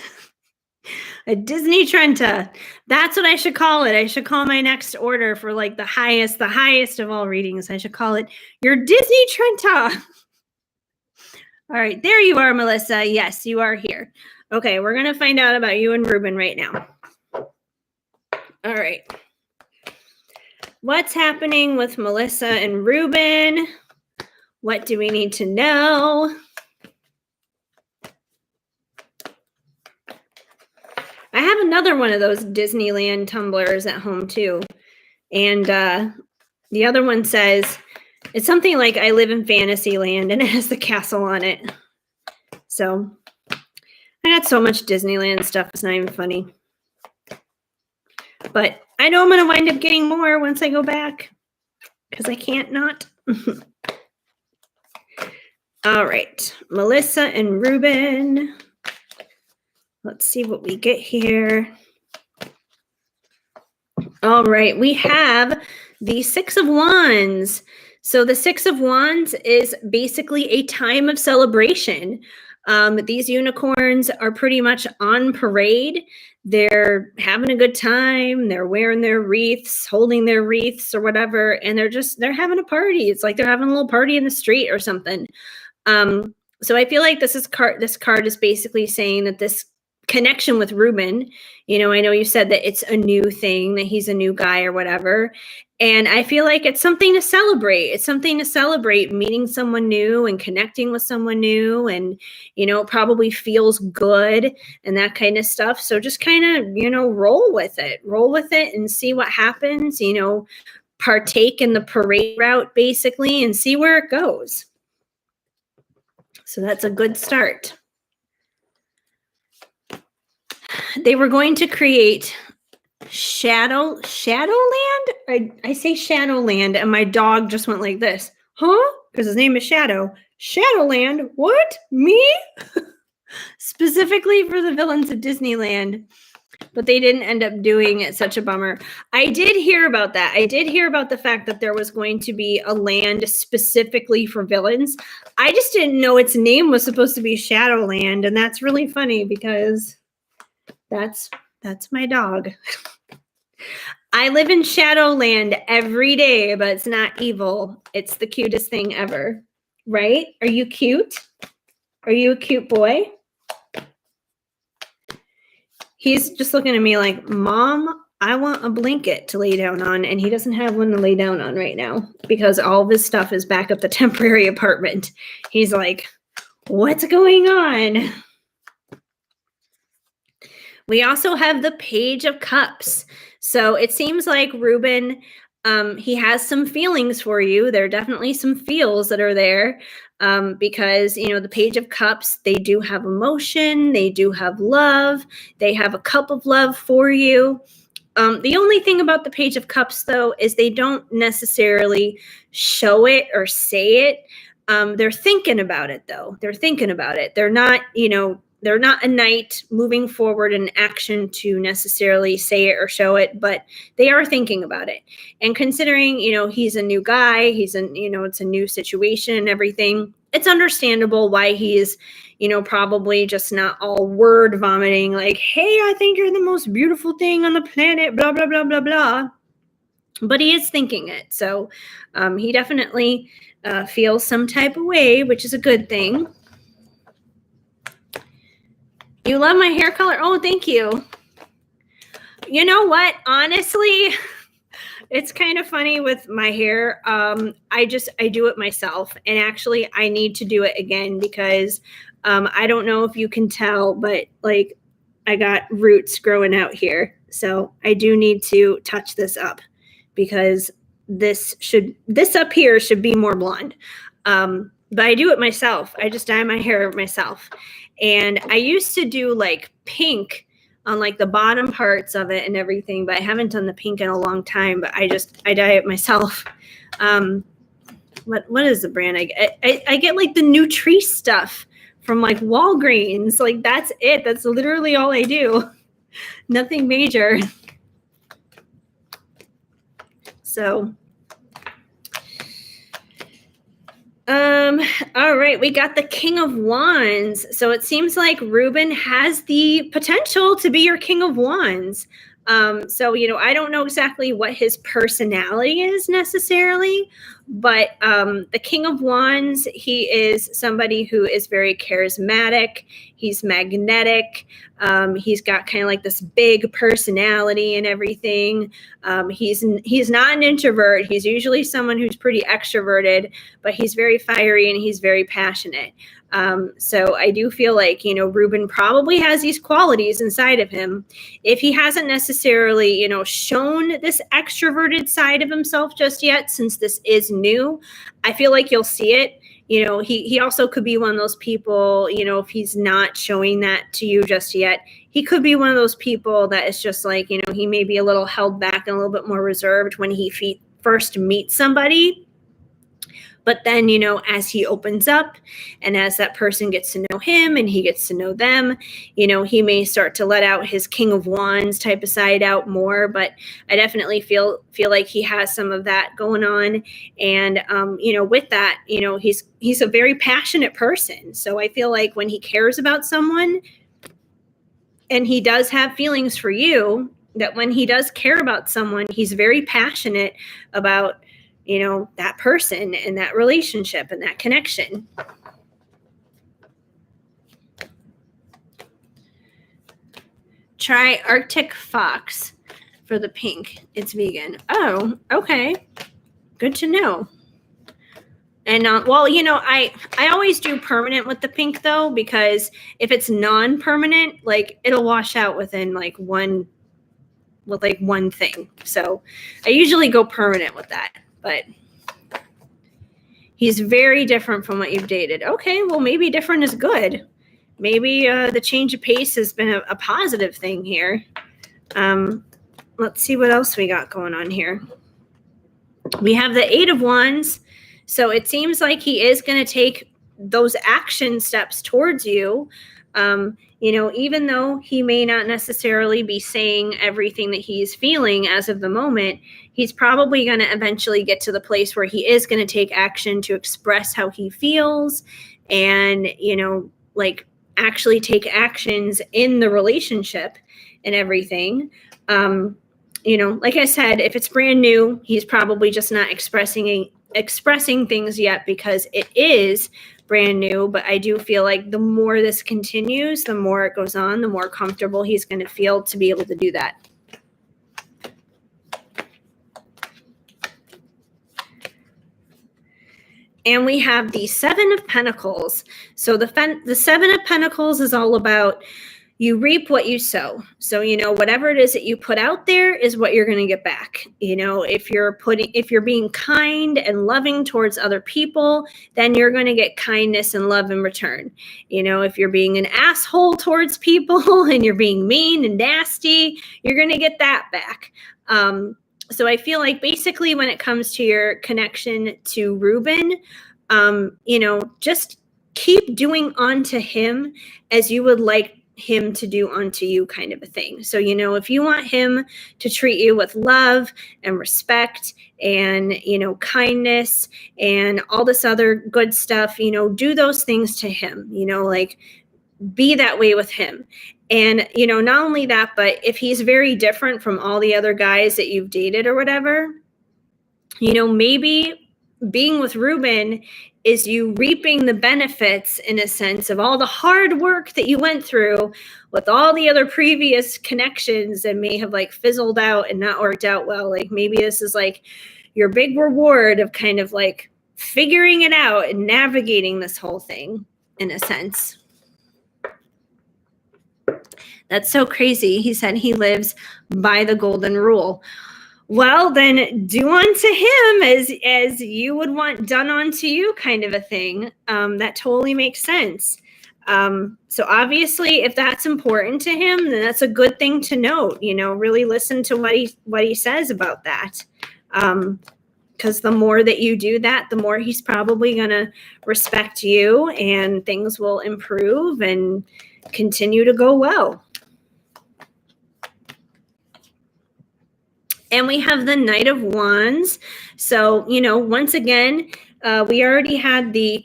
A Disney Trenta. That's what I should call it. I should call my next order for like the highest of all readings. I should call it your Disney Trenta. All right, there you are, Melissa. Yes, you are here. Okay, we're going to find out about you and Ruben right now. All right. What's happening with Melissa and Ruben? What do we need to know? I have another one of those Disneyland tumblers at home too. And the other one says, It's something like I live in Fantasyland and it has the castle on it. So I got so much Disneyland stuff. It's not even funny. But I know I'm going to wind up getting more once I go back because I can't not. All right. Melissa and Ruben. Let's see what we get here. All right. We have the Six of Wands. So the Six of Wands is basically a time of celebration. These unicorns are pretty much on parade. They're having a good time. They're wearing their wreaths, holding their wreaths or whatever. And they're having a party. It's like they're having a little party in the street or something. So I feel like this card is basically saying that this connection with Ruben, I know you said that it's a new thing, that he's a new guy or whatever. And I feel like it's something to celebrate. It's something to celebrate meeting someone new and connecting with someone new, and, it probably feels good and that kind of stuff. So just kind of, roll with it and see what happens, partake in the parade route basically and see where it goes. So that's a good start. They were going to create Shadowland. I say Shadowland, and my dog just went like this. Huh? Because his name is Shadow. Shadowland? What? Me? Specifically for the villains of Disneyland. But they didn't end up doing it. Such a bummer. I did hear about that. I did hear about the fact that there was going to be a land specifically for villains. I just didn't know its name was supposed to be Shadowland. And that's really funny because that's my dog. I live in Shadowland every day, but it's not evil. It's the cutest thing ever. Right? Are you cute? Are you a cute boy? He's just looking at me like, Mom, I want a blanket to lay down on, and he doesn't have one to lay down on right now because all of his stuff is back at the temporary apartment. He's like, what's going on? We also have the Page of Cups. So it seems like Ruben, he has some feelings for you. There are definitely some feels that are there. Because, the Page of Cups, they do have emotion, they do have love, they have a cup of love for you. The only thing about the Page of Cups, though, is they don't necessarily show it or say it. They're thinking about it, though. They're thinking about it. They're not, they're not a knight moving forward in action to necessarily say it or show it, but they are thinking about it. And considering, he's a new guy, it's a new situation and everything, it's understandable why he's, probably just not all word vomiting like, hey, I think you're the most beautiful thing on the planet, blah, blah, blah, blah, blah. But he is thinking it. So he definitely feels some type of way, which is a good thing. You love my hair color? Oh, thank you. You know what? Honestly, it's kind of funny with my hair. I do it myself. And actually, I need to do it again because I don't know if you can tell, but like I got roots growing out here. So I do need to touch this up because this up here should be more blonde. But I do it myself. I just dye my hair myself. And I used to do like pink on like the bottom parts of it and everything, but I haven't done the pink in a long time, but I dye it myself. What is the brand? I get like the Nutrice stuff from like Walgreens. Like that's it. That's literally all I do. Nothing major. So all right, we got the King of Wands. So it seems like Ruben has the potential to be your King of Wands. So, I don't know exactly what his personality is necessarily, but the King of Wands, he is somebody who is very charismatic. He's magnetic. He's got kind of like this big personality and everything. He's not an introvert. He's usually someone who's pretty extroverted, but he's very fiery and he's very passionate. So I do feel like, Ruben probably has these qualities inside of him. If he hasn't necessarily, shown this extroverted side of himself just yet, since this is new, I feel like you'll see it. He also could be one of those people, if he's not showing that to you just yet, he could be one of those people that is just like, he may be a little held back and a little bit more reserved when he first meets somebody. But then, as he opens up and as that person gets to know him and he gets to know them, he may start to let out his King of Wands type of side out more. But I definitely feel like he has some of that going on. And, with that, he's a very passionate person. So I feel like when he cares about someone and he does have feelings for you, that when he does care about someone, he's very passionate about that person and that relationship and that connection. Try Arctic Fox for the pink. It's vegan. Oh, okay. Good to know. And I always do permanent with the pink though, because if it's non-permanent, like it'll wash out within like one thing. So I usually go permanent with that. But he's very different from what you've dated. Okay, well, maybe different is good. Maybe the change of pace has been a positive thing here. Let's see what else we got going on here. We have the 8 of Wands. So it seems like he is going to take those action steps towards you. Even though he may not necessarily be saying everything that he's feeling as of the moment, he's probably going to eventually get to the place where he is going to take action to express how he feels and, actually take actions in the relationship and everything. Like I said, if it's brand new, he's probably just not expressing things yet because it is brand new. But I do feel like the more this continues, the more it goes on, the more comfortable he's going to feel to be able to do that. And we have the 7 of Pentacles. So the 7 of Pentacles is all about you reap what you sow. So, whatever it is that you put out there is what you're going to get back. If you're being kind and loving towards other people, then you're going to get kindness and love in return. If you're being an asshole towards people and you're being mean and nasty, you're going to get that back. So I feel like basically when it comes to your connection to Ruben, just keep doing unto him as you would like him to do unto you, kind of a thing. So, if you want him to treat you with love and respect and, kindness and all this other good stuff, do those things to him, be that way with him. And, not only that, but if he's very different from all the other guys that you've dated or whatever, maybe being with Ruben is you reaping the benefits, in a sense, of all the hard work that you went through with all the other previous connections that may have fizzled out and not worked out well. Maybe this is your big reward of kind of figuring it out and navigating this whole thing, in a sense. That's so crazy. He said he lives by the golden rule. Well, then do unto him as you would want done unto you, kind of a thing. That totally makes sense. So obviously, if that's important to him, then that's a good thing to note. Really listen to what he says about that. Because the more that you do that, the more he's probably going to respect you and things will improve and continue to go well. And we have the Knight of Wands. So, once again, we already had the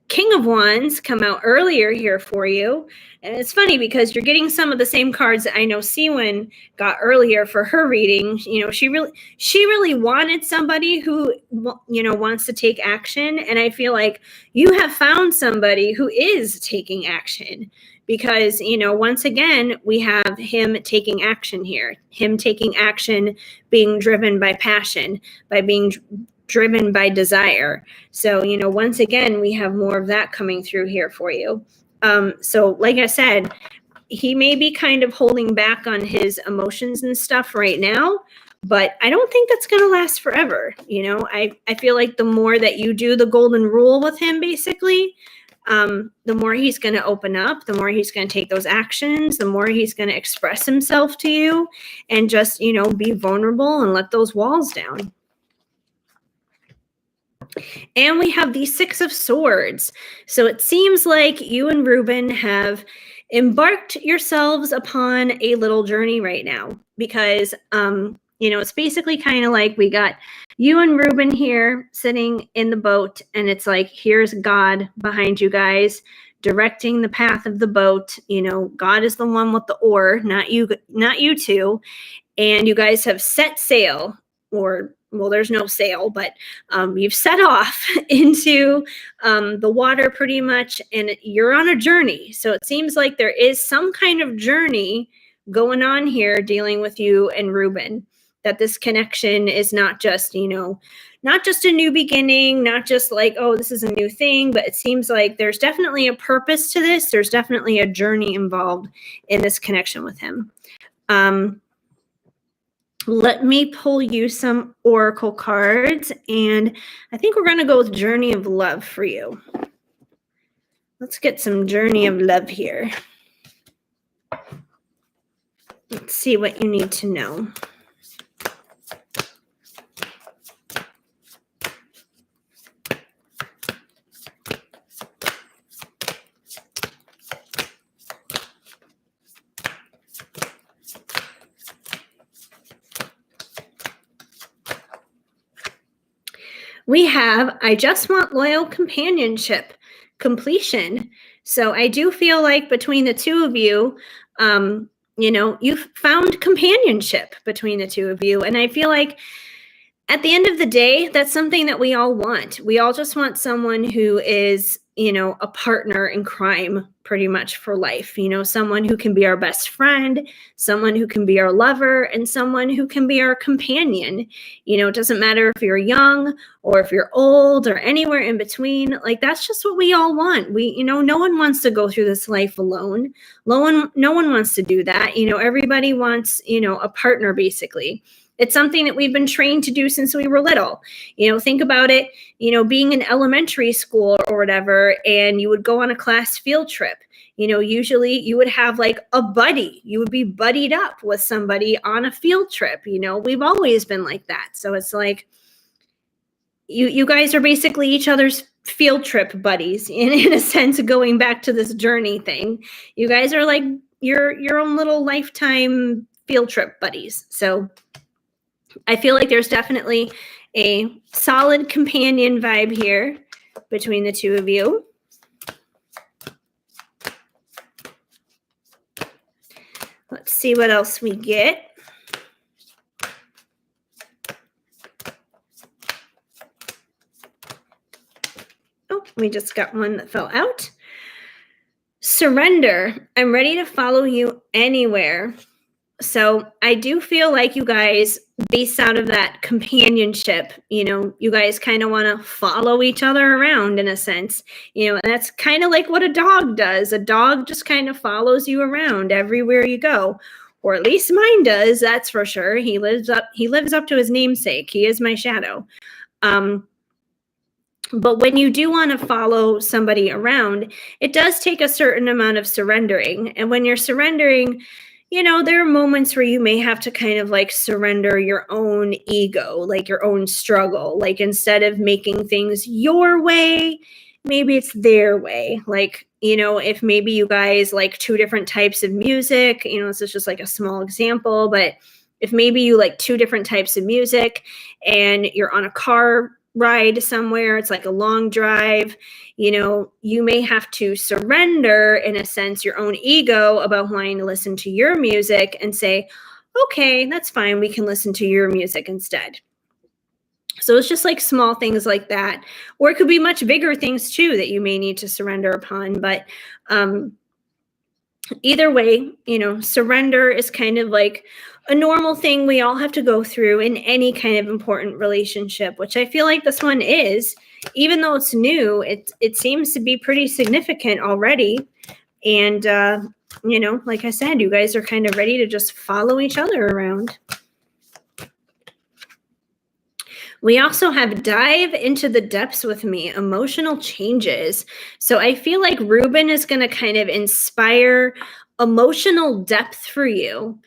King of Wands come out earlier here for you. And it's funny because you're getting some of the same cards that I know Siwin got earlier for her reading. She really wanted somebody who, wants to take action. And I feel like you have found somebody who is taking action. because, once again, we have him taking action here, him taking action, being driven by passion, by being driven by desire. So, once again, we have more of that coming through here for you. So like I said, he may be kind of holding back on his emotions and stuff right now, but I don't think that's going to last forever. I feel like the more that you do the golden rule with him, basically, the more he's going to open up, the more he's going to take those actions, the more he's going to express himself to you and just, be vulnerable and let those walls down. And we have the Six of Swords. So it seems like you and Ruben have embarked yourselves upon a little journey right now, because, it's basically kind of like we got you and Ruben here sitting in the boat, and it's like, here's God behind you guys directing the path of the boat. God is the one with the oar, not you two. And you guys have set sail, or, well, there's no sail, but you've set off into the water pretty much, and you're on a journey. So it seems like there is some kind of journey going on here dealing with you and Ruben, that this connection is not just, not just a new beginning, not just like, oh, this is a new thing, but it seems like there's definitely a purpose to this. There's definitely a journey involved in this connection with him. Let me pull you some oracle cards, and I think we're going to go with Journey of Love for you. Let's get some Journey of Love here. Let's see what you need to know. We have, I just want loyal companionship, completion. So I do feel like between the two of you, you've found companionship between the two of you. And I feel like at the end of the day, that's something that we all want. We all just want someone who is, a partner in crime pretty much for life. Someone who can be our best friend, someone who can be our lover, and someone who can be our companion. It doesn't matter if you're young or if you're old or anywhere in between. Like, that's just what we all want. No one wants to go through this life alone. No one wants to do that. Everybody wants, a partner, basically. It's something that we've been trained to do since we were little. Think about it, being in elementary school or whatever, and you would go on a class field trip. Usually you would have like a buddy. You would be buddied up with somebody on a field trip. We've always been like that. So it's like you guys are basically each other's field trip buddies in a sense, going back to this journey thing. You guys are like your own little lifetime field trip buddies. So I feel like there's definitely a solid companion vibe here between the two of you. Let's see what else we get. Oh, we just got one that fell out. Surrender. I'm ready to follow you anywhere. So I do feel like you guys, based out of that companionship, you guys kind of want to follow each other around in a sense, and that's kind of like what a dog does. A dog just kind of follows you around everywhere you go, or at least mine does. That's for sure. He lives up to his namesake. He is my shadow. But when you do want to follow somebody around, it does take a certain amount of surrendering. And when you're surrendering, there are moments where you may have to kind of like surrender your own ego, like your own struggle. Like, instead of making things your way, maybe it's their way. Like, if maybe you guys like two different types of music, this is just like a small example, but if maybe you like two different types of music and you're on a car ride somewhere, it's like a long drive, you may have to surrender, in a sense, your own ego about wanting to listen to your music and say, okay, that's fine. We can listen to your music instead. So it's just like small things like that, or it could be much bigger things too that you may need to surrender upon. But either way, surrender is kind of like a normal thing we all have to go through in any kind of important relationship, which I feel like this one is. Even though it's new, it seems to be pretty significant already. And, like I said, you guys are kind of ready to just follow each other around. We also have dive into the depths with me, emotional changes. So I feel like Ruben is going to kind of inspire emotional depth for you.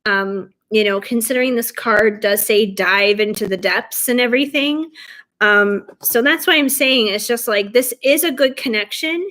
Considering this card does say dive into the depths and everything. So that's why I'm saying it's just like, this is a good connection.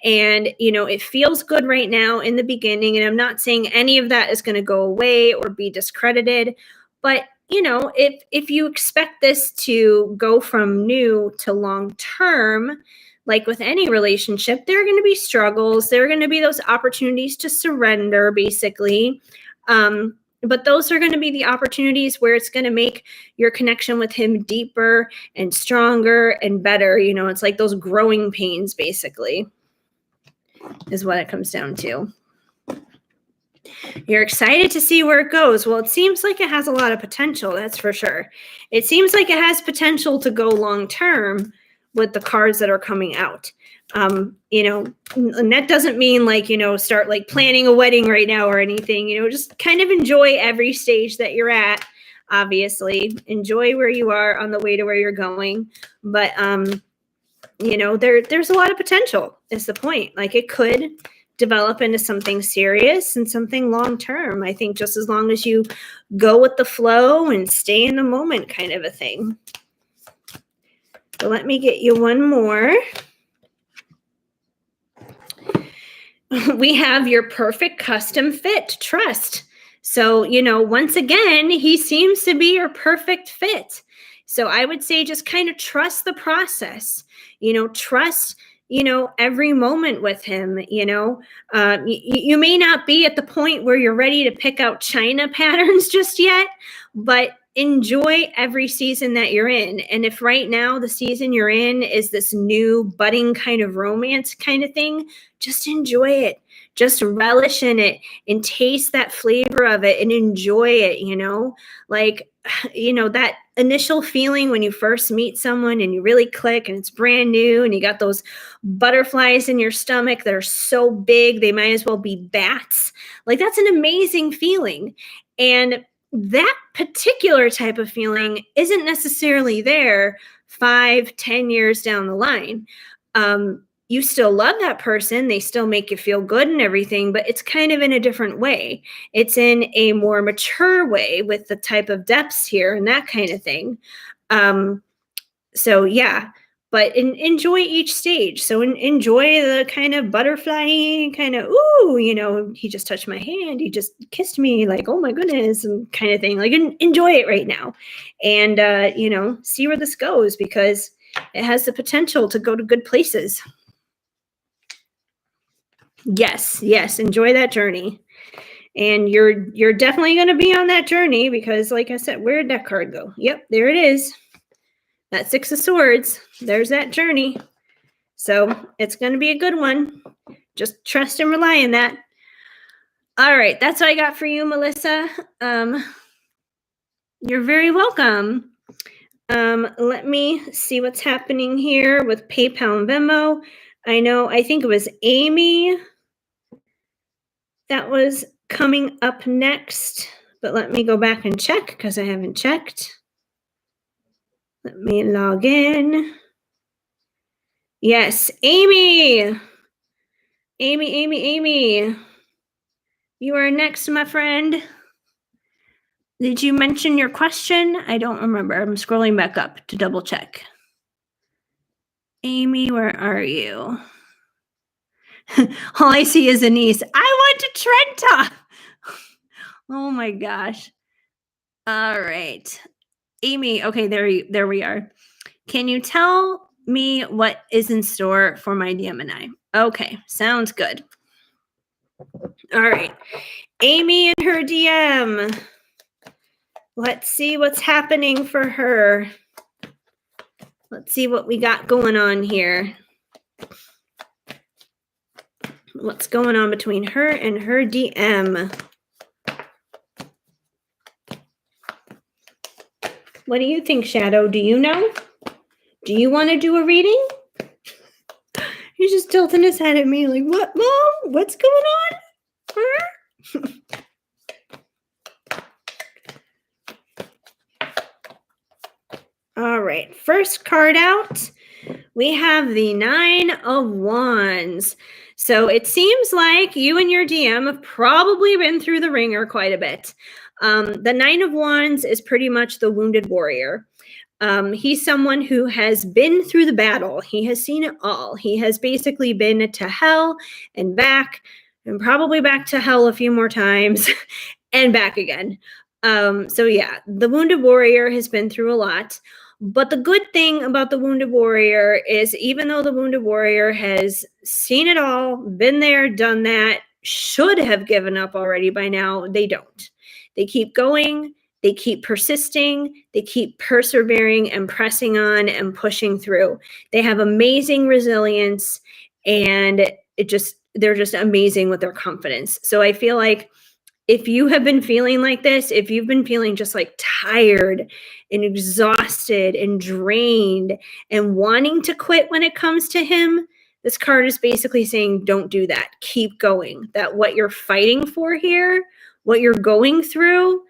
And, it feels good right now in the beginning. And I'm not saying any of that is going to go away or be discredited. But, if you expect this to go from new to long term, like with any relationship, there are going to be struggles. There are going to be those opportunities to surrender, basically. But those are going to be the opportunities where it's going to make your connection with him deeper and stronger and better. It's like those growing pains, basically, is what it comes down to. You're excited to see where it goes. Well, it seems like it has a lot of potential, that's for sure. It seems like it has potential to go long term with the cards that are coming out. And that doesn't mean like, start like planning a wedding right now or anything, just kind of enjoy every stage that you're at. Obviously, enjoy where you are on the way to where you're going. But, there's a lot of potential is the point. Like it could develop into something serious and something long term. I think just as long as you go with the flow and stay in the moment, kind of a thing. So let me get you one more. We have your perfect custom fit, trust. So, once again, he seems to be your perfect fit. So I would say just kind of trust the process, trust, every moment with him. You may not be at the point where you're ready to pick out China patterns just yet, but enjoy every season that you're in. And if right now the season you're in is this new budding kind of romance kind of thing, just enjoy it. Just relish in it and taste that flavor of it and enjoy it, like, that initial feeling when you first meet someone and you really click and it's brand new and you got those butterflies in your stomach that are so big, they might as well be bats. Like that's an amazing feeling. And that particular type of feeling isn't necessarily there 5-10 years down the line. You still love that person. They still make you feel good and everything, but it's kind of in a different way. It's in a more mature way with the type of depths here and that kind of thing. So yeah, but enjoy each stage. So enjoy the kind of butterfly kind of, ooh, he just touched my hand. He just kissed me like, oh my goodness, and kind of thing. Like enjoy it right now. And, see where this goes because it has the potential to go to good places. Yes. Enjoy that journey. And you're definitely going to be on that journey because like I said, where did that card go? Yep, there it is. That 6 of Swords. There's that journey. So it's going to be a good one. Just trust and rely on that. All right. That's what I got for you, Melissa. You're very welcome. Let me see what's happening here with PayPal and Venmo. I think it was Amy that was coming up next, but let me go back and check because I haven't checked. Let me log in. Yes, Amy. Amy. You are next, my friend. Did you mention your question? I don't remember. I'm scrolling back up to double check. Amy, where are you? All I see is Anise. I went to Trenta. Oh my gosh. All right. Amy, okay, there we are. Can you tell me what is in store for my Gemini? Okay, sounds good. All right. Amy and her DM. Let's see what's happening for her. Let's see what we got going on here. What's going on between her and her DM? What do you think, Shadow? Do you know? Do you want to do a reading? He's just tilting his head at me like, what, Mom? What's going on? Huh? All right, first card out, we have the 9 of Wands. So it seems like you and your DM have probably been through the ringer quite a bit. The 9 of Wands is pretty much the wounded warrior. He's someone who has been through the battle. He has seen it all. He has basically been to hell and back, and probably back to hell a few more times and back again. So yeah, the wounded warrior has been through a lot. But the good thing about the wounded warrior is even though the wounded warrior has seen it all, been there, done that, should have given up already by now, they don't. They keep going. They keep persisting, they keep persevering and pressing on and pushing through. They have amazing resilience, and they're just amazing with their confidence. So I feel like if you have been feeling like this, if you've been feeling just like tired and exhausted and drained and wanting to quit when it comes to him, this card is basically saying, don't do that. Keep going. That what you're fighting for here, what you're going through,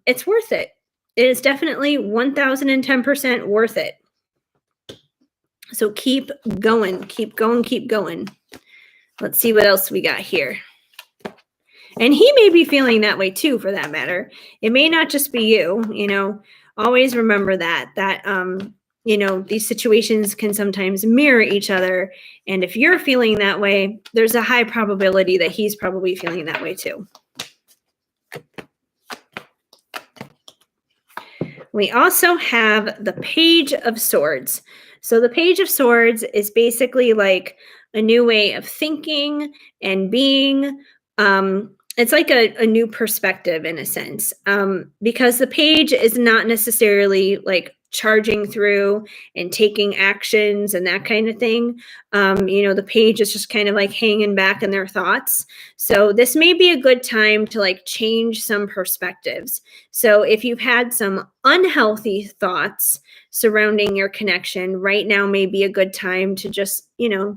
it's worth it. It is definitely 1010% worth it. So keep going, keep going, keep going. Let's see what else we got here. And he may be feeling that way too, for that matter. It may not just be you, you know, always remember that, you know, these situations can sometimes mirror each other. And if you're feeling that way, there's a high probability that he's probably feeling that way too. We also have the Page of Swords. So the Page of Swords is basically like a new way of thinking and being. It's like a new perspective in a sense, because the page is not necessarily like charging through and taking actions and that kind of thing. You know, the page is just kind of like hanging back in their thoughts. So this may be a good time to like change some perspectives. So if you've had some unhealthy thoughts surrounding your connection, right now may be a good time to just, you know,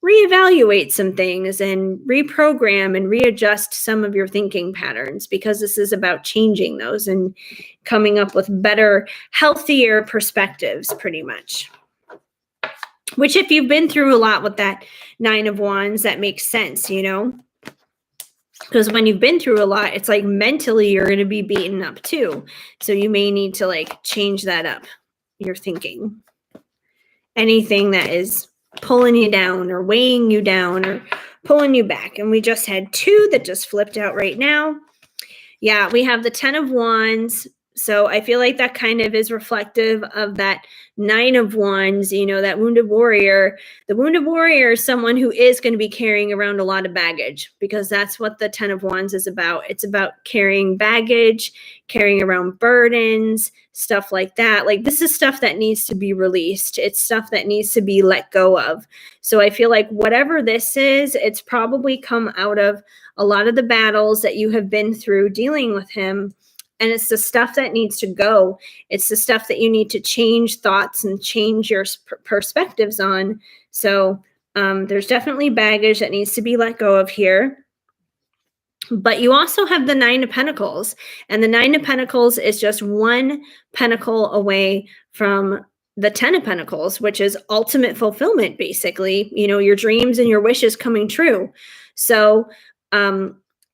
reevaluate some things and reprogram and readjust some of your thinking patterns, because this is about changing those and coming up with better, healthier perspectives, pretty much. Which, if you've been through a lot with that 9 of Wands, that makes sense, you know? Because when you've been through a lot, it's like mentally you're going to be beaten up too. So you may need to like change that up, your thinking. Anything that is pulling you down or weighing you down or pulling you back. And we just had 2 that just flipped out right now. Yeah, we have the 10 of Wands. So I feel like that kind of is reflective of that 9 of Wands, you know, that wounded warrior. The wounded warrior is someone who is going to be carrying around a lot of baggage, because that's what the 10 of Wands is about. It's about carrying baggage, carrying around burdens, stuff like that. Like, this is stuff that needs to be released. It's stuff that needs to be let go of. So I feel like whatever this is, it's probably come out of a lot of the battles that you have been through dealing with him. And it's the stuff that needs to go. It's the stuff that you need to change thoughts and change your perspectives on. So there's definitely baggage that needs to be let go of here. But you also have the 9 of Pentacles. And the 9 of Pentacles is just 1 pentacle away from the 10 of Pentacles, which is ultimate fulfillment, basically. You know, your dreams and your wishes coming true. So,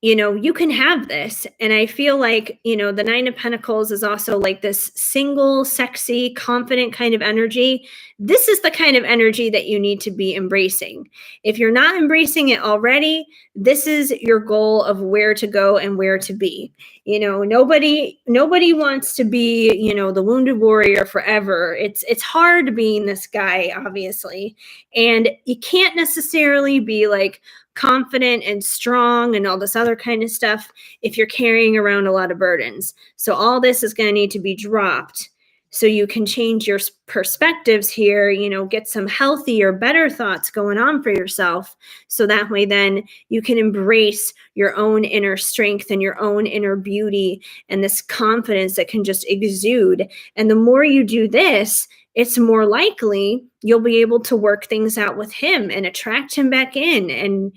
you know, you can have this. And I feel like, you know, the 9 of Pentacles is also like this single, sexy, confident kind of energy. This is the kind of energy that you need to be embracing. If you're not embracing it already, this is your goal of where to go and where to be. You know, nobody wants to be, you know, the wounded warrior forever. It's hard being this guy, obviously. And you can't necessarily be like confident and strong and all this other kind of stuff if you're carrying around a lot of burdens. So all this is going to need to be dropped so you can change your perspectives here, get some healthier, better thoughts going on for yourself. So that way then you can embrace your own inner strength and your own inner beauty and this confidence that can just exude. And the more you do this, it's more likely you'll be able to work things out with him and attract him back in and,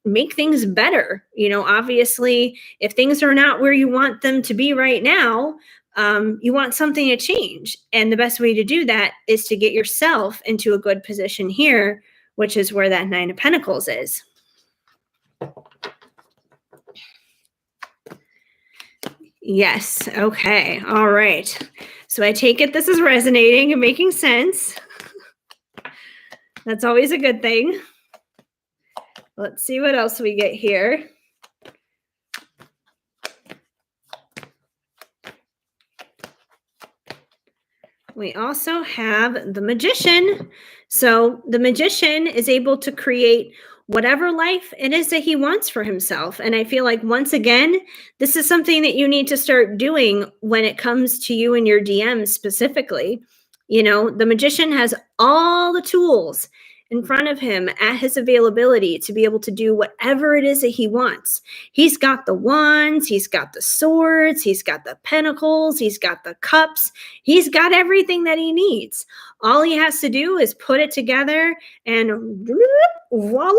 make things better. Obviously, if things are not where you want them to be right now, you want something to change. And the best way to do that is to get yourself into a good position here, which is where that Nine of Pentacles is. Yes. Okay. All right. So I take it this is resonating and making sense. That's always a good thing. Let's see what else we get here. We also have the Magician. So the Magician is able to create whatever life it is that he wants for himself. And I feel like, once again, this is something that you need to start doing when it comes to you and your DMs specifically. The Magician has all the tools in front of him at his availability to be able to do whatever it is that he wants. He's got the wands, he's got the swords, he's got the pentacles, he's got the cups, he's got everything that he needs. All he has to do is put it together and voila,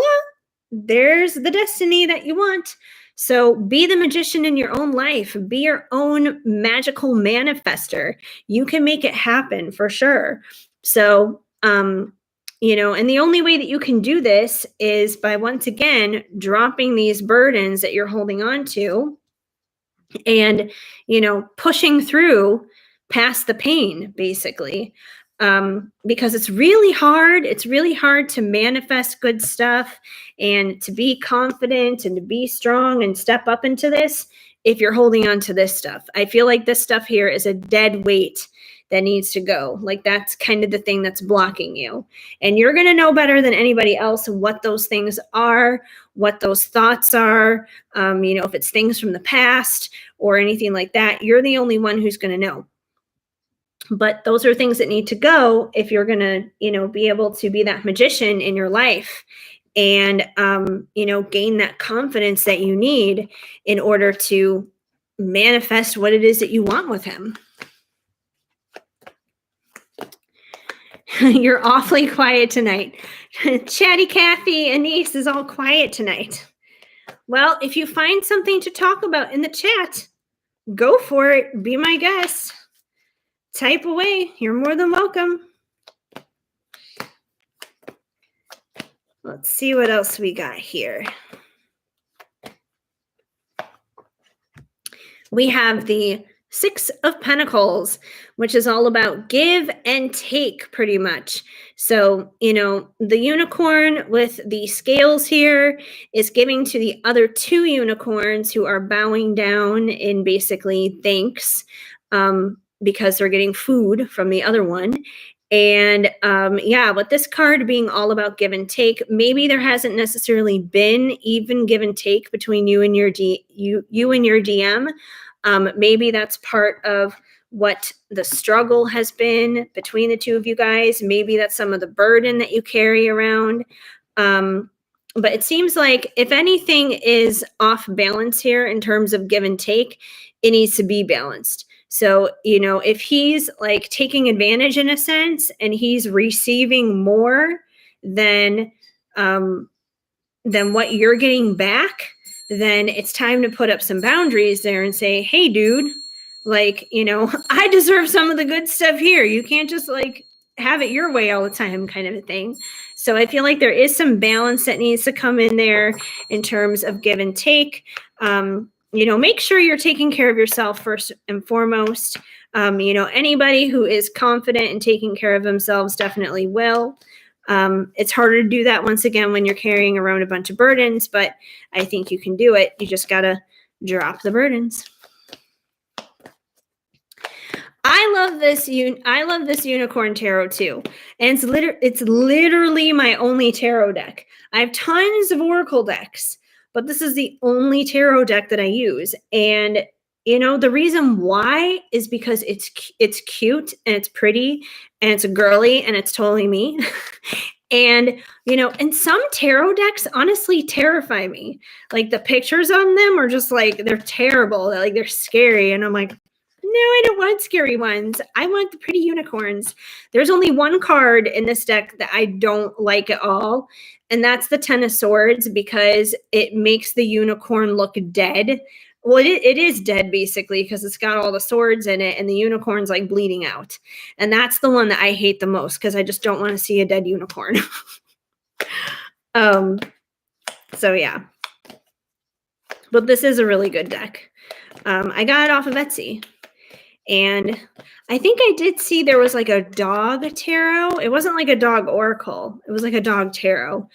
there's the destiny that you want. So be the magician in your own life. Be your own magical manifester. You can make it happen for sure. So, and the only way that you can do this is by, once again, dropping these burdens that you're holding on to and, pushing through past the pain, basically. Because it's really hard. It's really hard to manifest good stuff and to be confident and to be strong and step up into this if you're holding on to this stuff. I feel like this stuff here is a dead weight that needs to go. Like, that's kind of the thing that's blocking you. And you're going to know better than anybody else what those things are, what those thoughts are. If it's things from the past or anything like that, you're the only one who's going to know. But those are things that need to go if you're going to, be able to be that magician in your life and, gain that confidence that you need in order to manifest what it is that you want with him. You're awfully quiet tonight. Chatty Kathy Anise is all quiet tonight. Well, if you find something to talk about in the chat, go for it. Be my guest. Type away. You're more than welcome. Let's see what else we got here. We have the Six of Pentacles, which is all about give and take, pretty much. So, the unicorn with the scales here is giving to the other two unicorns who are bowing down in basically thanks, because they're getting food from the other one. And with this card being all about give and take, maybe there hasn't necessarily been even give and take between you and your DM. Maybe that's part of what the struggle has been between the two of you guys. Maybe that's some of the burden that you carry around. But it seems like if anything is off balance here in terms of give and take, it needs to be balanced. So, if he's like taking advantage in a sense and he's receiving more than what you're getting back, then it's time to put up some boundaries there and say, hey, dude, I deserve some of the good stuff here. You can't just have it your way all the time, kind of a thing. So I feel like there is some balance that needs to come in there in terms of give and take. Make sure you're taking care of yourself first and foremost. Anybody who is confident in taking care of themselves definitely will. It's harder to do that, once again, when you're carrying around a bunch of burdens, but I think you can do it. You just got to drop the burdens. I love this unicorn tarot too. And it's literally my only tarot deck. I have tons of oracle decks, but this is the only tarot deck that I use. And The reason why is because it's cute and it's pretty and it's girly and it's totally me. And, and some tarot decks honestly terrify me. Like the pictures on them are just like, they're terrible. They're scary. And I'm like, no, I don't want scary ones. I want the pretty unicorns. There's only one card in this deck that I don't like at all. And that's the Ten of Swords, because it makes the unicorn look dead. Well, it is dead basically, because it's got all the swords in it and the unicorn's like bleeding out. And that's the one that I hate the most, because I just don't want to see a dead unicorn. So yeah. But this is a really good deck. I got it off of Etsy. And I think I did see there was like a dog tarot. It wasn't like a dog oracle. It was like a dog tarot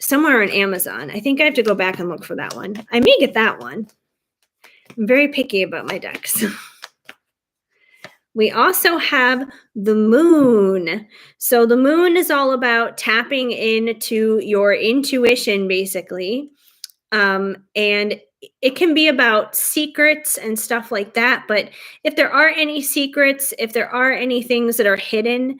somewhere on Amazon. I think I have to go back and look for that one. I may get that one. I'm very picky about my decks. We also have the moon. So the moon is all about tapping into your intuition, basically. And it can be about secrets and stuff like that. But if there are any secrets, if there are any things that are hidden,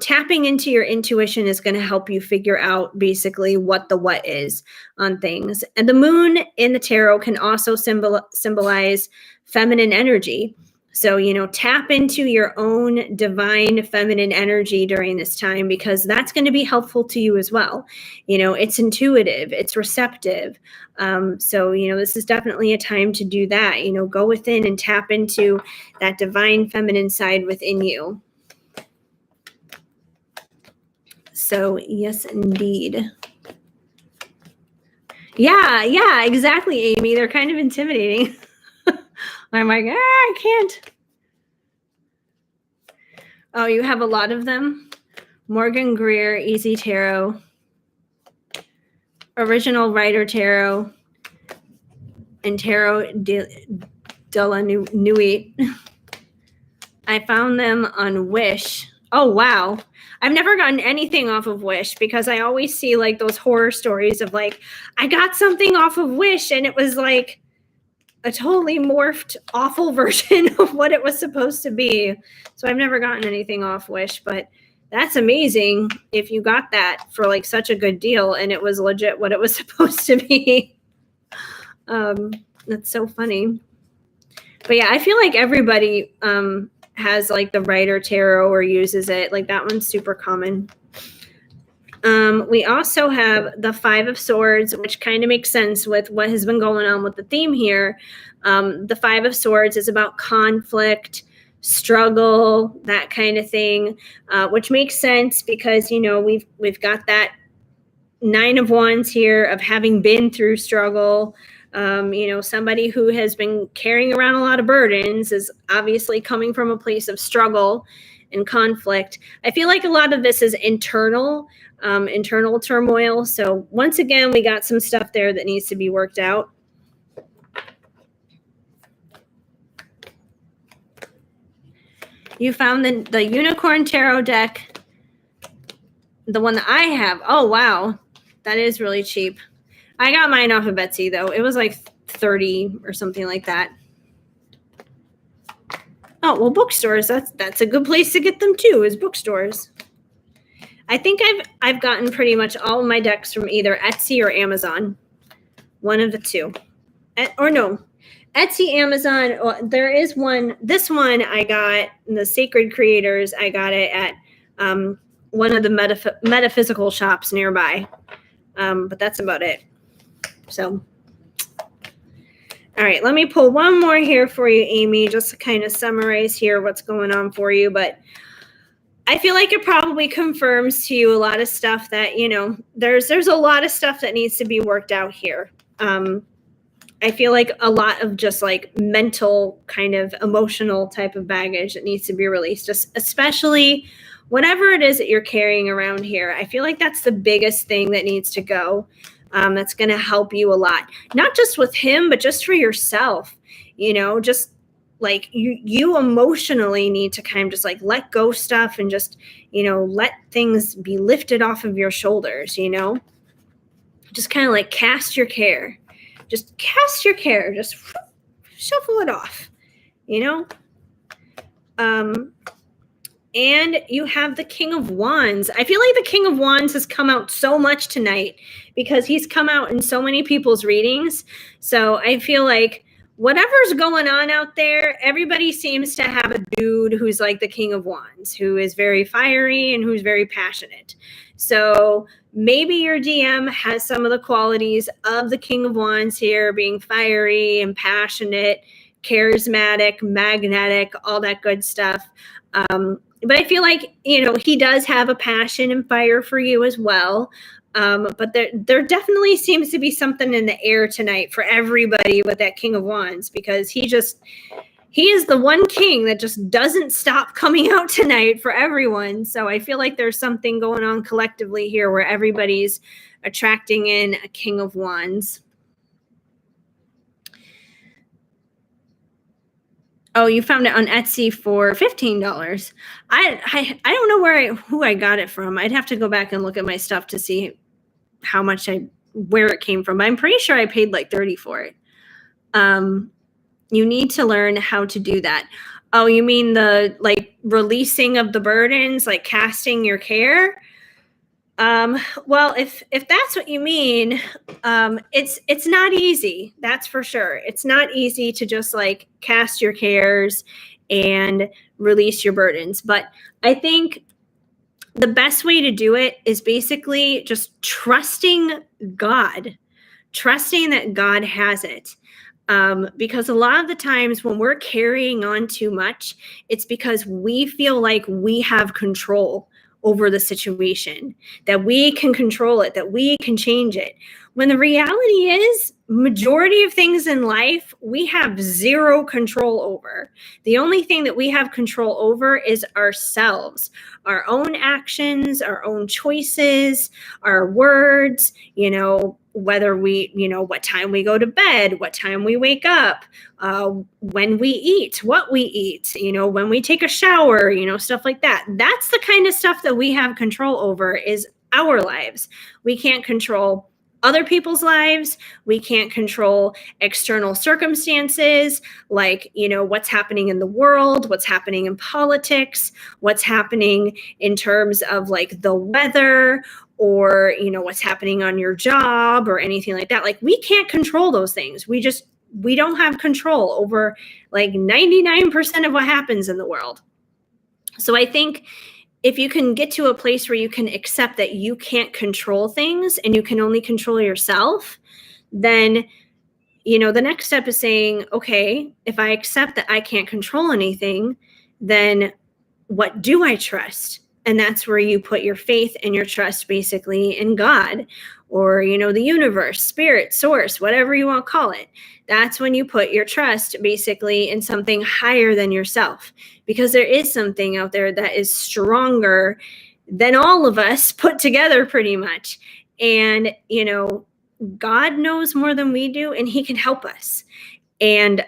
tapping into your intuition is going to help you figure out basically what the what is on things. And the moon in the tarot can also symbolize feminine energy. So, tap into your own divine feminine energy during this time, because that's going to be helpful to you as well. It's intuitive, it's receptive. So, this is definitely a time to do that. Go within and tap into that divine feminine side within you. So, yes, indeed. Yeah, exactly, Amy. They're kind of intimidating. I'm like, I can't. Oh, you have a lot of them? Morgan Greer, Easy Tarot, Original Writer Tarot, and Tarot de la Nuit. I found them on Wish. Oh, wow. I've never gotten anything off of Wish, because I always see like those horror stories of like, I got something off of Wish and it was like a totally morphed, awful version of what it was supposed to be. So I've never gotten anything off Wish, but that's amazing if you got that for like such a good deal and it was legit what it was supposed to be. That's so funny. But yeah, I feel like everybody has like the Writer Tarot or uses it. Like that one's super common. We also have the Five of Swords, which kind of makes sense with what has been going on with the theme here. The Five of Swords is about conflict, struggle, that kind of thing, which makes sense because, we've got that Nine of Wands here of having been through struggle. Somebody who has been carrying around a lot of burdens is obviously coming from a place of struggle and conflict. I feel like a lot of this is internal turmoil. So once again, we got some stuff there that needs to be worked out. You found the Unicorn Tarot deck, the one that I have. Oh, wow. That is really cheap. I got mine off of Etsy, though. It was like $30 or something like that. Oh, well, bookstores, that's a good place to get them too, is bookstores. I think I've gotten pretty much all of my decks from either Etsy or Amazon. One of the two. Or no, Etsy, Amazon. There is one. This one I got in the Sacred Creators. I got it at one of the metaphysical shops nearby. But that's about it. So, all right, let me pull one more here for you, Amy, just to kind of summarize here what's going on for you. But I feel like it probably confirms to you a lot of stuff that, there's a lot of stuff that needs to be worked out here. I feel like a lot of just like mental kind of emotional type of baggage that needs to be released, just especially whatever it is that you're carrying around here. I feel like that's the biggest thing that needs to go. That's going to help you a lot, not just with him, but just for yourself, just like you emotionally need to kind of just like let go stuff and just, let things be lifted off of your shoulders, just kind of like cast your care, just shuffle it off, you know? And you have the King of Wands. I feel like the King of Wands has come out so much tonight because he's come out in so many people's readings. So I feel like whatever's going on out there, everybody seems to have a dude who's like the King of Wands, who is very fiery and who's very passionate. So maybe your DM has some of the qualities of the King of Wands here, being fiery and passionate, charismatic, magnetic, all that good stuff. But I feel like, you know, he does have a passion and fire for you as well. But there definitely seems to be something in the air tonight for everybody with that King of Wands, because he is the one king that just doesn't stop coming out tonight for everyone. So I feel like there's something going on collectively here where everybody's attracting in a King of Wands. Oh, you found it on Etsy for $15. I don't know who I got it from. I'd have to go back and look at my stuff to see how much where it came from. But I'm pretty sure I paid like $30 for it. You need to learn how to do that. Oh, you mean the like releasing of the burdens, like casting your care? Well, if that's what you mean, it's not easy. That's for sure. It's not easy to just like cast your cares and release your burdens. But I think the best way to do it is basically just trusting God, trusting that God has it. Because a lot of the times when we're carrying on too much, it's because we feel like we have control over the situation, that we can control it, that we can change it. When the reality is, majority of things in life, we have zero control over. The only thing that we have control over is ourselves, our own actions, our own choices, our words, you know, whether we, you know, what time we go to bed, what time we wake up, when we eat, what we eat, you know, when we take a shower, you know, stuff like that. That's the kind of stuff that we have control over, is our lives. We can't control other people's lives. We can't control external circumstances, like, you know, what's happening in the world, what's happening in politics, what's happening in terms of like the weather, or, you know, what's happening on your job or anything like that. Like, we can't control those things. We don't have control over like 99% of what happens in the world. So I think if you can get to a place where you can accept that you can't control things and you can only control yourself, then, you know, the next step is saying, okay, if I accept that I can't control anything, then what do I trust? And that's where you put your faith and your trust basically in God, or, you know, the universe, spirit, source, whatever you want to call it. That's when you put your trust basically in something higher than yourself, because there is something out there that is stronger than all of us put together pretty much. And, you know, God knows more than we do, and he can help us. And,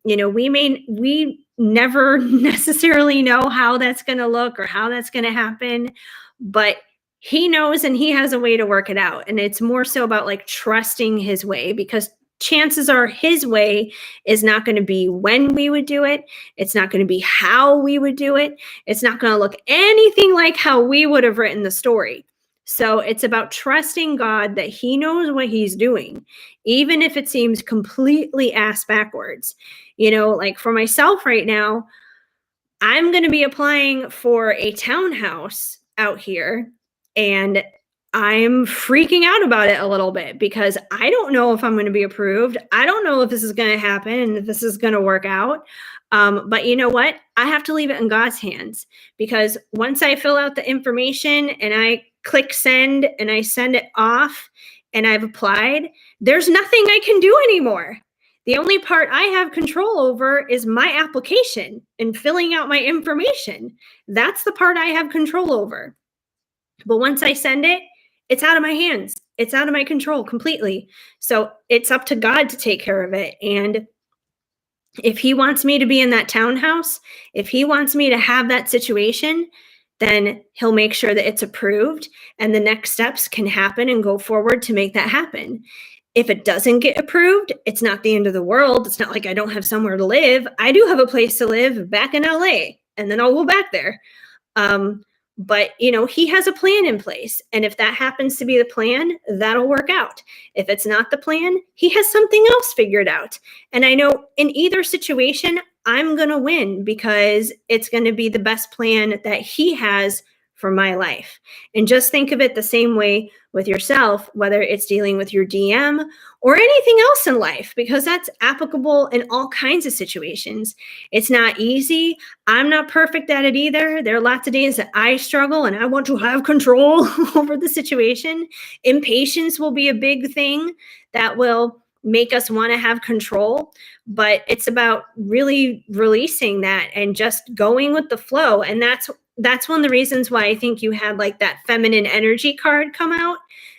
you know, we never necessarily know how that's going to look or how that's going to happen, but he knows, and he has a way to work it out. And it's more so about like trusting his way, because chances are his way is not going to be when we would do it. It's not going to be how we would do it. It's not going to look anything like how we would have written the story. So it's about trusting God that he knows what he's doing, even if it seems completely ass backwards. You know, like for myself right now, I'm going to be applying for a townhouse out here, and I'm freaking out about it a little bit because I don't know if I'm going to be approved. I don't know if this is going to happen and if this is going to work out. But you know what? I have to leave it in God's hands, because once I fill out the information and I click send and I send it off and I've applied, there's nothing I can do anymore. The only part I have control over is my application and filling out my information. That's the part I have control over. But once I send it, it's out of my hands. It's out of my control completely. So it's up to God to take care of it. And if he wants me to be in that townhouse, if he wants me to have that situation, then he'll make sure that it's approved and the next steps can happen and go forward to make that happen. If it doesn't get approved, it's not the end of the world. It's not like I don't have somewhere to live. I do have a place to live back in LA, and then I'll go back there. But he has a plan in place. And if that happens to be the plan, that'll work out. If it's not the plan, he has something else figured out. And I know in either situation, I'm going to win because it's going to be the best plan that he has for my life. And just think of it the same way with yourself, whether it's dealing with your DM or anything else in life, because that's applicable in all kinds of situations. It's not easy. I'm not perfect at it either. There are lots of days that I struggle and I want to have control over the situation. Impatience will be a big thing that will make us want to have control, but it's about really releasing that and just going with the flow. And that's one of the reasons why I think you had like that feminine energy card come out,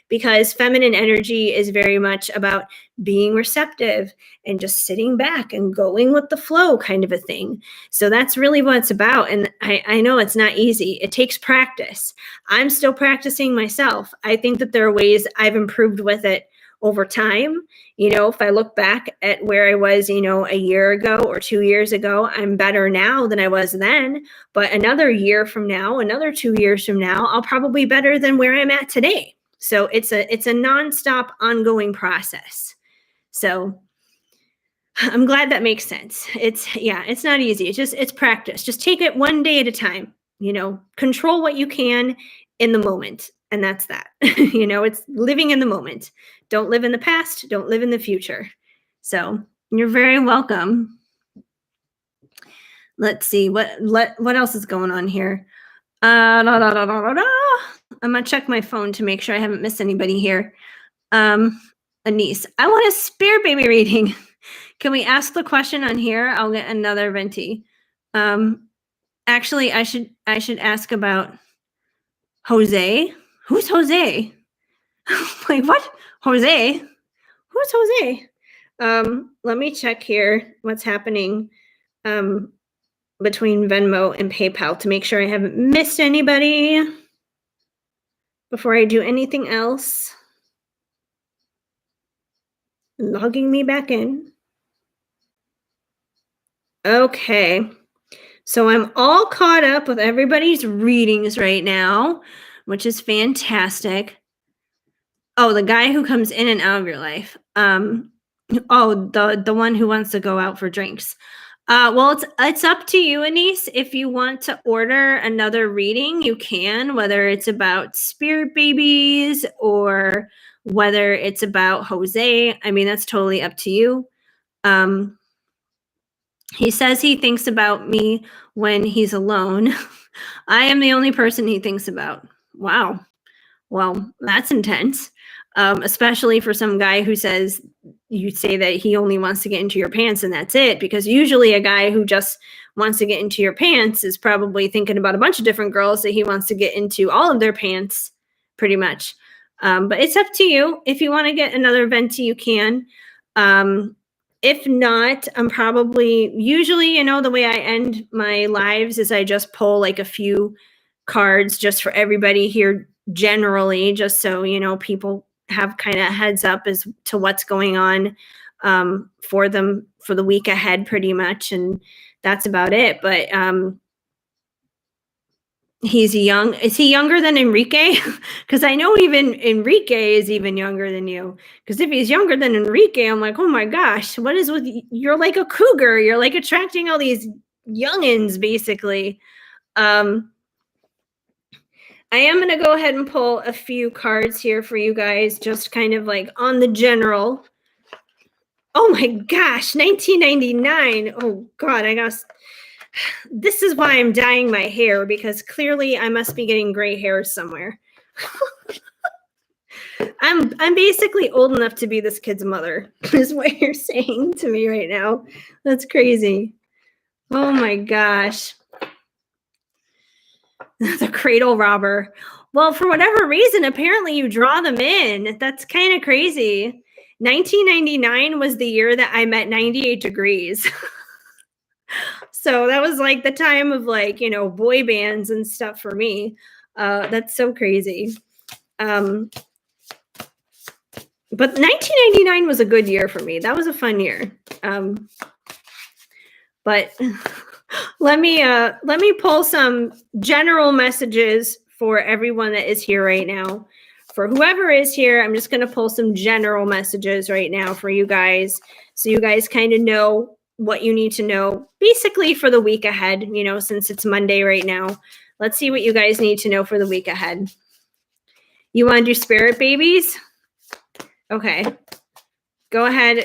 because feminine energy is very much about being receptive and just sitting back and going with the flow kind of a thing. So that's really what it's about. And I know it's not easy. It takes practice. I'm still practicing myself. I think that there are ways I've improved with it over time. If I look back at where I was, a year ago or 2 years ago, I'm better now than I was then. But another year from now, another 2 years from now, I'll probably be better than where I'm at today. So it's a nonstop ongoing process. So I'm glad that makes sense. It's not easy. It's practice. Just take it one day at a time, control what you can in the moment. And that's that. It's living in the moment. Don't live in the past. Don't live in the future. So you're very welcome. Let's see what else is going on here. I'm gonna check my phone to make sure I haven't missed anybody here. Anise, I want a spirit baby reading. Can we ask the question on here? I'll get another Venti. Actually, I should ask about Jose. Who's Jose? Like what? Jose? Who's Jose? Let me check here what's happening between Venmo and PayPal to make sure I haven't missed anybody before I do anything else. Logging me back in. Okay. So I'm all caught up with everybody's readings right now, which is fantastic. Oh, the guy who comes in and out of your life. The one who wants to go out for drinks. Well, it's up to you, Anise. If you want to order another reading, you can, whether it's about spirit babies or whether it's about Jose. I mean, that's totally up to you. He says he thinks about me when he's alone. I am the only person he thinks about. Wow. Well, that's intense. Especially for some guy who says you say that he only wants to get into your pants and that's it, because usually a guy who just wants to get into your pants is probably thinking about a bunch of different girls that he wants to get into all of their pants pretty much. But it's up to you. If you want to get another Venti, you can. If not, I'm probably usually, the way I end my lives is I just pull like a few cards just for everybody here generally, just so, people have kind of heads up as to what's going on for them for the week ahead pretty much. And that's about it. But he's young. Is he younger than Enrique? Because I know even Enrique is even younger than you. Because if he's younger than Enrique, I'm like, oh my gosh, what is with you? You're like a cougar. You're like attracting all these youngins, basically. I am going to go ahead and pull a few cards here for you guys, just kind of like on the general. Oh my gosh, 1999. Oh God, this is why I'm dyeing my hair, because clearly I must be getting gray hairs somewhere. I'm basically old enough to be this kid's mother, is what you're saying to me right now. That's crazy. Oh my gosh. The cradle robber. Well, for whatever reason, apparently you draw them in. That's kind of crazy. 1999 was the year that I met 98 Degrees. So that was like the time of like, boy bands and stuff for me. That's so crazy. But 1999 was a good year for me. That was a fun year. But let me pull some general messages for everyone that is here right now. For whoever is here, I'm just going to pull some general messages right now for you guys, so you guys kind of know what you need to know basically for the week ahead, since it's Monday right now. Let's see what you guys need to know for the week ahead. You want to do spirit babies? Okay. Go ahead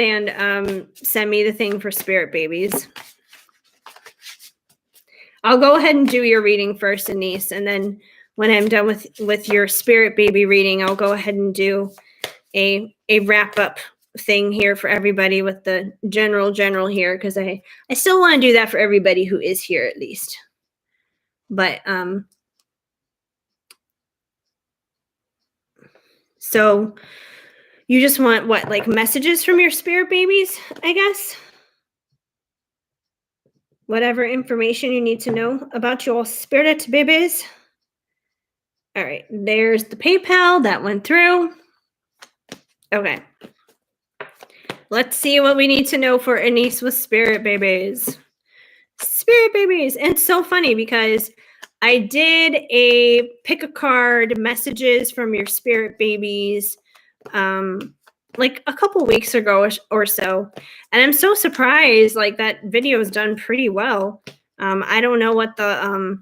and send me the thing for spirit babies. I'll go ahead and do your reading first, Anise, and then when I'm done with your spirit baby reading, I'll go ahead and do a wrap up thing here for everybody with the general here, because I still want to do that for everybody who is here at least. But so you just want what, like messages from your spirit babies, I guess? Whatever information you need to know about your spirit babies. All right, there's the PayPal that went through. Okay. Let's see what we need to know for Anise with spirit babies. Spirit babies. And it's so funny because I did a pick a card messages from your spirit babies like a couple weeks ago or so. And I'm so surprised, like that video is done pretty well. I don't know what the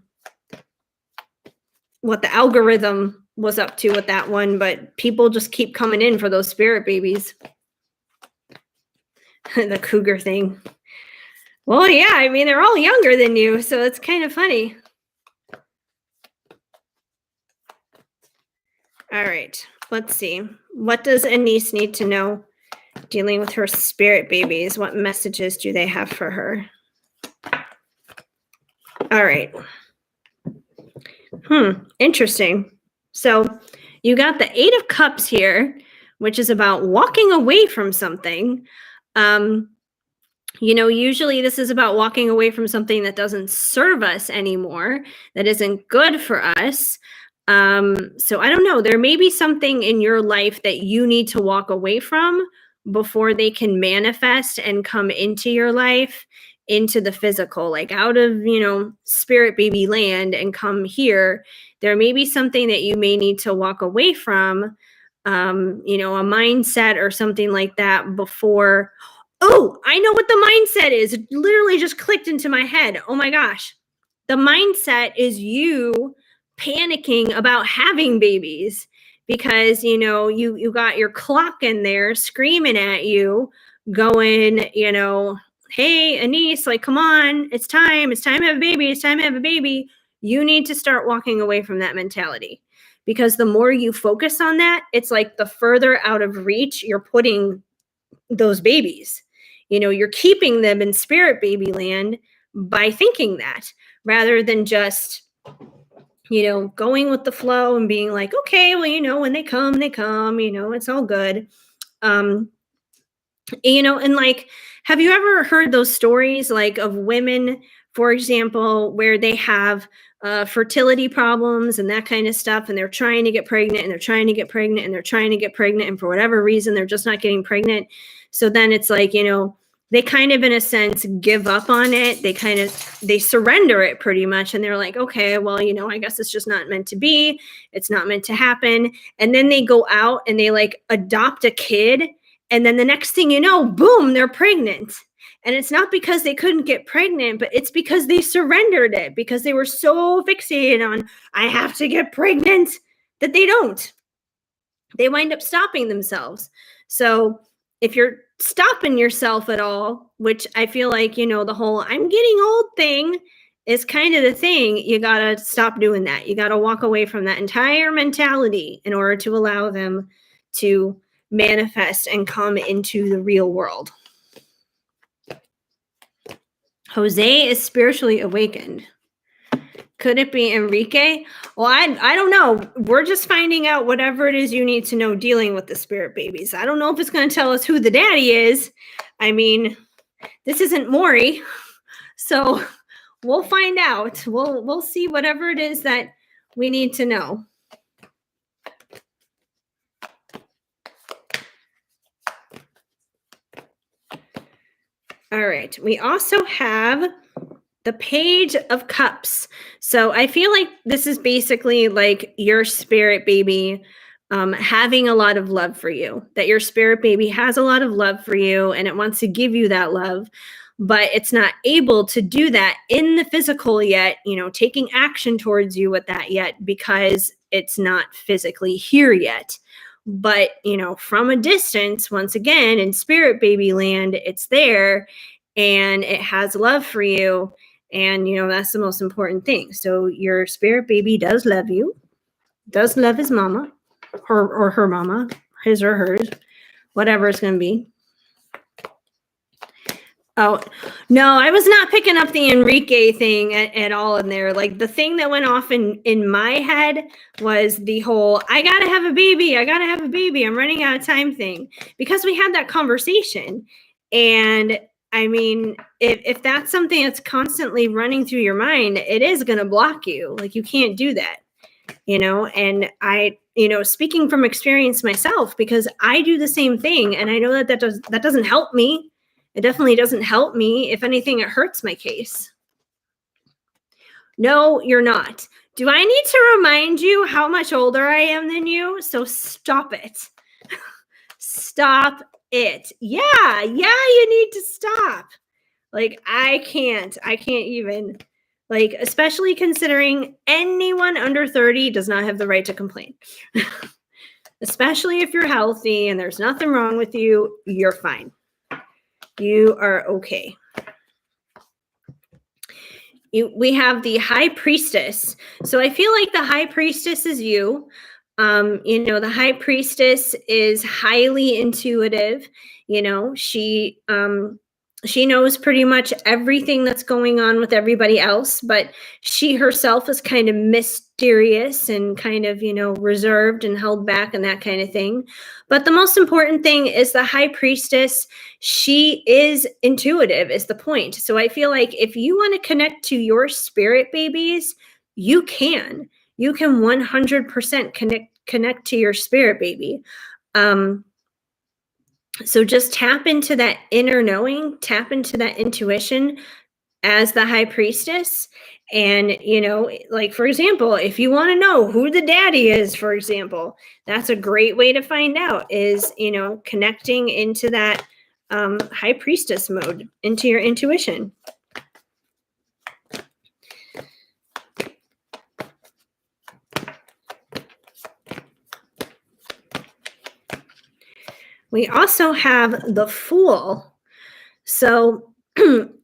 algorithm was up to with that one, but people just keep coming in for those spirit babies. The cougar thing. Well, yeah, I mean, they're all younger than you, so it's kind of funny. All right, let's see. What does Anise need to know dealing with her spirit babies? What messages do they have for her? All right. Interesting. So you got the 8 of Cups here, which is about walking away from something. Usually this is about walking away from something that doesn't serve us anymore, that isn't good for us. So I don't know. There may be something in your life that you need to walk away from before they can manifest and come into your life, into the physical, like out of, spirit baby land and come here. There may be something that you may need to walk away from, a mindset or something like that before. Oh, I know what the mindset is. It literally just clicked into my head. Oh my gosh. The mindset is you panicking about having babies because, you got your clock in there screaming at you, going, hey, Anise, like, come on, it's time to have a baby. You need to start walking away from that mentality, because the more you focus on that, it's like the further out of reach you're putting those babies. You're keeping them in spirit baby land by thinking that, rather than just, going with the flow and being like, okay, well, when they come, it's all good. And like, have you ever heard those stories like of women, for example, where they have fertility problems and that kind of stuff, and they're trying to get pregnant and they're trying to get pregnant and they're trying to get pregnant, and for whatever reason, they're just not getting pregnant. So then it's like, they kind of, in a sense, give up on it. They surrender it pretty much. And they're like, okay, well, I guess it's just not meant to be. It's not meant to happen. And then they go out and they like adopt a kid. And then the next thing you know, boom, they're pregnant. And it's not because they couldn't get pregnant, but it's because they surrendered it, because they were so fixated on, I have to get pregnant, that they don't. They wind up stopping themselves. So if you're stopping yourself at all, which I feel like, the whole I'm getting old thing is kind of the thing, you got to stop doing that. You got to walk away from that entire mentality in order to allow them to manifest and come into the real world. Jose is spiritually awakened. Could it be Enrique? Well, I don't know. We're just finding out whatever it is you need to know dealing with the spirit babies. I don't know if it's going to tell us who the daddy is. I mean, this isn't Maury. So we'll find out. We'll see whatever it is that we need to know. All right. We also have the Page of Cups. So I feel like this is basically like your spirit baby having a lot of love for you, that your spirit baby has a lot of love for you and it wants to give you that love, but it's not able to do that in the physical yet, taking action towards you with that yet because it's not physically here yet. But, from a distance, once again, in spirit baby land, it's there and it has love for you. And, that's the most important thing. So your spirit baby does love you, does love his mama, her mama, his or hers, whatever it's going to be. Oh, no, I was not picking up the Enrique thing at all in there. Like the thing that went off in my head was the whole, I got to have a baby. I got to have a baby. I'm running out of time thing, because we had that conversation. And I mean, if that's something that's constantly running through your mind, it is going to block you. Like you can't do that, and I, speaking from experience myself, because I do the same thing. And I know that doesn't help me. It definitely doesn't help me. If anything, it hurts my case. No, you're not. Do I need to remind you how much older I am than you? So stop it. Stop it. Yeah, you need to stop. Like, I can't even, like, especially considering anyone under 30 does not have the right to complain. Especially if you're healthy and there's nothing wrong with you, you're fine. You are okay. We have the High Priestess. So I feel like the High Priestess is you. The High Priestess is highly intuitive. She knows pretty much everything that's going on with everybody else, but she herself is kind of mysterious and kind of, reserved and held back and that kind of thing. But the most important thing is the High Priestess, she is intuitive is the point. So I feel like if you want to connect to your spirit babies, you can 100% connect to your spirit baby. So just tap into that inner knowing, tap into that intuition as the High Priestess. And, like, for example, if you want to know who the daddy is, for example, that's a great way to find out is, connecting into that High Priestess mode, into your intuition. We also have the Fool. So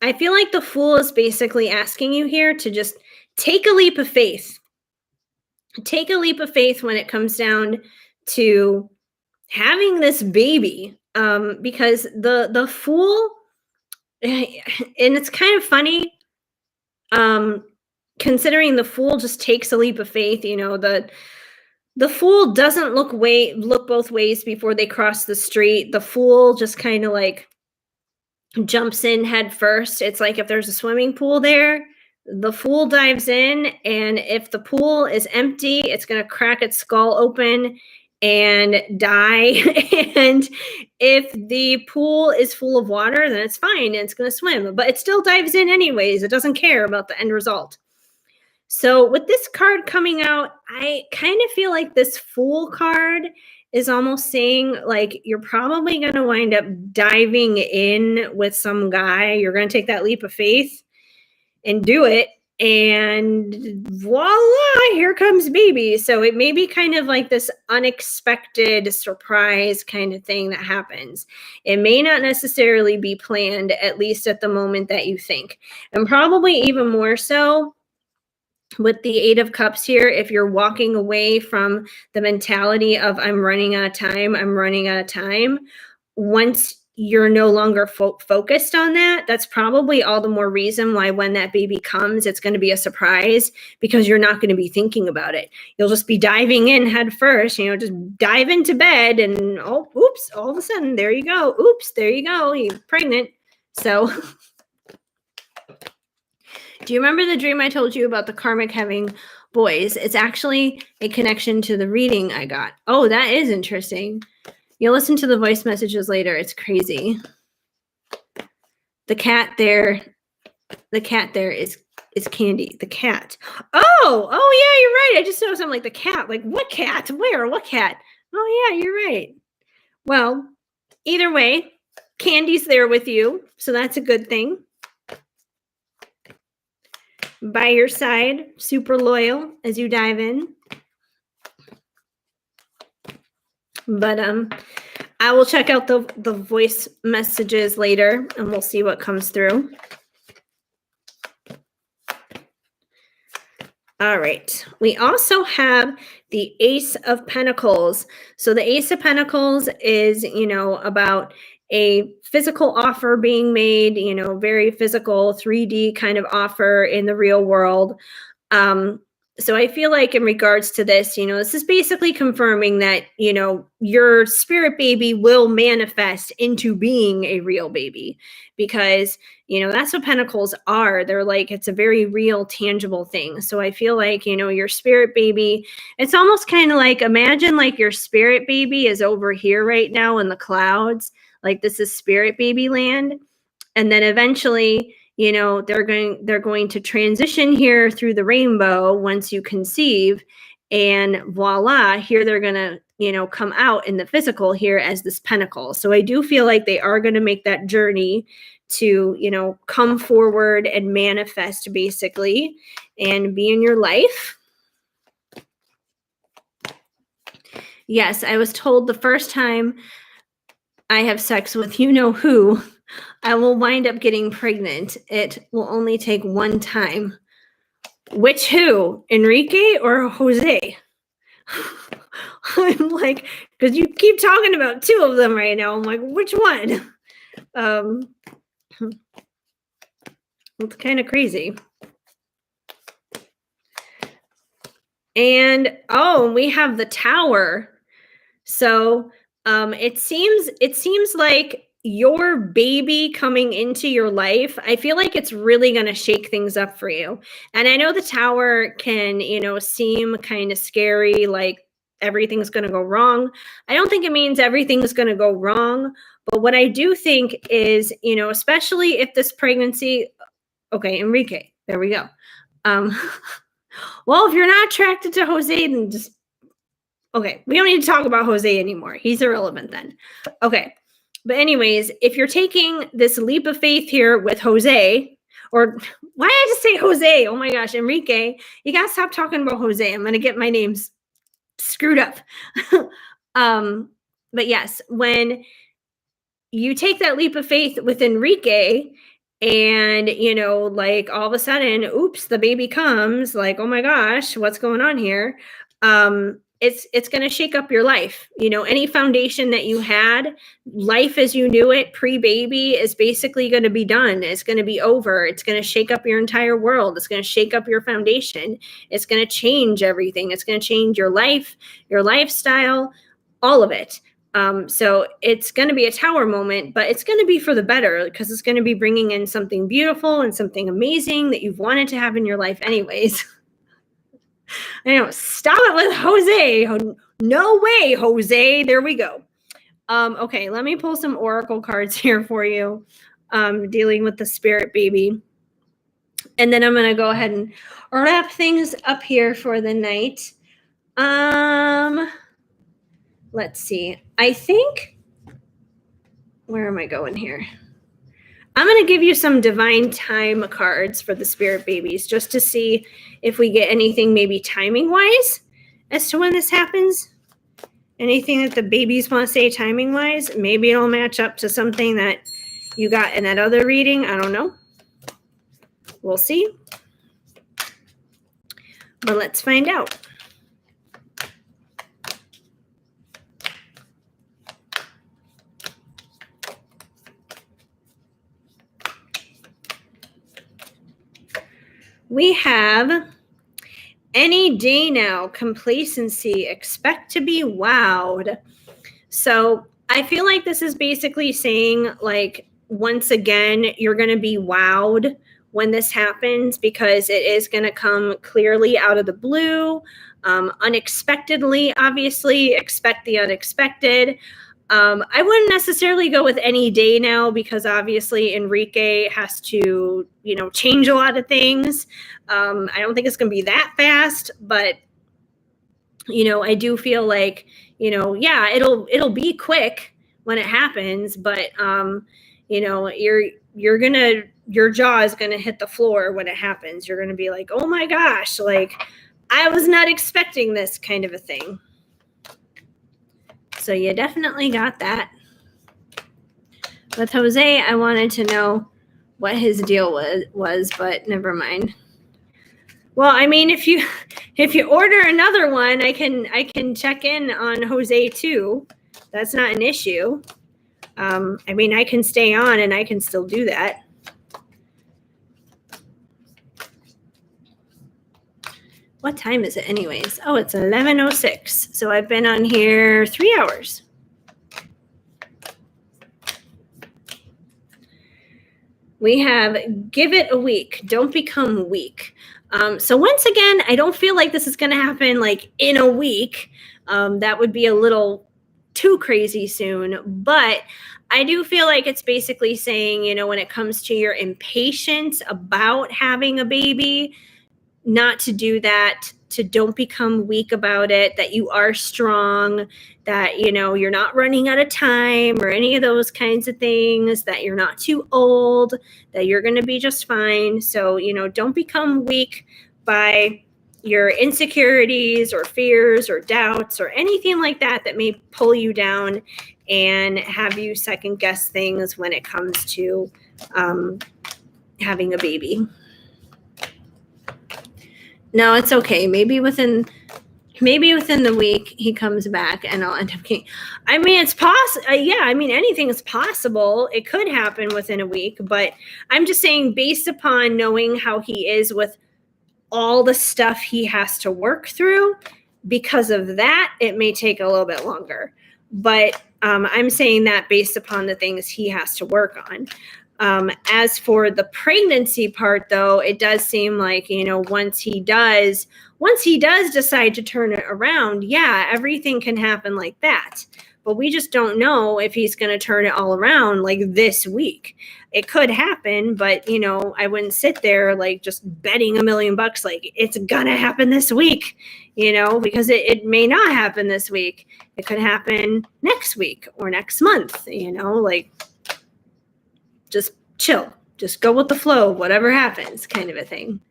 I feel like the Fool is basically asking you here to just take a leap of faith. Take a leap of faith when it comes down to having this baby. Because the Fool, and it's kind of funny, considering the Fool just takes a leap of faith, the Fool doesn't look both ways before they cross the street. The Fool just kind of like jumps in head first. It's like if there's a swimming pool there, the Fool dives in, and if the pool is empty, it's going to crack its skull open and die. And if the pool is full of water, then it's fine. It's going to swim, but it still dives in anyways. It doesn't care about the end result. So with this card coming out, I kind of feel like this Fool card is almost saying, like, you're probably going to wind up diving in with some guy. You're going to take that leap of faith and do it. And voila, here comes baby. So it may be kind of like this unexpected surprise kind of thing that happens. It may not necessarily be planned, at least at the moment that you think. And probably even more so with the Eight of Cups here, if you're walking away from the mentality of I'm running out of time, once you're no longer focused on that, that's probably all the more reason why when that baby comes, it's going to be a surprise, because you're not going to be thinking about it. You'll just be diving in head first, just dive into bed and, oh, oops, all of a sudden, there you go. Oops, there you go. You're pregnant. So do you remember the dream I told you about the karmic having boys? It's actually a connection to the reading I got. Oh, that is interesting. You'll listen to the voice messages later. It's crazy. The cat there is Candy, the cat. Oh, yeah, you're right. I just noticed I'm like the cat. Like, what cat? Where? What cat? Oh yeah, you're right. Well, either way, Candy's there with you, so that's a good thing. By your side, super loyal as you dive in. But I will check out the voice messages later and we'll see what comes through. All right. We also have the Ace of Pentacles. So the Ace of Pentacles is, about a physical offer being made, very physical 3D kind of offer in the real world. So I feel like in regards to this, this is basically confirming that, your spirit baby will manifest into being a real baby because, that's what pentacles are. They're like, it's a very real, tangible thing. So I feel like, your spirit baby, it's almost kind of like, imagine like your spirit baby is over here right now in the clouds. Like this is spirit baby land. And then eventually, they're going to transition here through the rainbow once you conceive, and voila, here they're going to, come out in the physical here as this pentacle. So I do feel like they are going to make that journey to, come forward and manifest basically and be in your life. Yes, I was told the first time I have sex with who, I will wind up getting pregnant. It will only take one time. Which who? Enrique or Jose? I'm like, because you keep talking about two of them right now. I'm like, which one? It's kind of crazy. And we have the Tower. So it seems like your baby coming into your life, I feel like it's really going to shake things up for you. And I know the Tower can, seem kind of scary, like everything's going to go wrong. I don't think it means everything's going to go wrong. But what I do think is, especially if this pregnancy, okay, Enrique, there we go. Well, if you're not attracted to Jose, then just, okay, we don't need to talk about Jose anymore. He's irrelevant then. Okay. But anyways, if you're taking this leap of faith here with Jose, or why did I just say Jose? Oh my gosh, Enrique, you got to stop talking about Jose. I'm going to get my names screwed up. But yes, when you take that leap of faith with Enrique and, like all of a sudden, oops, the baby comes, like, oh my gosh, what's going on here? It's going to shake up your life. Any foundation that you had, life as you knew it pre-baby is basically going to be done. It's going to be over. It's going to shake up your entire world. It's going to shake up your foundation. It's going to change everything. It's going to change your life, your lifestyle, all of it. So it's going to be a Tower moment, but it's going to be for the better because it's going to be bringing in something beautiful and something amazing that you've wanted to have in your life anyways. I know. Stop it with Jose. No way, Jose. There we go. Okay, let me pull some oracle cards here for you, dealing with the spirit baby. And then I'm going to go ahead and wrap things up here for the night. Let's see. I think, where am I going here? I'm going to give you some divine time cards for the spirit babies just to see if we get anything maybe timing wise as to when this happens. Anything that the babies want to say timing wise, maybe it'll match up to something that you got in that other reading. I don't know. We'll see. But let's find out. We have any day now, complacency, expect to be wowed. So I feel like this is basically saying, like, once again, you're going to be wowed when this happens because it is going to come clearly out of the blue, unexpectedly, obviously. Expect the unexpected. I wouldn't necessarily go with any day now because obviously Enrique has to, change a lot of things. I don't think it's going to be that fast, but I do feel like, yeah, it'll be quick when it happens, but your jaw is gonna hit the floor when it happens. You're gonna be like, oh my gosh, like I was not expecting this kind of a thing. So you definitely got that. With Jose, I wanted to know what his deal was, but never mind. Well, I mean, if you order another one, I can check in on Jose too. That's not an issue. I mean, I can stay on and I can still do that. What time is it anyways? Oh, it's 11:06. So I've been on here 3 hours. We have give it a week. Don't become weak. So once again, I don't feel like this is going to happen like in a week. That would be a little too crazy soon. But I do feel like it's basically saying, when it comes to your impatience about having a baby, not to do that, to don't become weak about it, that you are strong, that, you're not running out of time or any of those kinds of things, that you're not too old, that you're going to be just fine. So, don't become weak by your insecurities or fears or doubts or anything like that may pull you down and have you second guess things when it comes to having a baby. No, it's okay. Maybe within the week he comes back and I'll end up I mean, it's possible. Yeah, I mean, anything is possible. It could happen within a week, but I'm just saying based upon knowing how he is with all the stuff he has to work through, because of that, it may take a little bit longer. But I'm saying that based upon the things he has to work on. As for the pregnancy part, though, it does seem like, once he does decide to turn it around, yeah, everything can happen like that. But we just don't know if he's going to turn it all around like this week. It could happen, but, I wouldn't sit there like just betting $1 million like it's going to happen this week, because it may not happen this week. It could happen next week or next month, like just chill, just go with the flow, whatever happens, kind of a thing.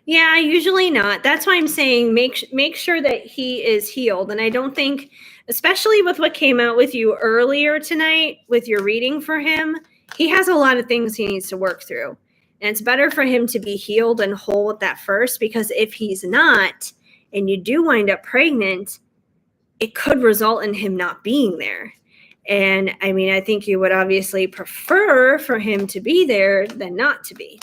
Yeah, usually not. That's why I'm saying make sure that he is healed. And I don't think, especially with what came out with you earlier tonight with your reading for him, he has a lot of things he needs to work through. And it's better for him to be healed and whole with that first, because if he's not, and you do wind up pregnant, it could result in him not being there. And I mean, I think you would obviously prefer for him to be there than not to be.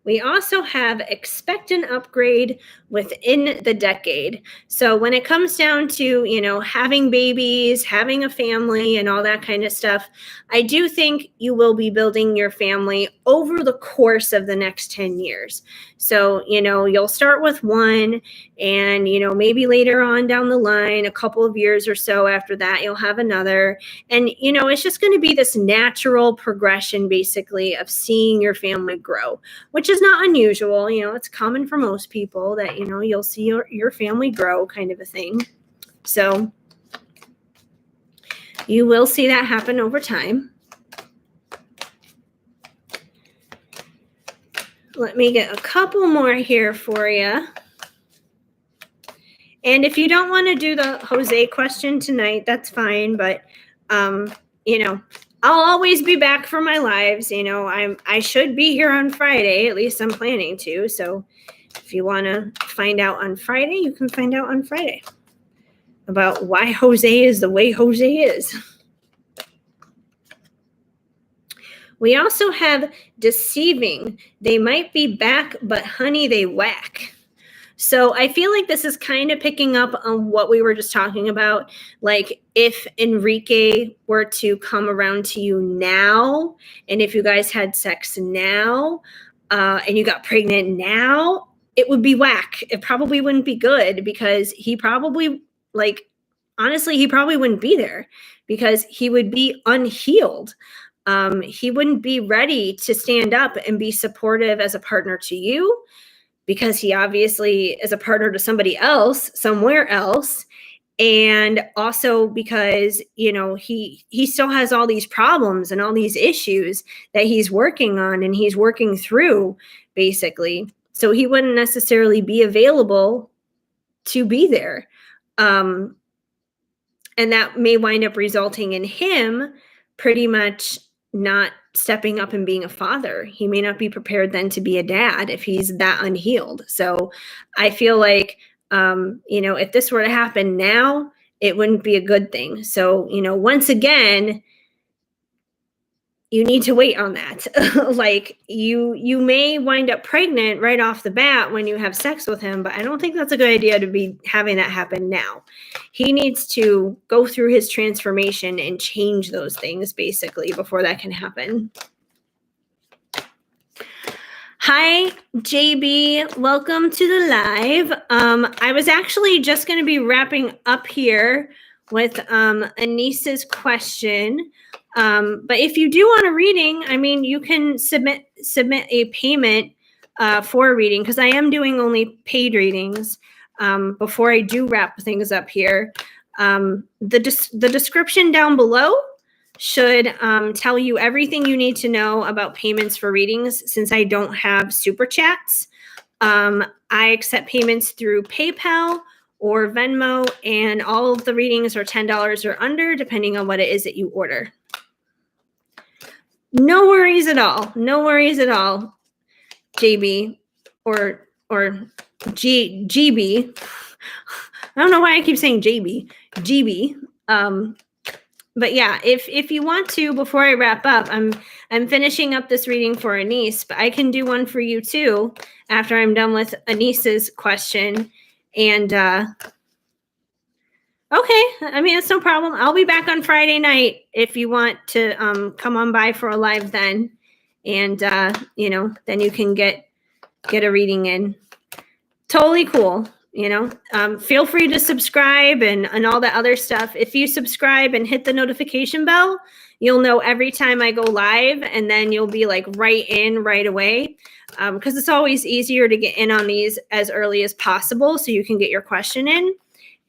We also have expect an upgrade within the decade. So when it comes down to, having babies, having a family and all that kind of stuff, I do think you will be building your family over the course of the next 10 years. So, you'll start with one and, maybe later on down the line, a couple of years or so after that, you'll have another. And, it's just going to be this natural progression, basically, of seeing your family grow, which is not unusual. It's common for most people that, you'll see your family grow, kind of a thing. So you will see that happen over time. Let me get a couple more here for you. And if you don't want to do the Jose question tonight, that's fine. But, I'll always be back for my lives. I should be here on Friday. At least I'm planning to. So if you want to find out on Friday, you can find out on Friday about why Jose is the way Jose is. We also have deceiving. They might be back, but honey, they whack. So I feel like this is kind of picking up on what we were just talking about. Like if Enrique were to come around to you now, and if you guys had sex now, and you got pregnant now, it would be whack. It probably wouldn't be good because he probably, like, honestly, he probably wouldn't be there because he would be unhealed. He wouldn't be ready to stand up and be supportive as a partner to you because he obviously is a partner to somebody else, somewhere else. And also because, he still has all these problems and all these issues that he's working on and he's working through, basically. So he wouldn't necessarily be available to be there. And that may wind up resulting in him pretty much not stepping up and being a father. He may not be prepared then to be a dad if he's that unhealed. So I feel like, if this were to happen now, it wouldn't be a good thing. So, once again, you need to wait on that. Like you may wind up pregnant right off the bat when you have sex with him, but I don't think that's a good idea to be having that happen now. He needs to go through his transformation and change those things basically before that can happen. Hi, JB. Welcome to the live. I was actually just going to be wrapping up here with Anissa's question. But if you do want a reading, you can submit a payment for a reading because I am doing only paid readings before I do wrap things up here. The description down below should tell you everything you need to know about payments for readings since I don't have super chats. I accept payments through PayPal or Venmo, and all of the readings are $10 or under, depending on what it is that you order. No worries at all. No worries at all, JB or GB. I don't know why I keep saying JB. GB. But yeah, if you want to, before I wrap up, I'm finishing up this reading for Anise, but I can do one for you too after I'm done with Anise's question. And okay, it's no problem. I'll be back on Friday night if you want to come on by for a live then, and then you can get a reading in. Totally cool. Feel free to subscribe and all that other stuff. If you subscribe and hit the notification bell, you'll know every time I go live, and then you'll be like right away. Because it's always easier to get in on these as early as possible so you can get your question in.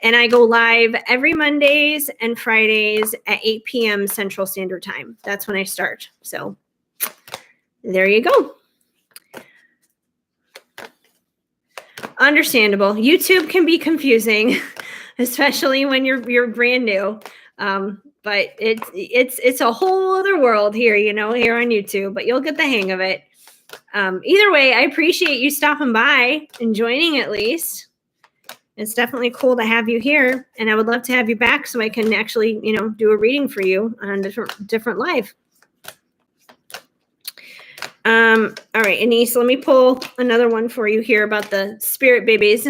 And I go live every Mondays and Fridays at 8 p.m. Central Standard Time. That's when I start. So there you go. Understandable. YouTube can be confusing, especially when you're brand new. But it's a whole other world here, here on YouTube, but you'll get the hang of it. Either way, I appreciate you stopping by and joining at least. It's definitely cool to have you here, and I would love to have you back so I can actually, do a reading for you on a different live. All right, Anise, let me pull another one for you here about the spirit babies.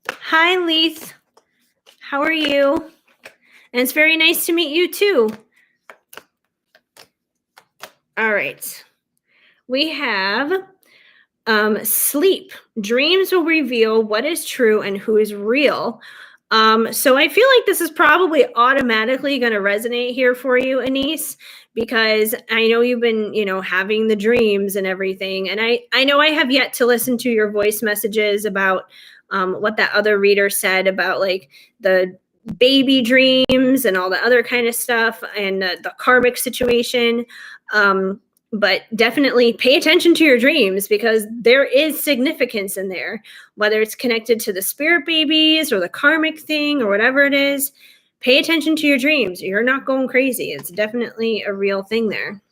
Hi, Leith. How are you? And it's very nice to meet you too. All right. We have sleep. Dreams will reveal what is true and who is real. So I feel like this is probably automatically going to resonate here for you, Anise, because I know you've been, having the dreams and everything. And I know I have yet to listen to your voice messages about what that other reader said about like the baby dreams and all the other kind of stuff and the karmic situation. But definitely pay attention to your dreams because there is significance in there, whether it's connected to the spirit babies or the karmic thing or whatever it is. Pay attention to your dreams. You're not going crazy. It's definitely a real thing there.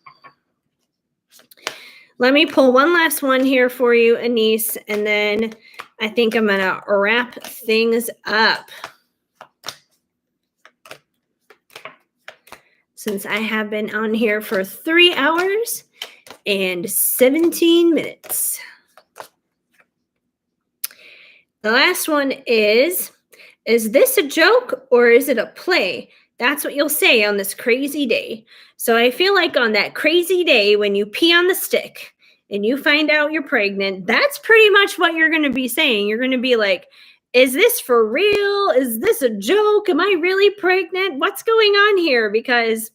Let me pull one last one here for you, Anise, and then I think I'm going to wrap things up. Since I have been on here for 3 hours and 17 minutes. The last one is this a joke or is it a play? That's what you'll say on this crazy day. So I feel like on that crazy day when you pee on the stick and you find out you're pregnant, that's pretty much what you're going to be saying. You're going to be like, is this for real? Is this a joke? Am I really pregnant? What's going on here? Because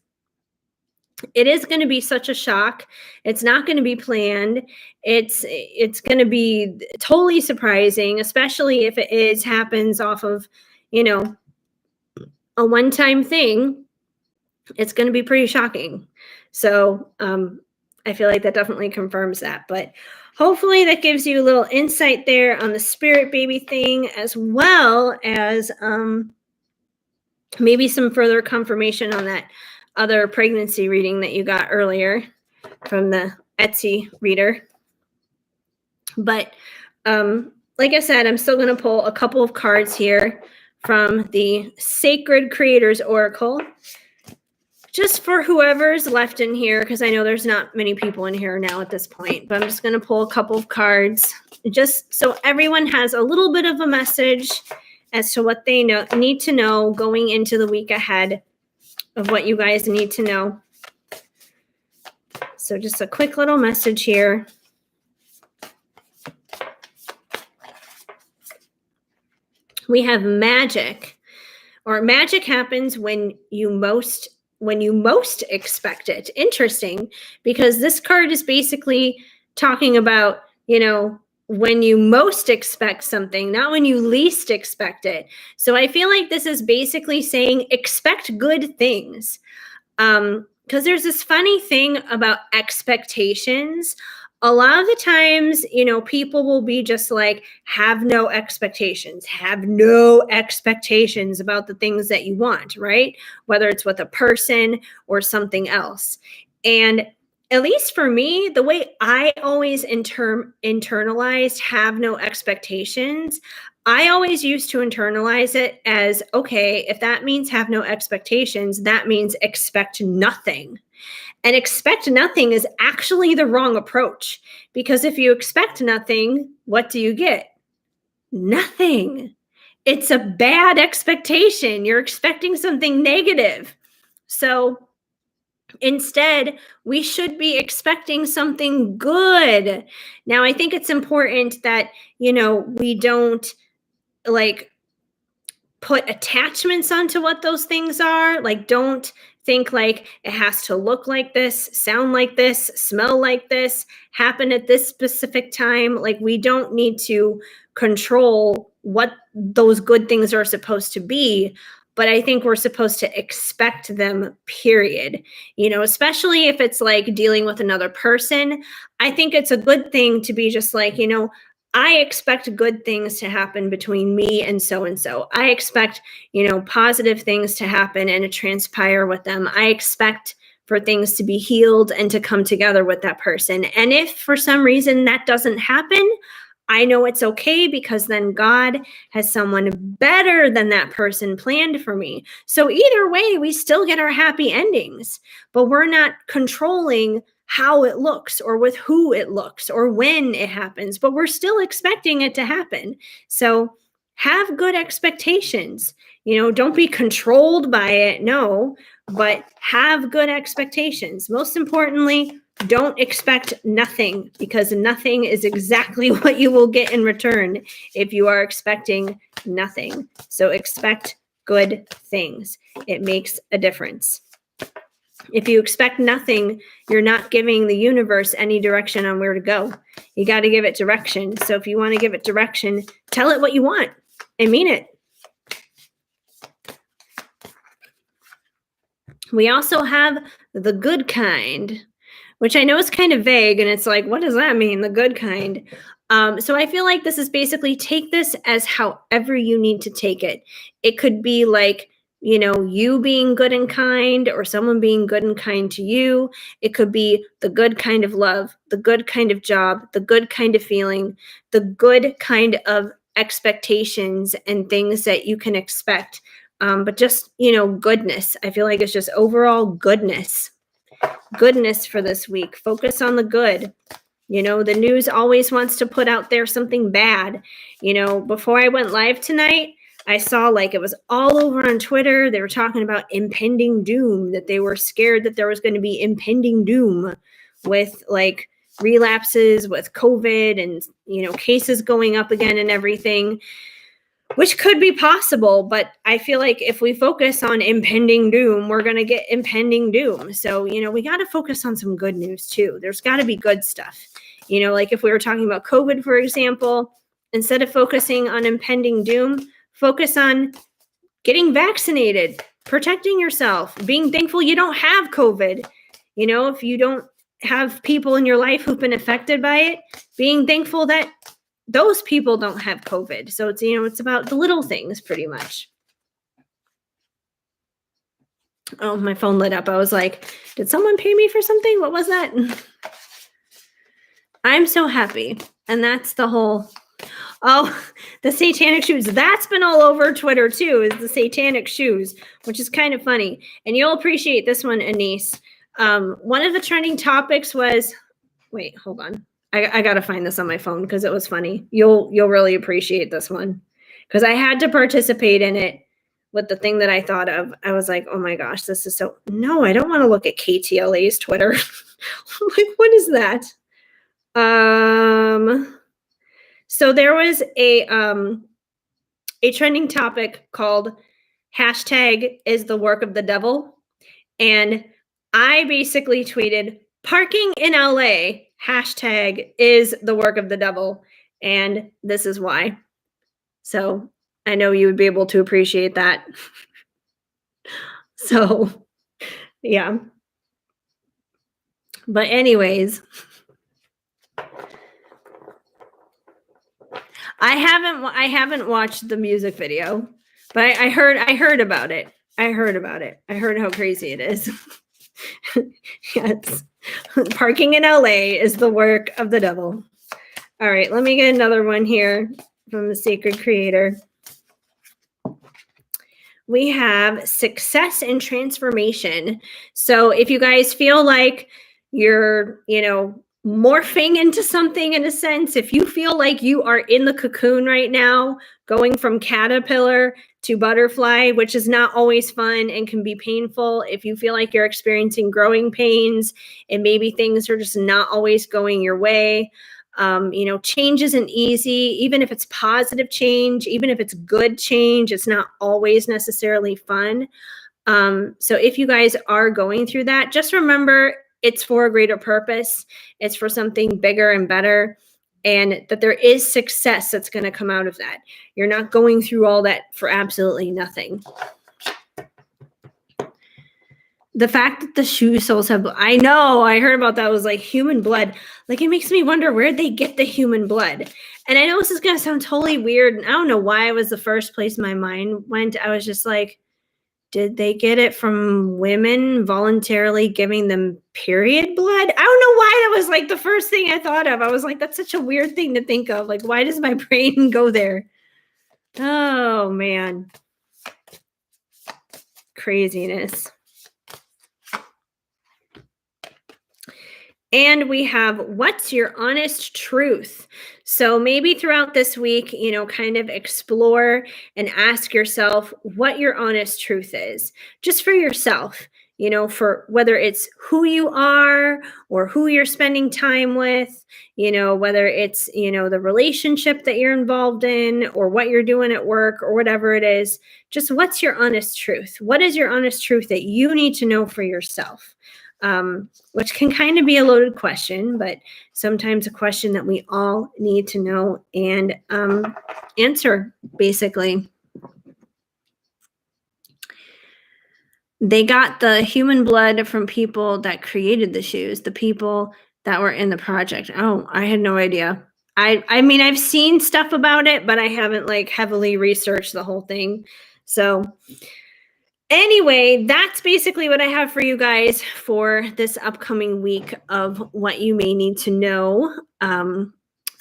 it is going to be such a shock. It's not going to be planned. It's going to be totally surprising, especially if it happens off of, a one-time thing. It's going to be pretty shocking. So I feel like that definitely confirms that. But hopefully that gives you a little insight there on the spirit baby thing, as well as maybe some further confirmation on that other pregnancy reading that you got earlier from the Etsy reader. But like I said, I'm still going to pull a couple of cards here from the Sacred Creators Oracle, just for whoever's left in here, because I know there's not many people in here now at this point, but I'm just going to pull a couple of cards just so everyone has a little bit of a message as to what they need to know going into the week ahead, of what you guys need to know. So just a quick little message here. We have magic, or magic happens when you most expect it. Interesting, because this card is basically talking about, when you most expect something, not when you least expect it. So I feel like this is basically saying expect good things. Because there's this funny thing about expectations. A lot of the times, people will be just like, have no expectations about the things that you want, right? Whether it's with a person or something else. And at least for me, the way I always internalized have no expectations, I always used to internalize it as, okay, if that means have no expectations, that means expect nothing. And expect nothing is actually the wrong approach, because if you expect nothing, what do you get? Nothing. It's a bad expectation. You're expecting something negative. So instead, we should be expecting something good. Now, I think it's important that, we don't put attachments onto what those things are. Don't think like it has to look like this, sound like this, smell like this, happen at this specific time. We don't need to control what those good things are supposed to be. But I think we're supposed to expect them, period. Especially if it's dealing with another person. I think it's a good thing to be just I expect good things to happen between me and so. I expect, positive things to happen and to transpire with them. I expect for things to be healed and to come together with that person. And if for some reason that doesn't happen, I know it's okay, because then God has someone better than that person planned for me. So either way, we still get our happy endings, but we're not controlling how it looks or with who it looks or when it happens, but we're still expecting it to happen. So have good expectations. Don't be controlled by it. No, but have good expectations. Most importantly, don't expect nothing, because nothing is exactly what you will get in return if you are expecting nothing. So expect good things. It makes a difference. If you expect nothing, you're not giving the universe any direction on where to go. You got to give it direction. So if you want to give it direction, tell it what you want and mean it. We also have the good kind, which I know is kind of vague, and it's like, what does that mean, the good kind? So I feel like this is basically, take this as however you need to take it. It could be you being good and kind, or someone being good and kind to you. It could be the good kind of love, the good kind of job, the good kind of feeling, the good kind of expectations and things that you can expect. But just, goodness. I feel like it's just overall goodness for this week. Focus on the good. The news always wants to put out there something bad. Before I went live tonight, I saw like it was all over on Twitter. They were talking about impending doom, that they were scared that there was going to be impending doom with like relapses with COVID and, cases going up again and everything, which could be possible. But I feel like if we focus on impending doom, we're going to get impending doom. So, we got to focus on some good news too. There's got to be good stuff. Like if we were talking about COVID, for example, instead of focusing on impending doom, focus on getting vaccinated, protecting yourself, being thankful you don't have COVID. If you don't have people in your life who've been affected by it, being thankful that those people don't have COVID. So it's, it's about the little things pretty much. Oh, my phone lit up. I was like, did someone pay me for something? What was that? I'm so happy. And that's the whole, the satanic shoes. That's been all over Twitter too, is the satanic shoes, which is kind of funny. And you'll appreciate this one, Anise. One of the trending topics was, wait, hold on. I got to find this on my phone because it was funny. You'll really appreciate this one because I had to participate in it with the thing that I thought of. I was like, oh my gosh, this is so, no, I don't want to look at KTLA's Twitter. Like, what is that? So there was a trending topic called hashtag is the work of the devil. And I basically tweeted, parking in LA, hashtag is the work of the devil. And this is why. So I know you would be able to appreciate that. So, yeah. But anyways, I haven't watched the music video, but I heard about it. I heard how crazy it is. Yes. Parking in LA is the work of the devil. All right, let me get another one here from the Sacred Creator. We have success and transformation. So if you guys feel like you're, morphing into something in a sense, if you feel like you are in the cocoon right now, going from caterpillar to butterfly, which is not always fun and can be painful. If you feel like you're experiencing growing pains and maybe things are just not always going your way, change isn't easy. Even if it's positive change, even if it's good change, it's not always necessarily fun. So if you guys are going through that, just remember it's for a greater purpose. It's for something bigger and better, and that there is success that's going to come out of that. You're not going through all that for absolutely nothing. The fact that the shoe soles have, I know, I heard about that, was like human blood. Like, it makes me wonder where'd they get the human blood? And I know this is going to sound totally weird, and I don't know why it was the first place my mind went. I was just like, did they get it from women voluntarily giving them period blood? I don't know why that was like the first thing I thought of. I was like, that's such a weird thing to think of. Like, why does my brain go there? Oh, man. Craziness. And we have, what's your honest truth? So maybe throughout this week, kind of explore and ask yourself what your honest truth is, just for yourself, for whether it's who you are or who you're spending time with, whether it's, the relationship that you're involved in or what you're doing at work or whatever it is. Just what's your honest truth? What is your honest truth that you need to know for yourself? Which can kind of be a loaded question, but sometimes a question that we all need to know and answer, basically. They got the human blood from people that created the shoes, the people that were in the project. Oh, I had no idea. I mean, I've seen stuff about it, but I haven't like heavily researched the whole thing. So anyway, that's basically what I have for you guys for this upcoming week of what you may need to know.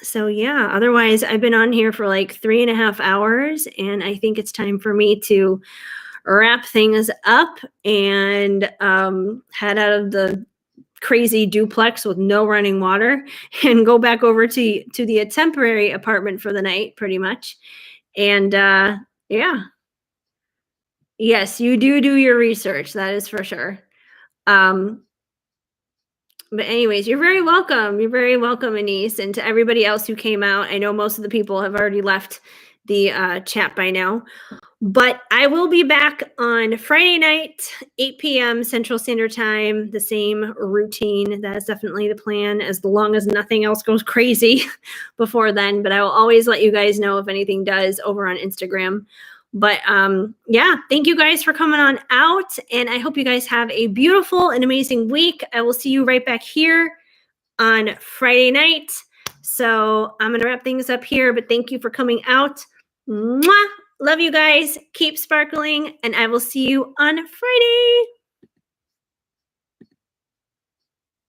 So yeah, otherwise I've been on here for like 3.5 hours, and I think it's time for me to wrap things up and head out of the crazy duplex with no running water and go back over to the temporary apartment for the night, pretty much. And Yeah. Yes, you do your research. That is for sure. Um, but anyways, you're very welcome. You're very welcome, Anise, and to everybody else who came out. I know most of the people have already left the chat by now. But I will be back on Friday night, 8 p.m. Central Standard Time, the same routine. That is definitely the plan, as long as nothing else goes crazy before then. But I will always let you guys know if anything does over on Instagram. But yeah, thank you guys for coming on out. And I hope you guys have a beautiful and amazing week. I will see you right back here on Friday night. So I'm going to wrap things up here, but thank you for coming out. Mwah! Love you guys. Keep sparkling, and I will see you on Friday.